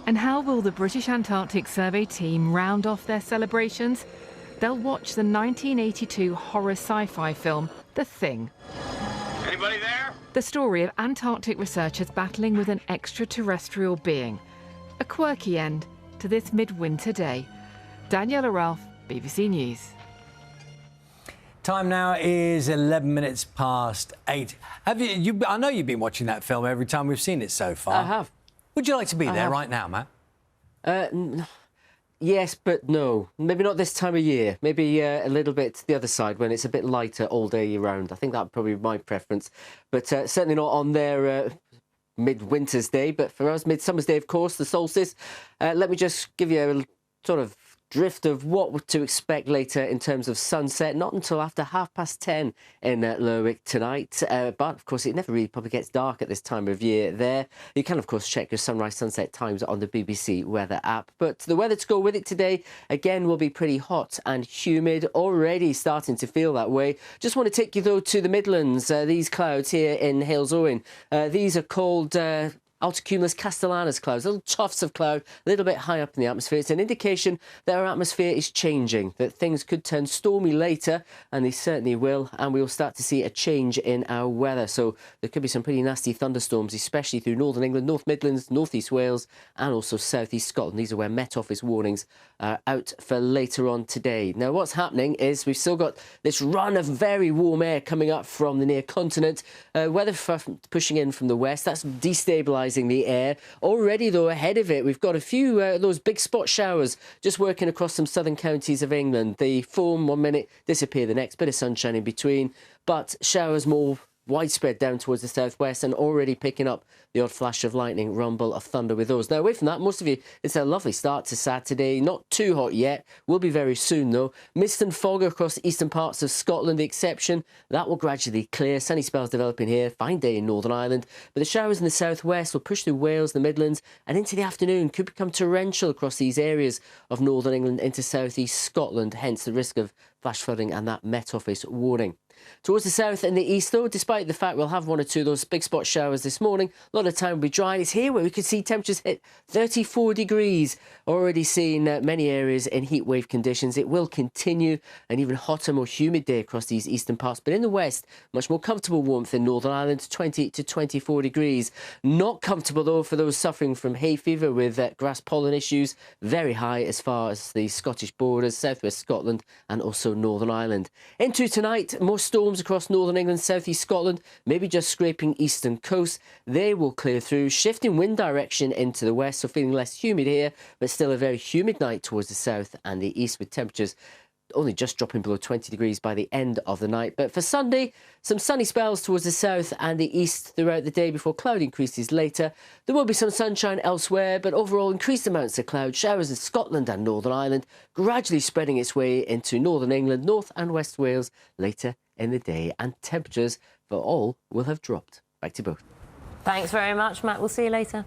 And how will the British Antarctic Survey team round off their celebrations? They'll watch the 1982 horror sci-fi film The Thing. Any Anybody there? The story of Antarctic researchers battling with an extraterrestrial being. A quirky end to this midwinter day. Daniela Ralph, BBC News. Time now is 11 minutes past 8. Have you? I know you've been watching that film every time we've seen it so far. I have. Would you like to be there right now, Matt? Yes, but no. Maybe not this time of year. Maybe a little bit to the other side when it's a bit lighter all day year round. I think that would probably be my preference. But certainly not on their midwinter's day. But for us, midsummer's day, of course, the solstice. Let me just give you a sort of drift of what to expect later in terms of sunset. Not until after 10:30 in Lerwick tonight. But, of course, it never really probably gets dark at this time of year there. You can, of course, check your sunrise sunset times on the BBC weather app. But the weather to go with it today, again, will be pretty hot and humid. Already starting to feel that way. Just want to take you, though, to the Midlands. These clouds here in Hales Owen. These are called Altocumulus castellanus clouds, little tufts of cloud a little bit high up in the atmosphere. It's an indication that our atmosphere is changing, that things could turn stormy later, and they certainly will, and we'll start to see a change in our weather. So there could be some pretty nasty thunderstorms, especially through Northern England, North Midlands, North East Wales, and also South East Scotland. These are where Met Office warnings are out for later on today. Now, what's happening is we've still got this run of very warm air coming up from the near continent. Weather pushing in from the west, that's destabilising the air. Already, though, ahead of it, we've got a few those big spot showers just working across some southern counties of England. They form 1 minute, disappear the next, bit of sunshine in between, but showers more widespread down towards the southwest and already picking up the odd flash of lightning, rumble of thunder with those. Now, away from that, most of you, it's a lovely start to Saturday. Not too hot yet. Will be very soon, though. Mist and fog across the eastern parts of Scotland, the exception. That will gradually clear. Sunny spells developing here. Fine day in Northern Ireland. But the showers in the southwest will push through Wales, the Midlands, and into the afternoon could become torrential across these areas of Northern England into southeast Scotland, hence the risk of flash flooding and that Met Office warning. Towards the south and the east, though, despite the fact we'll have one or two of those big spot showers this morning, a lot of time will be dry. It's here where we could see temperatures hit 34 degrees. Already seeing many areas in heat wave conditions. It will continue an even hotter, more humid day across these eastern parts. But in the west, much more comfortable warmth in Northern Ireland, 20 to 24 degrees. Not comfortable, though, for those suffering from hay fever with grass pollen issues. Very high as far as the Scottish borders, southwest Scotland and also Northern Ireland. Into tonight, more storms across Northern England, southeast Scotland, maybe just scraping eastern coast. They will clear through, shifting wind direction into the west, so feeling less humid here, but still a very humid night towards the south and the east, with temperatures only just dropping below 20 degrees by the end of the night. But for Sunday, some sunny spells towards the south and the east throughout the day before cloud increases later. There will be some sunshine elsewhere, but overall increased amounts of cloud showers in Scotland and Northern Ireland, gradually spreading its way into Northern England, North and West Wales later in the day, and temperatures for all will have dropped. Back to both. Thanks very much, Matt. We'll see you later.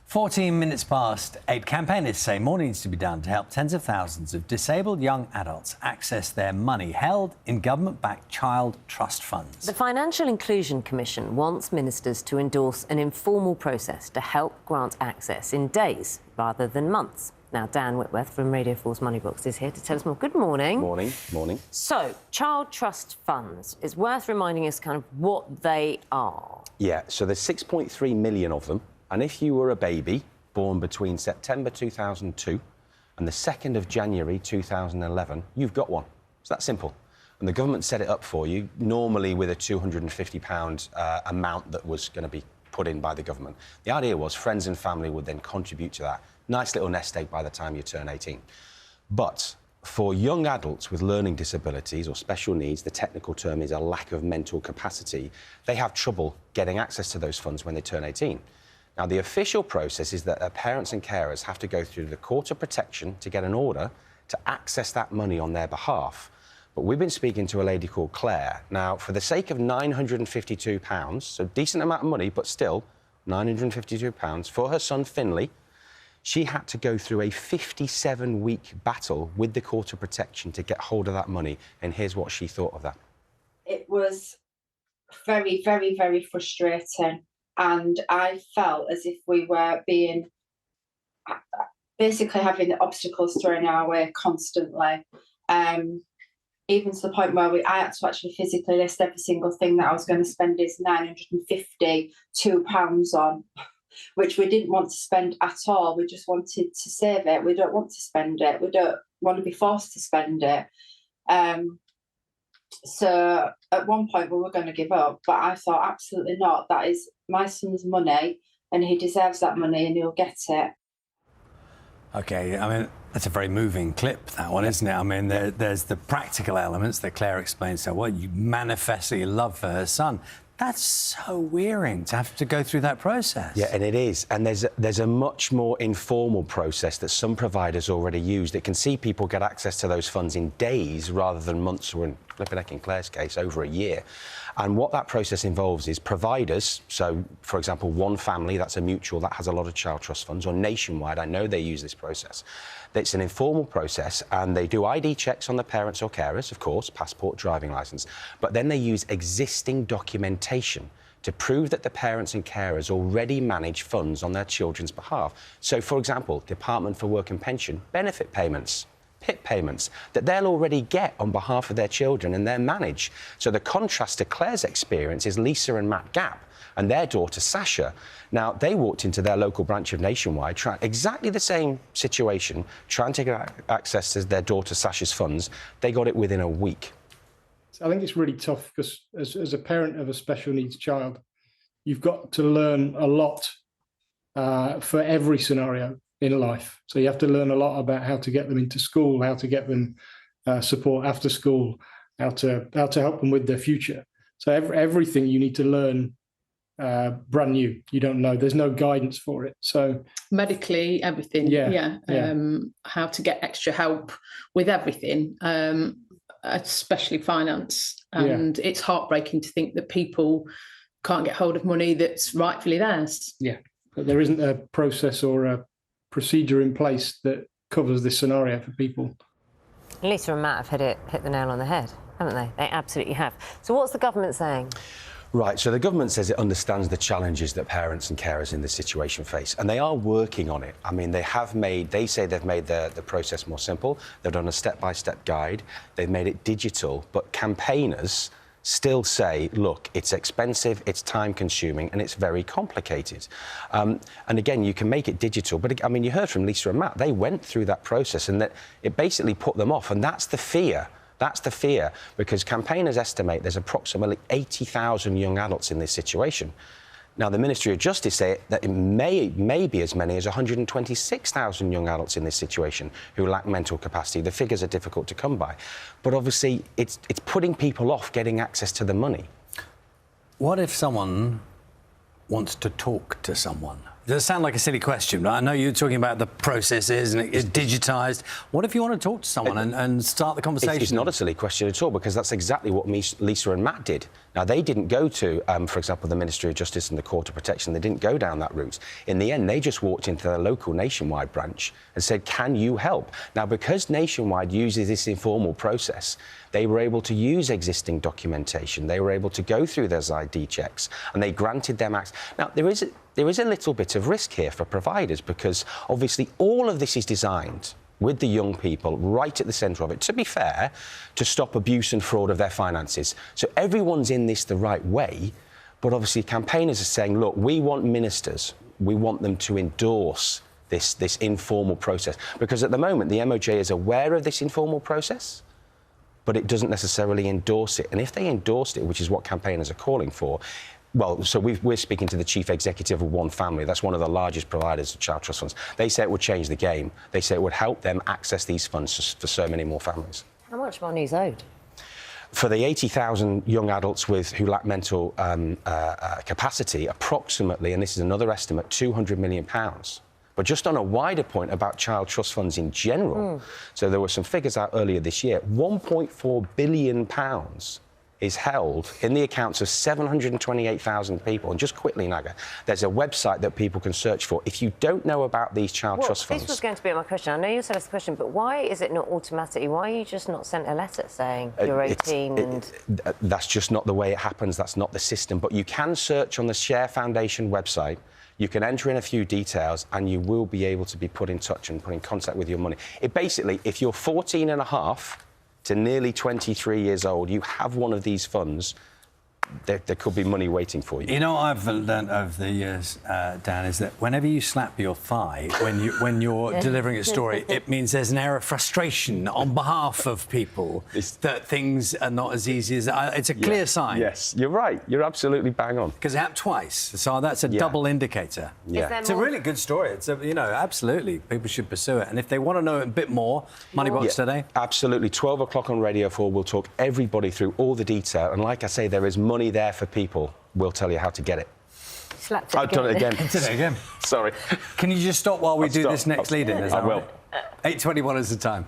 14 minutes past 8. Campaigners say more needs to be done to help tens of thousands of disabled young adults access their money held in government-backed child trust funds. The Financial Inclusion Commission wants ministers to endorse an informal process to help grant access in days rather than months. Now, Dan Whitworth from Radio 4's Moneybox is here to tell us more. Good morning. Morning. Morning. So, child trust funds, it's worth reminding us kind of what they are. Yeah, so there's 6.3 million of them. And if you were a baby born between September 2002 and the 2nd of January 2011, you've got one. It's that simple. And the government set it up for you, normally with a £250 amount that was going to be put in by the government. The idea was friends and family would then contribute to that. Nice little nest egg by the time you turn 18. But for young adults with learning disabilities or special needs, the technical term is a lack of mental capacity, they have trouble getting access to those funds when they turn 18. Now, the official process is that their parents and carers have to go through the Court of Protection to get an order to access that money on their behalf. But we've been speaking to a lady called Claire. Now, for the sake of £952, so decent amount of money, but still £952, for her son Finley, she had to go through a 57-week battle with the Court of Protection to get hold of that money. And here's what she thought of that. It was very, very, very frustrating. And I felt as if we were being basically having the obstacles thrown our way constantly. even to the point where I had to actually physically list every single thing that I was going to spend is £952 on, which we didn't want to spend at all. We just wanted to save it. We don't want to spend it. We don't want to be forced to spend it. So at one point we were going to give up, but I thought absolutely not. That is my son's money and he deserves that money and he'll get it. OK, I mean, that's a very moving clip, that one, isn't it? I mean, there's the practical elements that Claire explained so well. You manifestly love for her son. That's so wearing to have to go through that process. Yeah, and it is. And there's a much more informal process that some providers already use that can see people get access to those funds in days rather than months, or in Claire's case, over a year. And what that process involves is providers, so, for example, one family, that's a mutual that has a lot of child trust funds, or Nationwide, I know they use this process. It's an informal process, and they do ID checks on the parents or carers, of course, passport, driving licence, but then they use existing documentation to prove that the parents and carers already manage funds on their children's behalf. So, for example, Department for Work and Pension benefit payments, PIP payments, that they'll already get on behalf of their children and they're managed. So the contrast to Claire's experience is Lisa and Matt Gapp and their daughter Sasha. Now, they walked into their local branch of Nationwide, exactly the same situation, trying to get access to their daughter Sasha's funds. They got it within a week. I think it's really tough because as a parent of a special needs child, you've got to learn a lot for every scenario in life. So you have to learn a lot about how to get them into school, how to get them support after school, how to help them with their future. So everything you need to learn brand new. You don't know. There's no guidance for it. So medically, everything. How to get extra help with everything, especially finance. And it's heartbreaking to think that people can't get hold of money that's rightfully theirs. Yeah, but there isn't a process or a procedure in place that covers this scenario for people. Lisa and Matt have hit the nail on the head, haven't they? They absolutely have. So what's the government saying? Right, so the government says it understands the challenges that parents and carers in this situation face, and they are working on it. I mean, they say they've made the process more simple. They've done a step-by-step guide. They've made it digital, but campaigners still say, look, it's expensive, it's time-consuming, and it's very complicated. And again, you can make it digital, but I mean, you heard from Lisa and Matt, they went through that process, and that it basically put them off, and that's the fear. That's the fear, because campaigners estimate there's approximately 80,000 young adults in this situation. Now, the Ministry of Justice say that it may be as many as 126,000 young adults in this situation who lack mental capacity. The figures are difficult to come by. But obviously, it's putting people off getting access to the money. What if someone wants to talk to someone? Does it sound like a silly question, but I know you're talking about the processes and it's digitised. What if you want to talk to someone and start the conversation? It's not a silly question at all, because that's exactly what Lisa and Matt did. Now, they didn't go to, for example, the Ministry of Justice and the Court of Protection. They didn't go down that route. In the end, they just walked into their local Nationwide branch and said, can you help? Now, because Nationwide uses this informal process, they were able to use existing documentation. They were able to go through those ID checks, and they granted them access. Now, there is a little bit of risk here for providers, because obviously all of this is designed with the young people right at the centre of it, to be fair, to stop abuse and fraud of their finances. So everyone's in this the right way, but obviously campaigners are saying, look, we want ministers, we want them to endorse this informal process, because at the moment the MOJ is aware of this informal process, but it doesn't necessarily endorse it. And if they endorsed it, which is what campaigners are calling for, well, so we're speaking to the chief executive of One Family. That's one of the largest providers of child trust funds. They say it would change the game. They say it would help them access these funds for so many more families. How much money is owed? For the 80,000 young adults who lack mental capacity, approximately, and this is another estimate, £200 million. But just on a wider point about child trust funds in general, so there were some figures out earlier this year, £1.4 billion is held in the accounts of 728,000 people. And just quickly, Naga, there's a website that people can search for. If you don't know about these child trust funds... This was going to be my question. I know you said it's the question, but why is it not automatically? Why are you just not sent a letter saying you're 18 That's just not the way it happens. That's not the system. But you can search on the Share Foundation website. You can enter in a few details and you will be able to be put in touch and put in contact with your money. It basically, if you're 14 and a half, to nearly 23 years old, you have one of these funds, there could be money waiting for you. You know what I've learned over the years, Dan, is that whenever you slap your thigh when you're delivering a story, it means there's an air of frustration on behalf of people that things are not as easy as... it's a clear sign. Yes, you're right. You're absolutely bang on. Because it happened twice, so that's a double indicator. Yeah. It's a really good story. It's you know, absolutely, people should pursue it. And if they want to know a bit more, Moneybox today? Absolutely. 12 o'clock on Radio 4, we'll talk everybody through all the detail. And like I say, there is money there for people. We'll tell you how to get it. Slapped it I've done it again. Did it again. Sorry. Can you just stop while we do this next lead-in? I will. 8:21 is the time.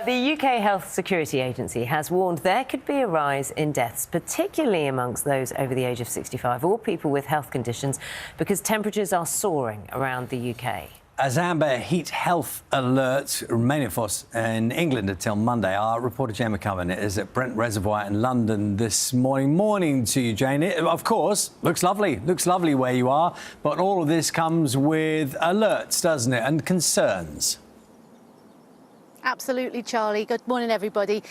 The UK Health Security Agency has warned there could be a rise in deaths, particularly amongst those over the age of 65 or people with health conditions, because temperatures are soaring around the UK. As amber heat health alerts remain in force in England until Monday, our reporter Jane McCubbin is at Brent Reservoir in London this morning. Morning to you, Jane. It, of course, looks lovely where you are, but all of this comes with alerts, doesn't it, and concerns. Absolutely, Charlie. Good morning, everybody.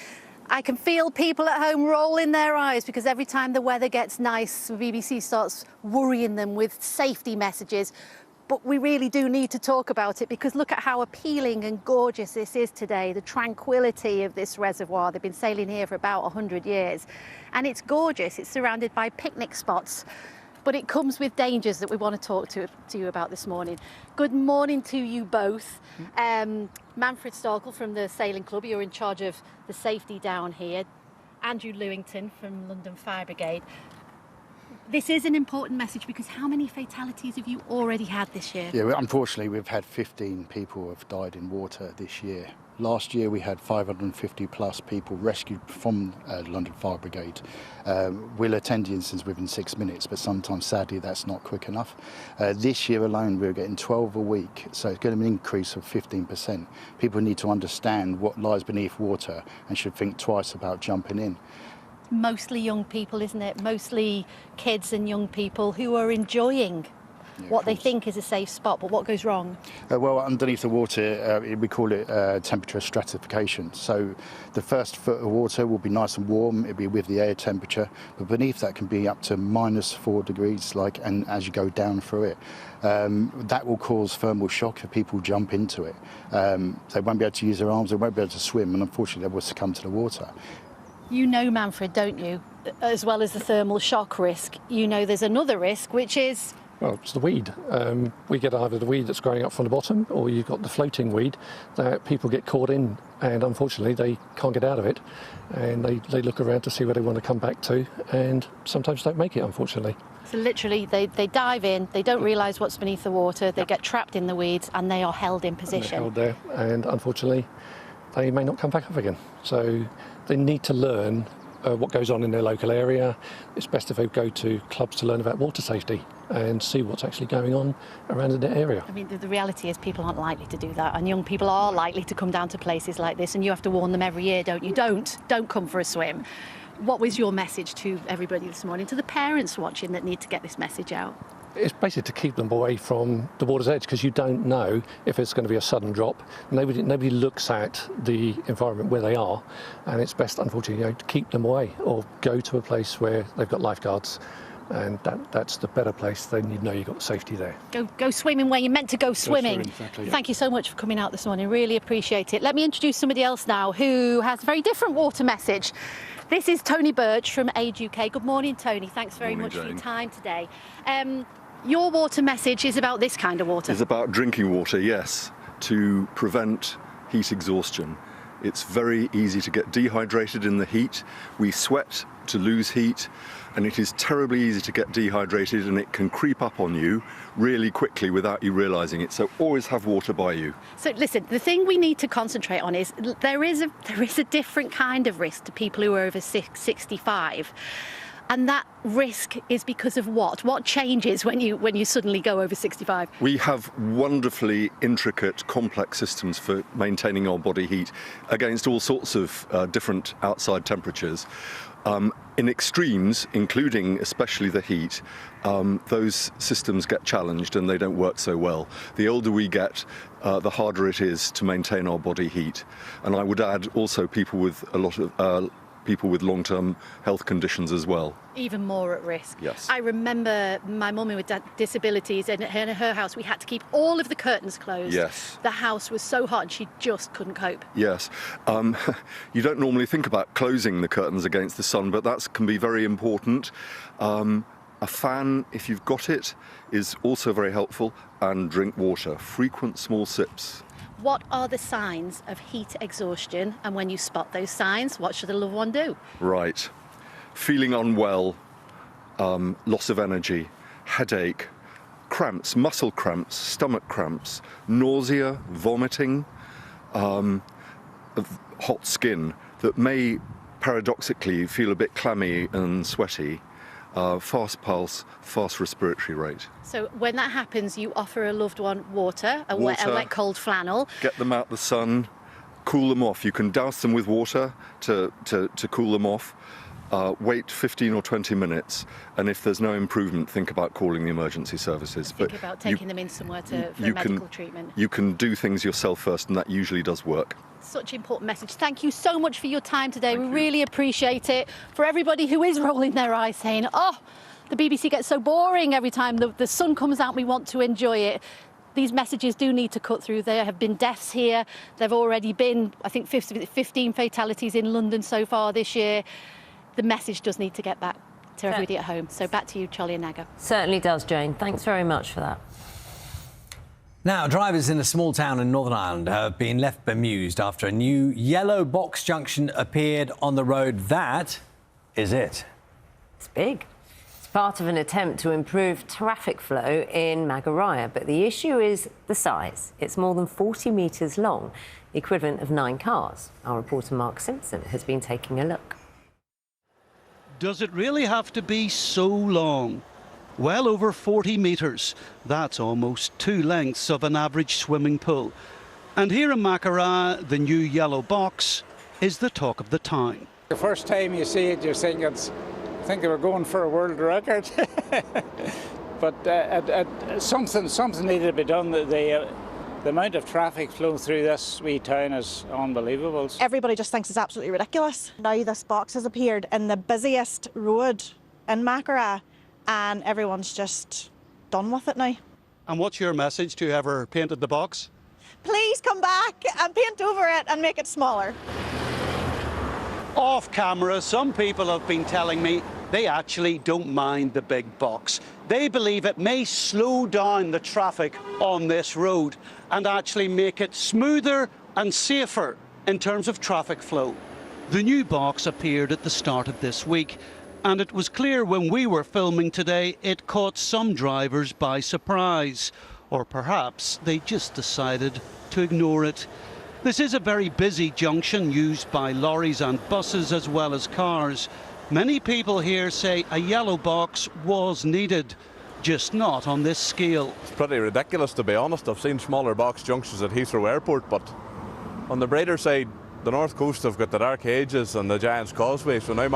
I can feel people at home rolling their eyes because every time the weather gets nice, the BBC starts worrying them with safety messages. But we really do need to talk about it because look at how appealing and gorgeous this is today, the tranquility of this reservoir. They've been sailing here for about 100 years. And it's gorgeous. It's surrounded by picnic spots. But it comes with dangers that we want to talk to you about this morning. Good morning to you both. Manfred Starkle from the Sailing Club, you're in charge of the safety down here. Andrew Lewington from London Fire Brigade. This is an important message because how many fatalities have you already had this year? Yeah, unfortunately, we've had 15 people have died in water this year. Last year, we had 550 plus people rescued from London Fire Brigade. We'll attend the instance within 6 minutes, but sometimes, sadly, that's not quick enough. This year alone, we're getting 12 a week, so it's going to be an increase of 15%. People need to understand what lies beneath water and should think twice about jumping in. Mostly young people, isn't it? Mostly kids and young people who are enjoying what they think is a safe spot, but what goes wrong? Well, underneath the water, we call it temperature stratification. So the first foot of water will be nice and warm, it'll be with the air temperature, but beneath that can be up to -4 degrees, and as you go down through it. That will cause thermal shock if people jump into it. They won't be able to use their arms, they won't be able to swim, and unfortunately they will succumb to the water. You know, Manfred, don't you? As well as the thermal shock risk, you know there's another risk, which is... Well, it's the weed. We get either the weed that's growing up from the bottom, or you've got the floating weed that people get caught in, and unfortunately they can't get out of it, and they look around to see where they want to come back to, and sometimes don't make it, unfortunately. So literally, they dive in, they don't realise what's beneath the water, they get trapped in the weeds, and they are held in position. And they're held there, and unfortunately, they may not come back up again. So they need to learn what goes on in their local area. It's best if they go to clubs to learn about water safety and see what's actually going on around in their area. I mean, the reality is people aren't likely to do that, and young people are likely to come down to places like this, and you have to warn them every year, don't you? Don't come for a swim. What was your message to everybody this morning, to the parents watching that need to get this message out? It's basically to keep them away from the water's edge, because you don't know if it's going to be a sudden drop. Nobody looks at the environment where they are, and it's best, unfortunately, to keep them away or go to a place where they've got lifeguards, and that's the better place. Then you know you've got safety there. Go swimming where you're meant to go swimming. Exactly, yeah. Thank you so much for coming out this morning. Really appreciate it. Let me introduce somebody else now who has a very different water message. This is Tony Birch from Age UK. Good morning, Tony. Thanks very much for your time today. Your water message is about this kind of water. It's about drinking water, yes, to prevent heat exhaustion. It's very easy to get dehydrated in the heat. We sweat to lose heat, and it is terribly easy to get dehydrated, and it can creep up on you really quickly without you realising it. So always have water by you. So listen, the thing we need to concentrate on is there is a different kind of risk to people who are over 65. And that risk is because of what? What changes when you suddenly go over 65? We have wonderfully intricate, complex systems for maintaining our body heat against all sorts of different outside temperatures. In extremes, including especially the heat, those systems get challenged and they don't work so well. The older we get, the harder it is to maintain our body heat. And I would add also people with long-term health conditions as well. Even more at risk. Yes. I remember my mum with disabilities, and in her house we had to keep all of the curtains closed. Yes. The house was so hot and she just couldn't cope. Yes. You don't normally think about closing the curtains against the sun, but that can be very important. A fan, if you've got it, is also very helpful, and drink water. Frequent small sips. What are the signs of heat exhaustion, and when you spot those signs, what should a loved one do? Right. Feeling unwell, loss of energy, headache, cramps, muscle cramps, stomach cramps, nausea, vomiting, hot skin that may paradoxically feel a bit clammy and sweaty, fast pulse, fast respiratory rate. So when that happens, you offer a loved one water, a wet cold flannel. Get them out the sun, cool them off. You can douse them with water to cool them off. Wait 15 or 20 minutes, and if there's no improvement, think about calling the emergency services. Think about taking them in somewhere for medical treatment. You can do things yourself first, and that usually does work. Such an important message. Thank you so much for your time today. We really appreciate it. For everybody who is rolling their eyes saying, oh, the BBC gets so boring every time the sun comes out, we want to enjoy it. These messages do need to cut through. There have been deaths here. There have already been, I think, 15 fatalities in London so far this year. The message does need to get back to everybody at home. So back to you, Charlie and Naga. Certainly does, Jane. Thanks very much for that. Now, drivers in a small town in Northern Ireland have been left bemused after a new yellow box junction appeared on the road. That is it. It's big. It's part of an attempt to improve traffic flow in Naga, but the issue is the size. It's more than 40 metres long, the equivalent of 9 cars. Our reporter Mark Simpson has been taking a look. Does it really have to be so long? Well over 40 metres. That's almost 2 lengths of an average swimming pool. And here in Naga, the new yellow box is the talk of the town. The first time you see it, you're thinking I think they were going for a world record. But something needed to be done. The amount of traffic flowing through this wee town is unbelievable. Everybody just thinks it's absolutely ridiculous. Now this box has appeared in the busiest road in Naga, and everyone's just done with it now. And what's your message to whoever painted the box? Please come back and paint over it and make it smaller. Off camera, some people have been telling me they actually don't mind the big box. They believe it may slow down the traffic on this road and actually make it smoother and safer in terms of traffic flow. The new box appeared at the start of this week, and it was clear when we were filming today it caught some drivers by surprise, or perhaps they just decided to ignore it. This is a very busy junction used by lorries and buses as well as cars. Many people here say a yellow box was needed, just not on this scale. It's pretty ridiculous, to be honest. I've seen smaller box junctions at Heathrow Airport, but on the brighter side, the North Coast have got the Dark Ages and the Giant's Causeway, so now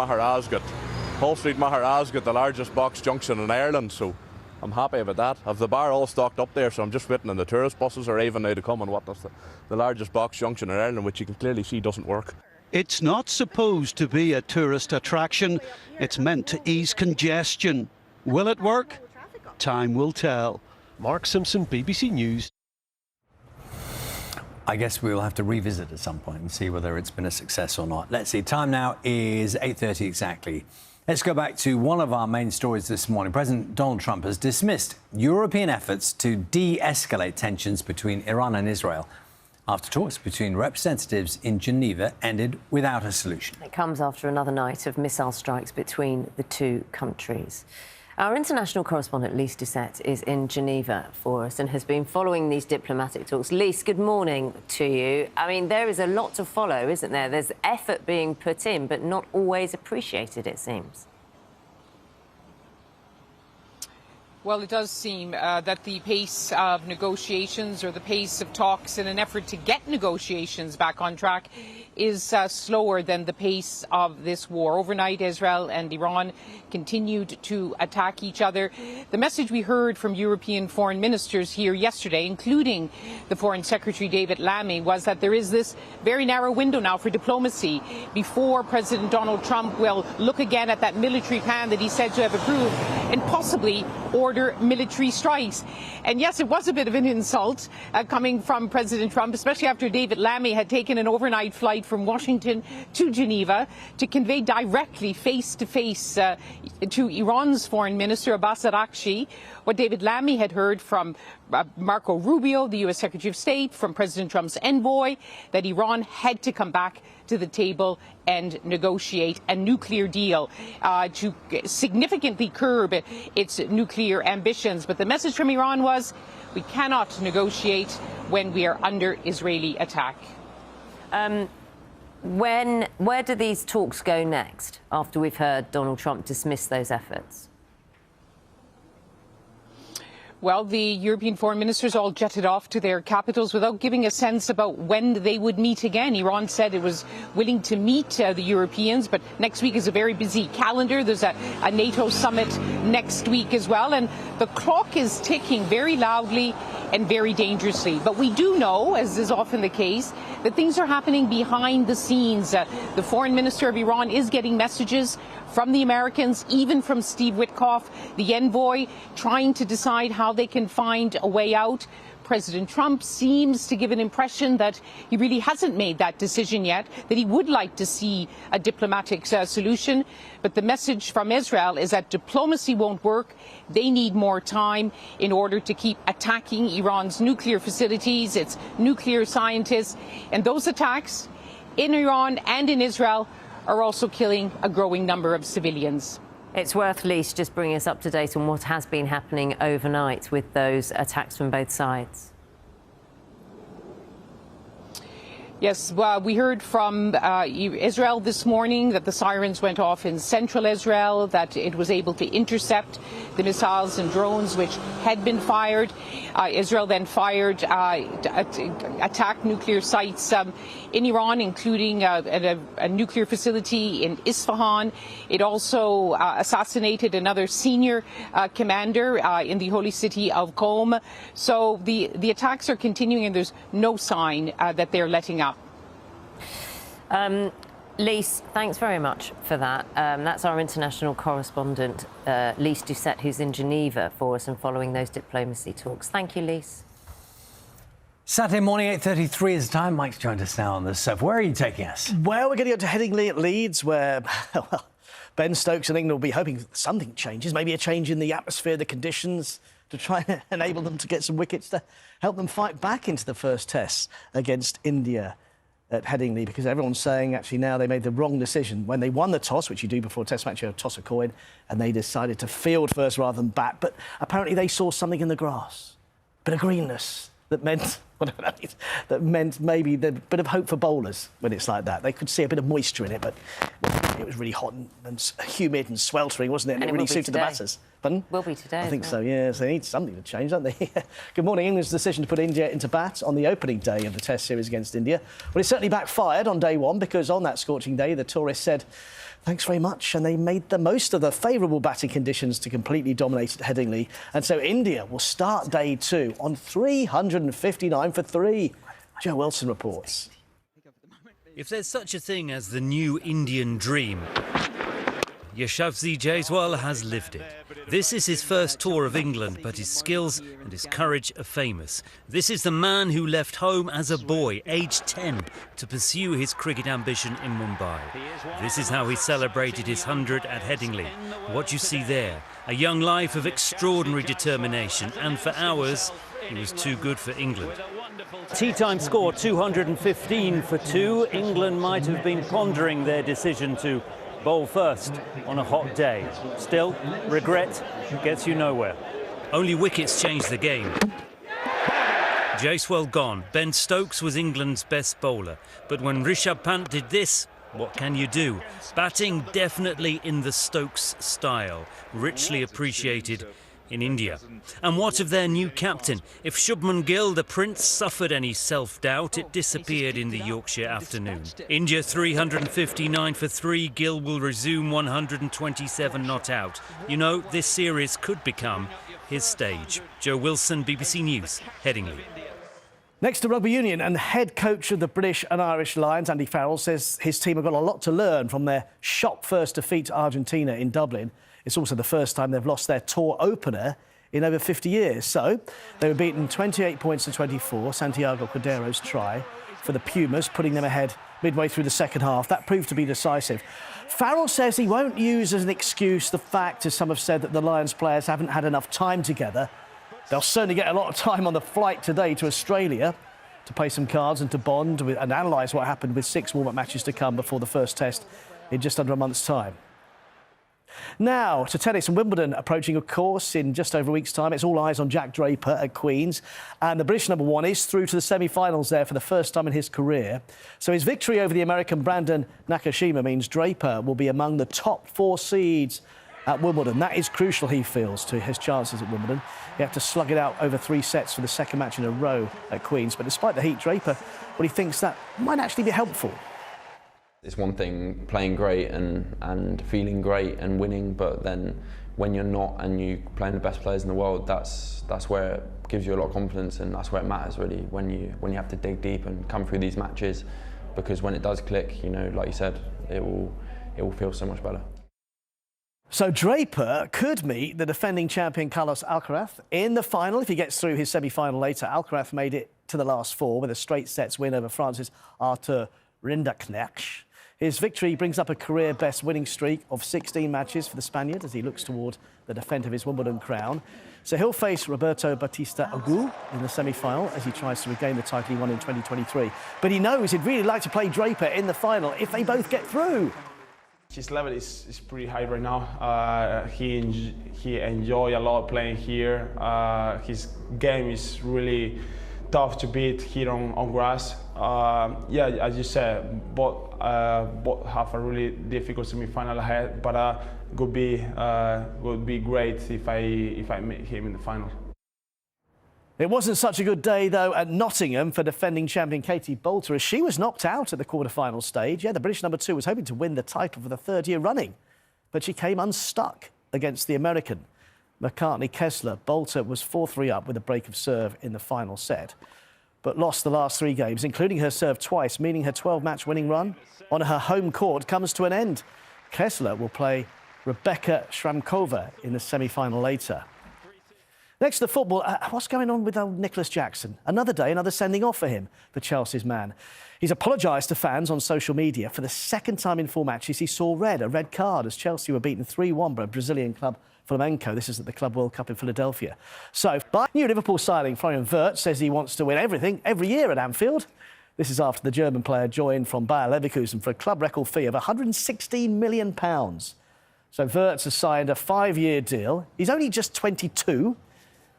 Hall Street Mahara's got the largest box junction in Ireland, so I'm happy about that. I've the bar all stocked up there, so I'm just waiting on the tourist buses or even now to come and witness the largest box junction in Ireland, which you can clearly see doesn't work. It's not supposed to be a tourist attraction. It's meant to ease congestion. Will it work? Time will tell. Mark Simpson, BBC News. I guess we'll have to revisit at some point and see whether it's been a success or not. Let's see. Time now is 8:30 exactly. Let's go back to one of our main stories this morning. President Donald Trump has dismissed European efforts to de-escalate tensions between Iran and Israel after talks between representatives in Geneva ended without a solution. It comes after another night of missile strikes between the two countries. Our international correspondent Lise Doucette is in Geneva for us and has been following these diplomatic talks. Lise, good morning to you. I mean, there is a lot to follow, isn't there? There's effort being put in, but not always appreciated, it seems. Well, it does seem that the pace of negotiations or the pace of talks in an effort to get negotiations back on track is slower than the pace of this war. Overnight, Israel and Iran continued to attack each other. The message we heard from European foreign ministers here yesterday, including the Foreign Secretary David Lammy, was that there is this very narrow window now for diplomacy before President Donald Trump will look again at that military plan that he said to have approved and possibly order military strikes. And yes, it was a bit of an insult coming from President Trump, especially after David Lammy had taken an overnight flight from Washington to Geneva to convey directly face-to-face to Iran's foreign minister, Abbas Araghchi, what David Lammy had heard from Marco Rubio, the U.S. Secretary of State, from President Trump's envoy, that Iran had to come back to the table and negotiate a nuclear deal to significantly curb its nuclear ambitions. But the message from Iran was, we cannot negotiate when we are under Israeli attack. Where do these talks go next after we've heard Donald Trump dismiss those efforts? Well, the European foreign ministers all jetted off to their capitals without giving a sense about when they would meet again. Iran said it was willing to meet the Europeans, but next week is a very busy calendar. There's a NATO summit next week as well, and the clock is ticking very loudly and very dangerously. But we do know, as is often the case, that things are happening behind the scenes. The foreign minister of Iran is getting messages from the Americans, even from Steve Witkoff, the envoy, trying to decide how they can find a way out. President Trump seems to give an impression that he really hasn't made that decision yet, that he would like to see a diplomatic solution. But the message from Israel is that diplomacy won't work. They need more time in order to keep attacking Iran's nuclear facilities, its nuclear scientists. And those attacks in Iran and in Israel are also killing a growing number of civilians. It's worth, Lise, just bringing us up to date on what has been happening overnight with those attacks from both sides. Yes, well, we heard from Israel this morning that the sirens went off in central Israel, that it was able to intercept the missiles and drones which had been fired. Israel then fired, attacked nuclear sites in Iran, including a nuclear facility in Isfahan. It also assassinated another senior commander in the holy city of Qom. So the attacks are continuing, and there's no sign that they're letting up. Lise, thanks very much for that. That's our international correspondent, Lise Doucette, who's in Geneva for us and following those diplomacy talks. Thank you, Lise. Saturday morning, 8:33 is the time. Mike's joined us now on the surf. Where are you taking us? Well, we're going to go to Headingley at Leeds, where well, Ben Stokes and England will be hoping something changes, maybe a change in the atmosphere, the conditions, to try and enable them to get some wickets to help them fight back into the first test against India at Headingley, because everyone's saying actually now they made the wrong decision. When they won the toss, which you do before a test match, you toss a coin, and they decided to field first rather than bat. But apparently they saw something in the grass, a bit of greenness that meant, that meant maybe the bit of hope for bowlers when it's like that. They could see a bit of moisture in it, but it was really hot and humid and sweltering, wasn't it? And it really suited the batters. Pardon? Will be today. I think so, yes. They need something to change, don't they? Good morning. England's decision to put India into bat on the opening day of the Test series against India. Well, it certainly backfired on day one, because on that scorching day, the tourists said, thanks very much, and they made the most of the favourable batting conditions to completely dominate at Headingley. And so India will start day two on 359 for 3. Joe Wilson reports. If there's such a thing as the new Indian dream, Yashasvi Jaiswal has lived it. This is his first tour of England, but his skills and his courage are famous. This is the man who left home as a boy, aged 10, to pursue his cricket ambition in Mumbai. This is how he celebrated his 100 at Headingley. What you see there, a young life of extraordinary determination, and for hours, he was too good for England. Tea time score 215 for 2. England might have been pondering their decision to bowl first on a hot day. Still, regret gets you nowhere. Only wickets changed the game. Jaiswal gone. Ben Stokes was England's best bowler. But when Rishabh Pant did this, what can you do? Batting definitely in the Stokes style. Richly appreciated. in India. And what of their new captain? If Shubman Gill, the prince, suffered any self-doubt, it disappeared in the Yorkshire afternoon. India 359 for 3. Gill will resume 127 not out. You know, this series could become his stage. Joe Wilson, BBC News, Headingley. Next to rugby union, and head coach of the British and Irish Lions, Andy Farrell, says his team have got a lot to learn from their shock first defeat to Argentina in Dublin. It's also the first time they've lost their tour opener in over 50 years. So they were beaten 28 points to 24, Santiago Cordero's try for the Pumas, putting them ahead midway through the second half. That proved to be decisive. Farrell says he won't use as an excuse the fact, as some have said, that the Lions players haven't had enough time together. They'll certainly get a lot of time on the flight today to Australia to play some cards and to bond with, and analyse what happened, with 6 warm-up matches to come before the first test in just under a month's time. Now to tennis, and Wimbledon approaching, of course, in just over a week's time. It's all eyes on Jack Draper at Queen's, and the British #1 is through to the semi-finals there for the first time in his career. So his victory over the American Brandon Nakashima means Draper will be among the top 4 seeds at Wimbledon. That is crucial, he feels, to his chances at Wimbledon. He had to slug it out over 3 sets for the second match in a row at Queen's. But despite the heat, Draper, well, he thinks that might actually be helpful. It's one thing playing great and feeling great and winning, but then when you're not and you're playing the best players in the world, that's where it gives you a lot of confidence, and that's where it matters really, when you have to dig deep and come through these matches, because when it does click, you know, like you said, it will feel so much better. So Draper could meet the defending champion Carlos Alcaraz in the final if he gets through his semi-final later. Alcaraz made it to the last 4 with a straight sets win over France's Arthur Rinderknecht. His victory brings up a career-best winning streak of 16 matches for the Spaniard as he looks toward the defence of his Wimbledon crown. So he'll face Roberto Bautista Agut in the semi-final as he tries to regain the title he won in 2023. But he knows he'd really like to play Draper in the final if they both get through. His level is pretty high right now. He enjoys a lot playing here. His game is really tough to beat here on grass. Yeah, as you said, both have a really difficult semi-final ahead, but would be great if I meet him in the final. It wasn't such a good day, though, at Nottingham for defending champion Katie Boulter, as she was knocked out at the quarter-final stage. Yeah, the British #2 was hoping to win the title for the 3rd year running, but she came unstuck against the American McCartney Kessler. Boulter was 4-3 up with a break of serve in the final set, but lost the last 3 games, including her serve twice, meaning her 12-match winning run on her home court comes to an end. Kessler will play Rebecca Shramkova in the semi-final later. Next to the football, what's going on with old Nicholas Jackson? Another day, another sending off for him, for Chelsea's man. He's apologised to fans on social media. For the 2nd time in 4 matches, he saw a red card, as Chelsea were beaten 3-1 by Brazilian club Flamengo. This is at the Club World Cup in Philadelphia. So, but new Liverpool signing Florian Wirtz says he wants to win everything every year at Anfield. This is after the German player joined from Bayer Leverkusen for a club record fee of £116 million. So Wirtz has signed a 5-year deal. He's only just 22.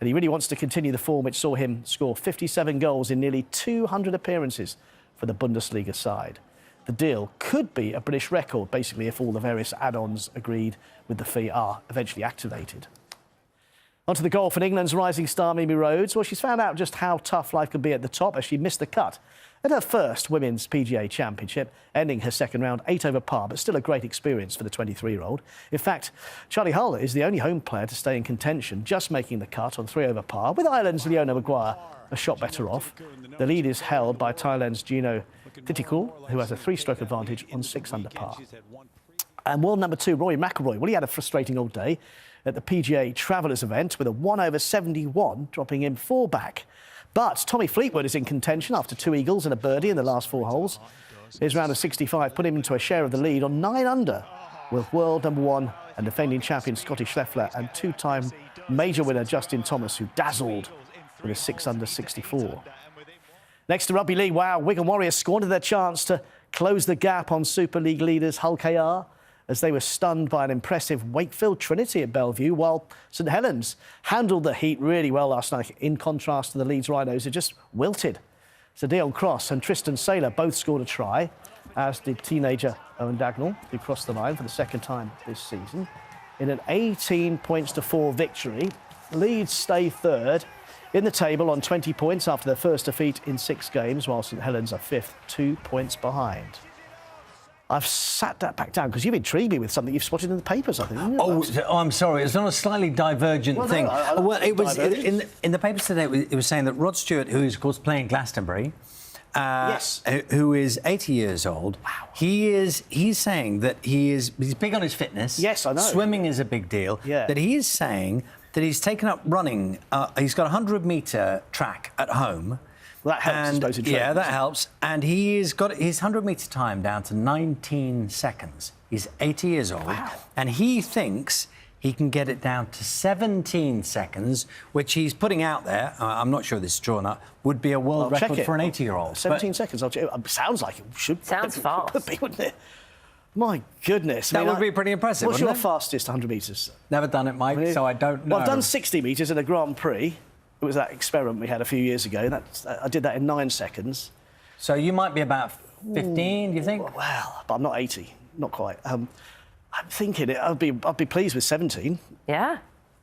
And he really wants to continue the form which saw him score 57 goals in nearly 200 appearances for the Bundesliga side. The deal could be a British record, basically, if all the various add-ons agreed with the fee are eventually activated. Onto the golf, and England's rising star Mimi Rhodes. Well, she's found out just how tough life can be at the top as she missed the cut at her first Women's PGA Championship, ending her second round 8 over par, but still a great experience for the 23-year-old. In fact, Charlie Hull is the only home player to stay in contention, just making the cut on 3 over par, with Ireland's Leona Maguire a shot better off. The lead is held by Thailand's Gino Thittikul, who has a 3-stroke advantage on 6 under par. And world #2, Rory McIlroy, well, he had a frustrating old day at the PGA Travellers event with a 1 over 71, dropping him 4 back. But Tommy Fleetwood is in contention after 2 eagles and a birdie in the last 4 holes. His round of 65 put him into a share of the lead on 9 under, with world #1 and defending champion Scotty Scheffler and 2-time major winner Justin Thomas, who dazzled with a 6 under 64. Next to Rugby League, wow, Wigan Warriors squandered their chance to close the gap on Super League leaders Hull KR as they were stunned by an impressive Wakefield Trinity at Bellevue, while St Helens handled the heat really well last night, in contrast to the Leeds Rhinos, who just wilted. So Dion Cross and Tristan Saylor both scored a try, as did teenager Owen Dagnall, who crossed the line for the 2nd time this season, in an 18 points to 4 victory Leeds stay third in the table on 20 points after their first defeat in 6 games, while St Helens are 5th, 2 points behind. I've sat that back down because you've intrigued me with something you've spotted in the papers, I think. Oh, I'm sorry. It's not a slightly divergent thing. Well, it was in the papers today. It was saying that Rod Stewart, who is of course playing Glastonbury, yes, who is 80 years old. Wow. He's saying that he's big on his fitness. Yes, I know. Swimming is a big deal. Yeah. That he is saying that he's taken up running. He's got a 100-metre track at home. Well, that helps, I suppose, in training. Yeah, that helps. And he's got his 100-metre time down to 19 seconds. He's 80 years old. Wow. And he thinks he can get it down to 17 seconds, which he's putting out there. I'm not sure this is true or not. Would be a world record for an 80-year-old. 17 seconds. Sounds like it should. Sounds fast. Could be, wouldn't it? My goodness. That would be pretty impressive, What's your wouldn't it? fastest 100 metres? Never done it, Mike, so I don't know. Well, I've done 60 metres in a Grand Prix. It was that experiment we had a few years ago. I did that in 9 seconds. So you might be about 15, do you think? Well, but I'm not 80, not quite. I'm thinking I'd be pleased with 17. Yeah.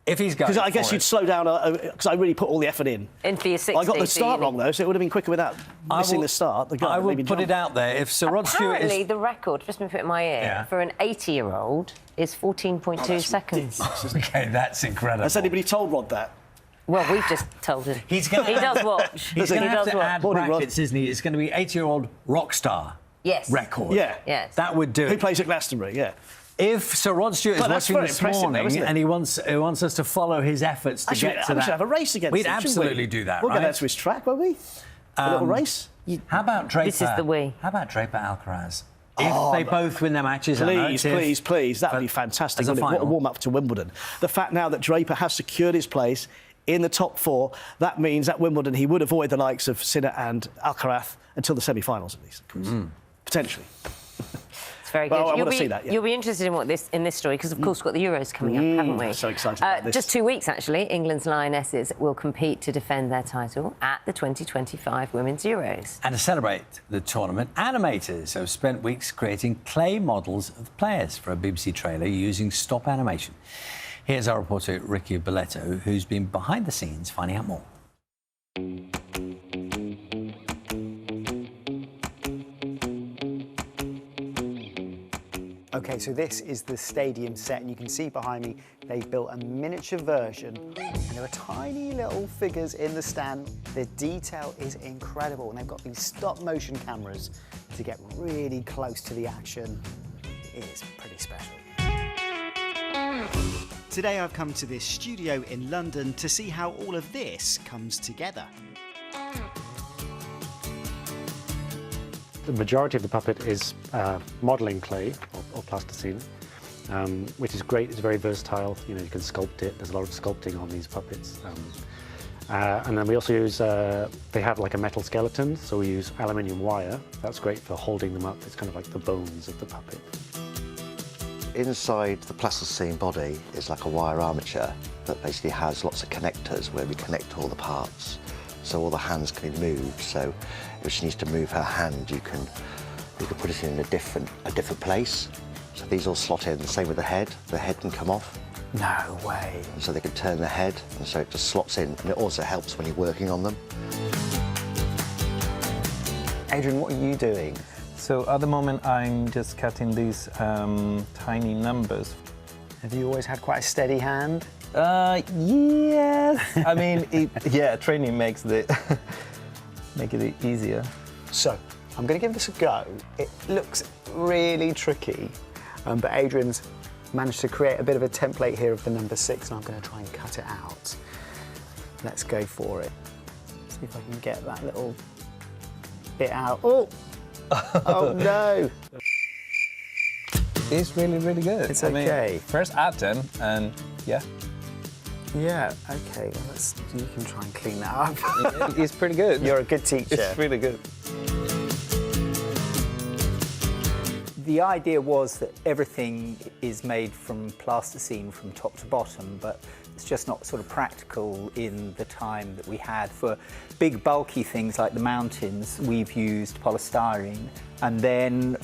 If he's going because I guess you'd slow down because I really put all the effort in. In for your 60. I got the start wrong though, so it would have been quicker without missing the start. I will put it out there. If Sir Rod Stewart Apparently, the record, just been put in my ear, for an 80-year-old is 14.2 seconds. OK, that's incredible. Has anybody told Rod that? Well, we've just told him. He does watch. He's going to have to add Morning, brackets, isn't he? It's going to be 80-year-old rock star record. Yeah. Yes. That would do it. Who plays at Glastonbury, yeah. If Sir Rod Stewart is watching this morning though, and he wants us to follow his efforts to get to that... We should have a race against We'd him, absolutely do that, We'll right? get out to his track, won't we? A little race. How about Draper? This is the we. How about Draper Alcaraz? If they both win their matches... Please. That would be fantastic. What a warm-up to Wimbledon. The fact now that Draper has secured his place in the top 4, that means at Wimbledon he would avoid the likes of Sinner and Alcaraz until the semi-finals, at least. Potentially. It's very good. Well, I want to see that, yeah. You'll be interested in this story because, of course, we've got the Euros coming up, haven't we? So excited about this. Just 2 weeks, actually, England's Lionesses will compete to defend their title at the 2025 Women's Euros. And to celebrate the tournament, animators have spent weeks creating clay models of players for a BBC trailer using stop animation. Here's our reporter, Ricky Belletto, who's been behind the scenes finding out more. OK, so this is the stadium set, and you can see behind me they've built a miniature version, and there are tiny little figures in the stand. The detail is incredible, and they've got these stop-motion cameras to get really close to the action. It is pretty special. Today I've come to this studio in London to see how all of this comes together. The majority of the puppet is modelling clay or plasticine, which is great. It's very versatile. You know, you can sculpt it. There's a lot of sculpting on these puppets. And then we also use, they have like a metal skeleton, so we use aluminium wire. That's great for holding them up. It's kind of like the bones of the puppet. Inside the plasticine body is like a wire armature that basically has lots of connectors where we connect all the parts. So all the hands can be moved. So if she needs to move her hand, you can put it in a different place. So these all slot in. The same with the head. The head can come off. No way. And so they can turn the head, and so it just slots in. And it also helps when you're working on them. Adrian, what are you doing? So at the moment, I'm just cutting these tiny numbers. Have you always had quite a steady hand? Yes. I mean, training makes it easier. So, I'm going to give this a go. It looks really tricky, but Adrian's managed to create a bit of a template here of the number 6, and I'm going to try and cut it out. Let's go for it. See if I can get that little bit out. Oh! Oh no! It's really, really good. It's okay. First attempt, and yeah. Yeah, okay, well, you can try and clean that up. It's pretty good. You're a good teacher. It's really good. The idea was that everything is made from plasticine from top to bottom, but it's just not sort of practical in the time that we had. For big bulky things like the mountains, we've used polystyrene, and then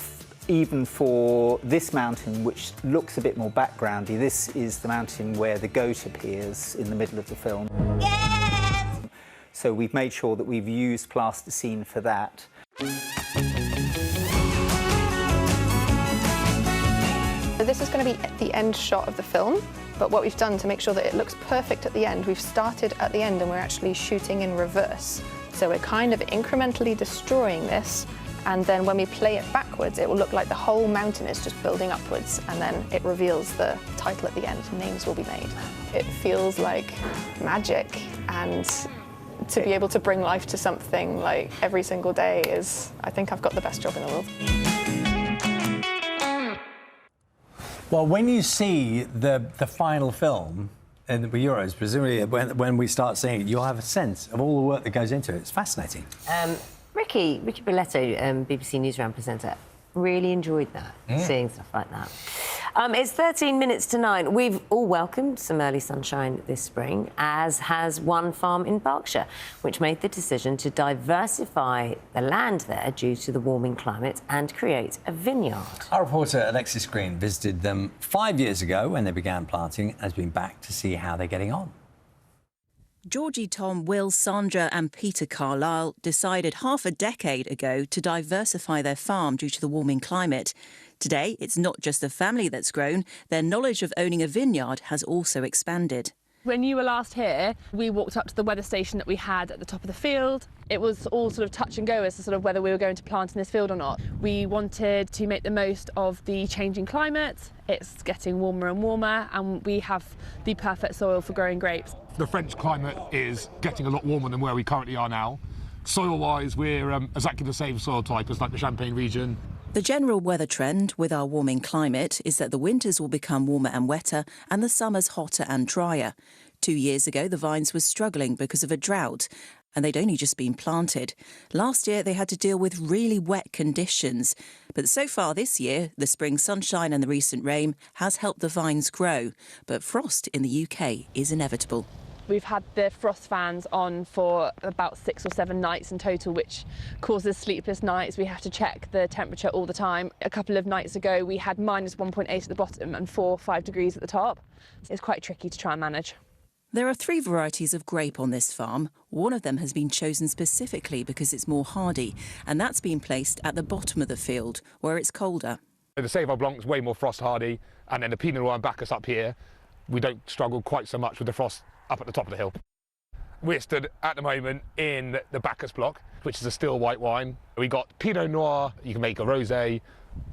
even for this mountain, which looks a bit more backgroundy, this is the mountain where the goat appears in the middle of the film. Yes! So we've made sure that we've used plasticine for that. So this is going to be the end shot of the film, but what we've done to make sure that it looks perfect at the end, we've started at the end and we're actually shooting in reverse. So we're kind of incrementally destroying this, and then when we play it backwards, it will look like the whole mountain is just building upwards, and then it reveals the title at the end. Names will be made. It feels like magic, and to be able to bring life to something like every single day is, I think I've got the best job in the world. Well, when you see the final film in the Euros, presumably when we start seeing it, you'll have a sense of all the work that goes into it. It's fascinating. Ricky Bolletto, BBC Newsround presenter, really enjoyed that, seeing stuff like that. It's 13 minutes to 9. We've all welcomed some early sunshine this spring, as has one farm in Berkshire, which made the decision to diversify the land there due to the warming climate and create a vineyard. Our reporter Alexis Green visited them 5 years ago when they began planting and has been back to see how they're getting on. Georgie, Tom, Will, Sandra and Peter Carlisle decided half a decade ago to diversify their farm due to the warming climate. Today, it's not just the family that's grown. Their knowledge of owning a vineyard has also expanded. When you were last here, we walked up to the weather station that we had at the top of the field. It was all sort of touch and go as to sort of whether we were going to plant in this field or not. We wanted to make the most of the changing climate. It's getting warmer and warmer, and we have the perfect soil for growing grapes. The French climate is getting a lot warmer than where we currently are now. Soil-wise, we're exactly the same soil type as like the Champagne region. The general weather trend with our warming climate is that the winters will become warmer and wetter and the summers hotter and drier. 2 years ago, the vines were struggling because of a drought, and they'd only just been planted. Last year, they had to deal with really wet conditions. But so far this year, the spring sunshine and the recent rain has helped the vines grow. But frost in the UK is inevitable. We've had the frost fans on for about 6 or 7 nights in total, which causes sleepless nights. We have to check the temperature all the time. A couple of nights ago, we had minus 1.8 at the bottom and 4 or 5 degrees at the top. It's quite tricky to try and manage. There are 3 varieties of grape on this farm. One of them has been chosen specifically because it's more hardy, and that's been placed at the bottom of the field, where it's colder. The Sauvignon Blanc is way more frost hardy, and then the Pinot Noir and Bacchus up here, we don't struggle quite so much with the frost up at the top of the hill. We're stood at the moment in the Bacchus block, which is a still white wine. We got Pinot Noir, you can make a rosé,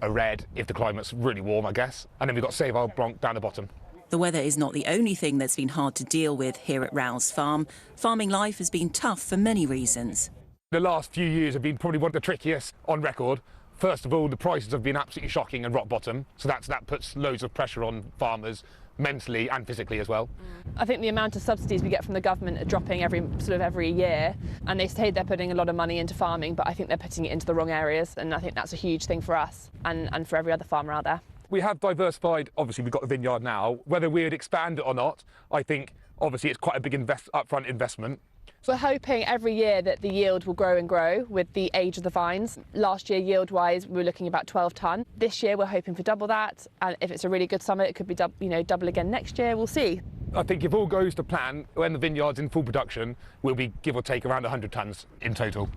a red if the climate's really warm, I guess, and then we've got Sauvignon Blanc down the bottom. The weather is not the only thing that's been hard to deal with here at Rouse Farm. Farming life has been tough for many reasons. The last few years have been probably one of the trickiest on record. First of all, the prices have been absolutely shocking and rock bottom, so that puts loads of pressure on farmers, mentally and physically as well. I think the amount of subsidies we get from the government are dropping every year, and they say they're putting a lot of money into farming, but I think they're putting it into the wrong areas, and I think that's a huge thing for us and for every other farmer out there. We have diversified. Obviously, we've got the vineyard now. Whether we would expand it or not, I think obviously it's quite a big upfront investment. We're hoping every year that the yield will grow and grow with the age of the vines. Last year, yield-wise, we were looking about 12 tonne. This year, we're hoping for double that. And if it's a really good summer, it could be double again next year. We'll see. I think if all goes to plan, when the vineyard's in full production, we'll be, give or take, around 100 tonnes in total.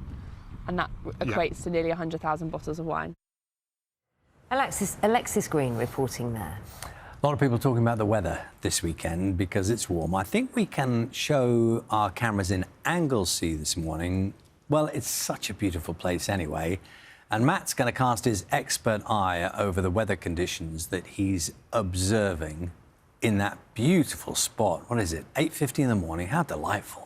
And that equates to nearly 100,000 bottles of wine. Alexis Green reporting there. A lot of people talking about the weather this weekend because it's warm. I think we can show our cameras in Anglesey this morning. Well, it's such a beautiful place anyway. And Matt's going to cast his expert eye over the weather conditions that he's observing in that beautiful spot. What is it? 8:50 in the morning. How delightful.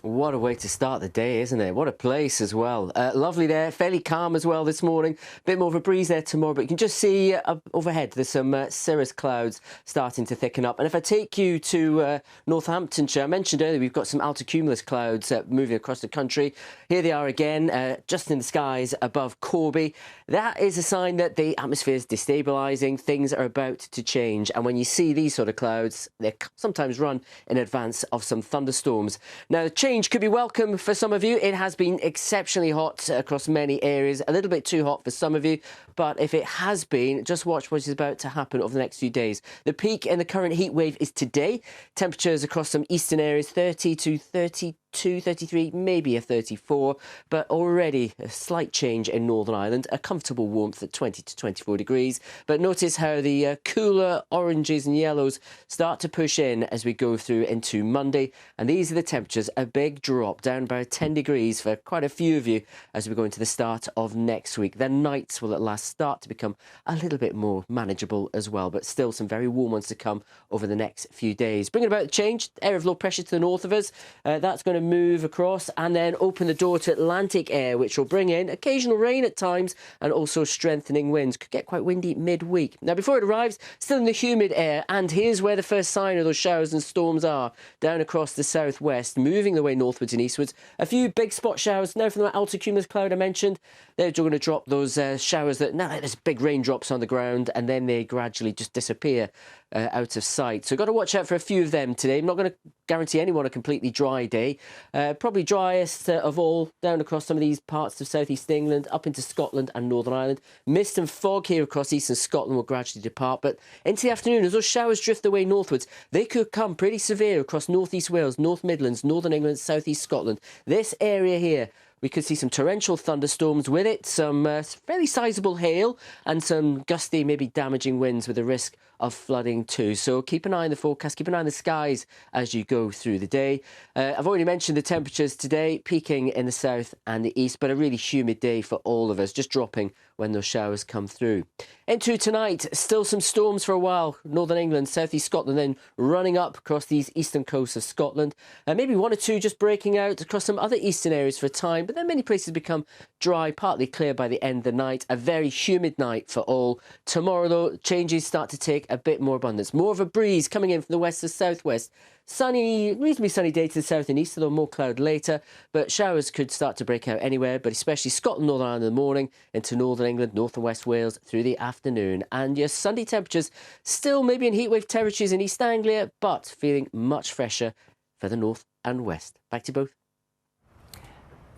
What a way to start the day, isn't it? What a place as well. Lovely there, fairly calm as well this morning. A bit more of a breeze there tomorrow, but you can just see overhead there's some cirrus clouds starting to thicken up. And if I take you to Northamptonshire, I mentioned earlier we've got some altocumulus clouds moving across the country. Here they are again, just in the skies above Corby. That is a sign that the atmosphere is destabilising, things are about to change, and when you see these sort of clouds, they sometimes run in advance of some thunderstorms. Now, the change could be welcome for some of you. It has been exceptionally hot across many areas, a little bit too hot for some of you, but if it has been, just watch what is about to happen over the next few days. The peak in the current heat wave is today. Temperatures across some eastern areas 30 to 32, 33, maybe a 34, but already a slight change in Northern Ireland, a comfortable warmth at 20 to 24 degrees. But notice how the cooler oranges and yellows start to push in as we go through into Monday, and these are the temperatures, a big drop down by 10 degrees for quite a few of you as we go into the start of next week. Then nights will at last start to become a little bit more manageable as well, but still some very warm ones to come over the next few days. Bringing about the change, area of low pressure to the north of us, that's going to move across and then open the door to Atlantic air, which will bring in occasional rain at times and also strengthening winds. Could get quite windy midweek. Now, before it arrives, still in the humid air, and here's where the first sign of those showers and storms are, down across the southwest, moving their way northwards and eastwards. A few big spot showers now from the altocumulus cloud I mentioned. They're going to drop those showers that now there's big raindrops on the ground, and then they gradually just disappear out of sight. So got to watch out for a few of them today. I'm not going to guarantee anyone a completely dry day. Probably driest of all down across some of these parts of southeast England, up into Scotland and Northern Ireland. Mist and fog here across eastern Scotland will gradually depart, but into the afternoon, as those showers drift away northwards, they could come pretty severe across northeast Wales, North Midlands, Northern England, southeast Scotland. This area here, we could see some torrential thunderstorms with it, some fairly sizable hail and some gusty, maybe damaging winds with a risk of flooding too. So keep an eye on the forecast, keep an eye on the skies as you go through the day. I've already mentioned the temperatures today, peaking in the south and the east, but a really humid day for all of us, just dropping when those showers come through. Into tonight, still some storms for a while. Northern England, southeast Scotland, then running up across these eastern coasts of Scotland. Maybe one or two just breaking out across some other eastern areas for a time, but then many places become dry, partly clear by the end of the night. A very humid night for all. Tomorrow, though, changes start to take a bit more abundance. More of a breeze coming in from the west to southwest. Sunny, reasonably sunny day to the south and east, although more cloud later, but showers could start to break out anywhere, but especially Scotland, Northern Ireland in the morning, into Northern England, North and West Wales through the afternoon. And your Sunday temperatures still maybe in heatwave territories in East Anglia, but feeling much fresher for the north and west. Back to you both.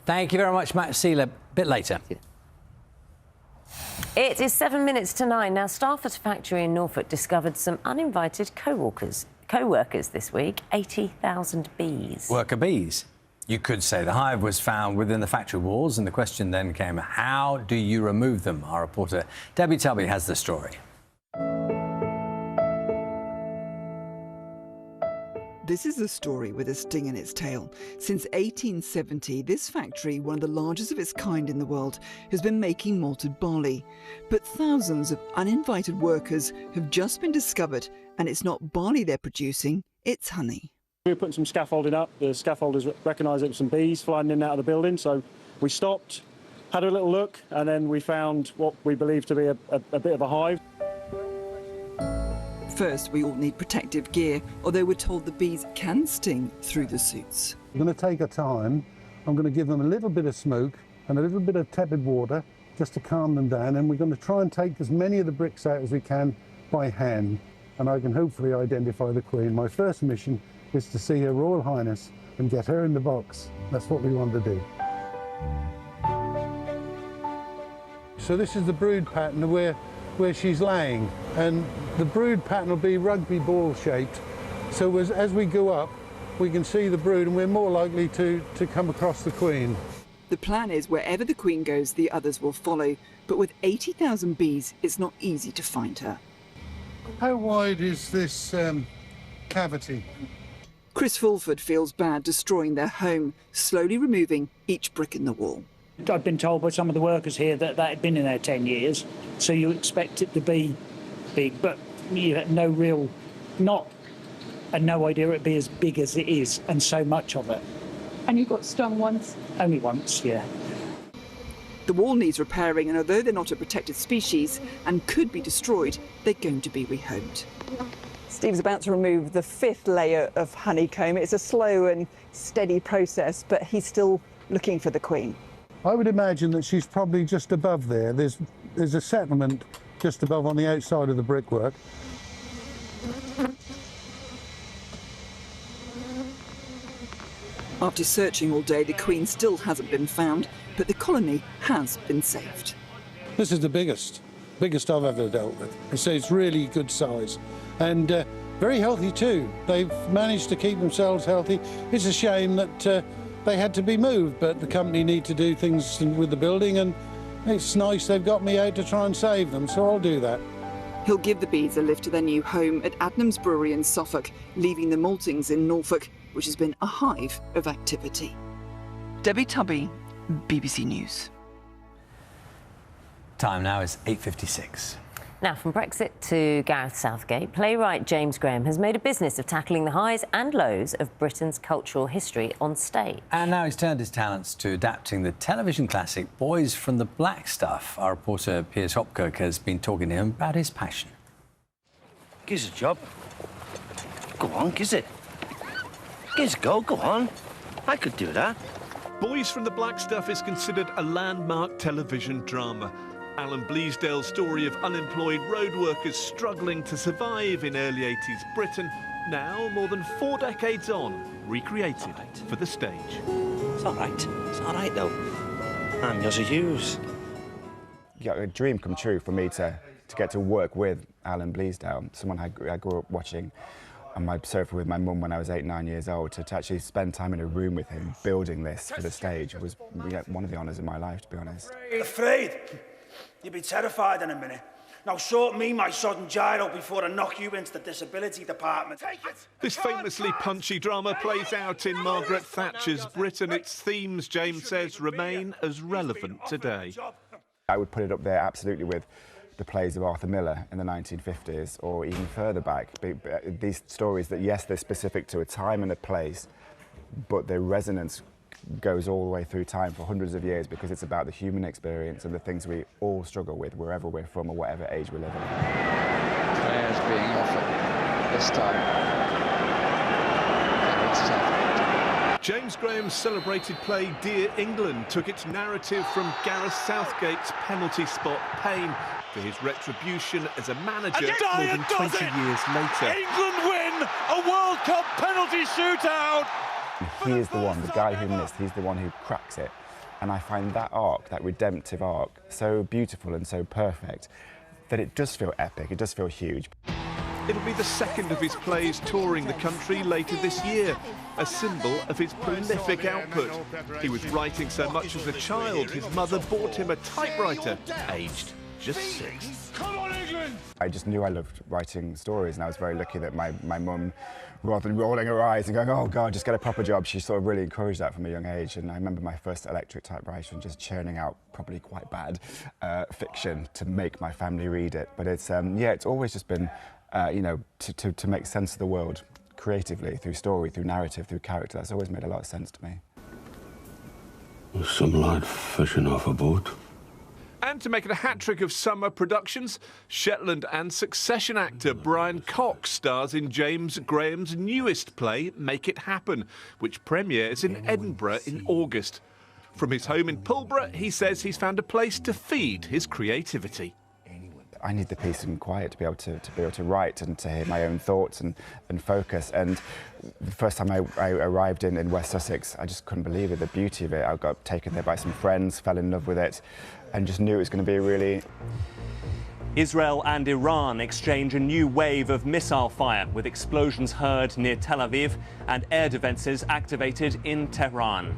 Thank you very much, Matt Sealer. A bit later. It is 7 minutes to 9. Now, staff at a factory in Norfolk discovered some uninvited co-workers this week, 80,000 bees. Worker bees. You could say the hive was found within the factory walls, and the question then came, how do you remove them? Our reporter Debbie Tubby has the story. This is a story with a sting in its tail. Since 1870, this factory, one of the largest of its kind in the world, has been making malted barley. But thousands of uninvited workers have just been discovered, and it's not barley they're producing, it's honey. We were putting some scaffolding up. The scaffolders recognised it was some bees flying in and out of the building, so we stopped, had a little look, and then we found what we believe to be a bit of a hive. First, we all need protective gear, although we're told the bees can sting through the suits. I'm going to take a time. I'm going to give them a little bit of smoke and a little bit of tepid water just to calm them down, and we're going to try and take as many of the bricks out as we can by hand, and I can hopefully identify the Queen. My first mission is to see Her Royal Highness and get her in the box. That's what we want to do. So this is the brood pattern where she's laying, and the brood pattern will be rugby ball shaped, so as we go up we can see the brood and we're more likely to come across the Queen. The plan is wherever the Queen goes, the others will follow, but with 80,000 bees it's not easy to find her. How wide is this cavity? Chris Fulford feels bad destroying their home, slowly removing each brick in the wall. I've been told by some of the workers here that had been in there 10 years, so you expect it to be big, but you have no idea it'd be as big as it is, and so much of it. And you got stung once? Only once, yeah. The wall needs repairing, and although they're not a protected species and could be destroyed, they're going to be rehomed. Steve's about to remove the 5th layer of honeycomb. It's a slow and steady process, but he's still looking for the Queen. I would imagine that she's probably just above there. There's there's a settlement just above on the outside of the brickwork. After searching all day, the Queen still hasn't been found, but the colony has been saved. This is the biggest I've ever dealt with. So it's really good size and very healthy too. They've managed to keep themselves healthy. It's a shame that they had to be moved, but the company need to do things with the building, and it's nice they've got me out to try and save them, so I'll do that. He'll give the bees a lift to their new home at Adnams Brewery in Suffolk, leaving the maltings in Norfolk, which has been a hive of activity. Debbie Tubby, BBC News. Time now is 8:56. Now, from Brexit to Gareth Southgate, playwright James Graham has made a business of tackling the highs and lows of Britain's cultural history on Stayt. And now he's turned his talents to adapting the television classic Boys from the Black Stuff. Our reporter Piers Hopkirk has been talking to him about his passion. Gives a job. Go on, gives it. Gives a go, go on. I could do that. Boys from the Black Stuff is considered a landmark television drama. Alan Bleasdale's story of unemployed road workers struggling to survive in early 80s Britain, now more than 4 decades on, recreated for the stage. It's all right though. I'm Yossi Hughes. Yeah, a dream come true for me to get to work with Alan Bleasdale, someone I grew up watching on my sofa with my mum when I was 8, 9 years old. To actually spend time in a room with him building this for the stage was one of the honours of my life, to be honest. Afraid? You'll be terrified in a minute. Now sort me my sodden gyro before I knock you into the disability department. This famously punchy drama plays out in Margaret Thatcher's Britain. Its themes, James says, remain as relevant today. I would put it up there absolutely with the plays of Arthur Miller in the 1950s, or even further back. These stories that, yes, they're specific to a time and a place, but their resonance goes all the way through time for hundreds of years, because it's about the human experience and the things we all struggle with wherever we're from or whatever age we live in. Players being offered this time. James Graham's celebrated play Dear England took its narrative from Gareth Southgate's penalty spot pain for his retribution as a manager more than 20 years later. England win a World Cup penalty shootout! He is the one, the guy who missed, he's the one who cracks it. And I find that arc, that redemptive arc, so beautiful and so perfect that it does feel epic, it does feel huge. It'll be the second of his plays touring the country later this year, a symbol of his prolific output. He was writing so much as a child, his mother bought him a typewriter, aged just 6. Come on, England! I just knew I loved writing stories, and I was very lucky that my mum, rather than rolling her eyes and going, oh God, just get a proper job, she sort of really encouraged that from a young age. And I remember my first electric typewriter and just churning out probably quite bad fiction to make my family read it. But it's, yeah, it's always just been, you know, to make sense of the world creatively, through story, through narrative, through character. That's always made a lot of sense to me. There's some lad fishing off a boat. And to make it a hat-trick of summer productions, Shetland and Succession actor Brian Cox stars in James Graham's newest play, Make It Happen, which premieres in Edinburgh in August. From his home in Pulborough, he says he's found a place to feed his creativity. I need the peace and quiet to be able to write and to hear my own thoughts and focus. And the first time I arrived in West Sussex, I just couldn't believe it, the beauty of it. I got taken there by some friends, fell in love with it, and just knew it was going to be a really... Israel and Iran exchange a new wave of missile fire, with explosions heard near Tel Aviv and air defences activated in Tehran.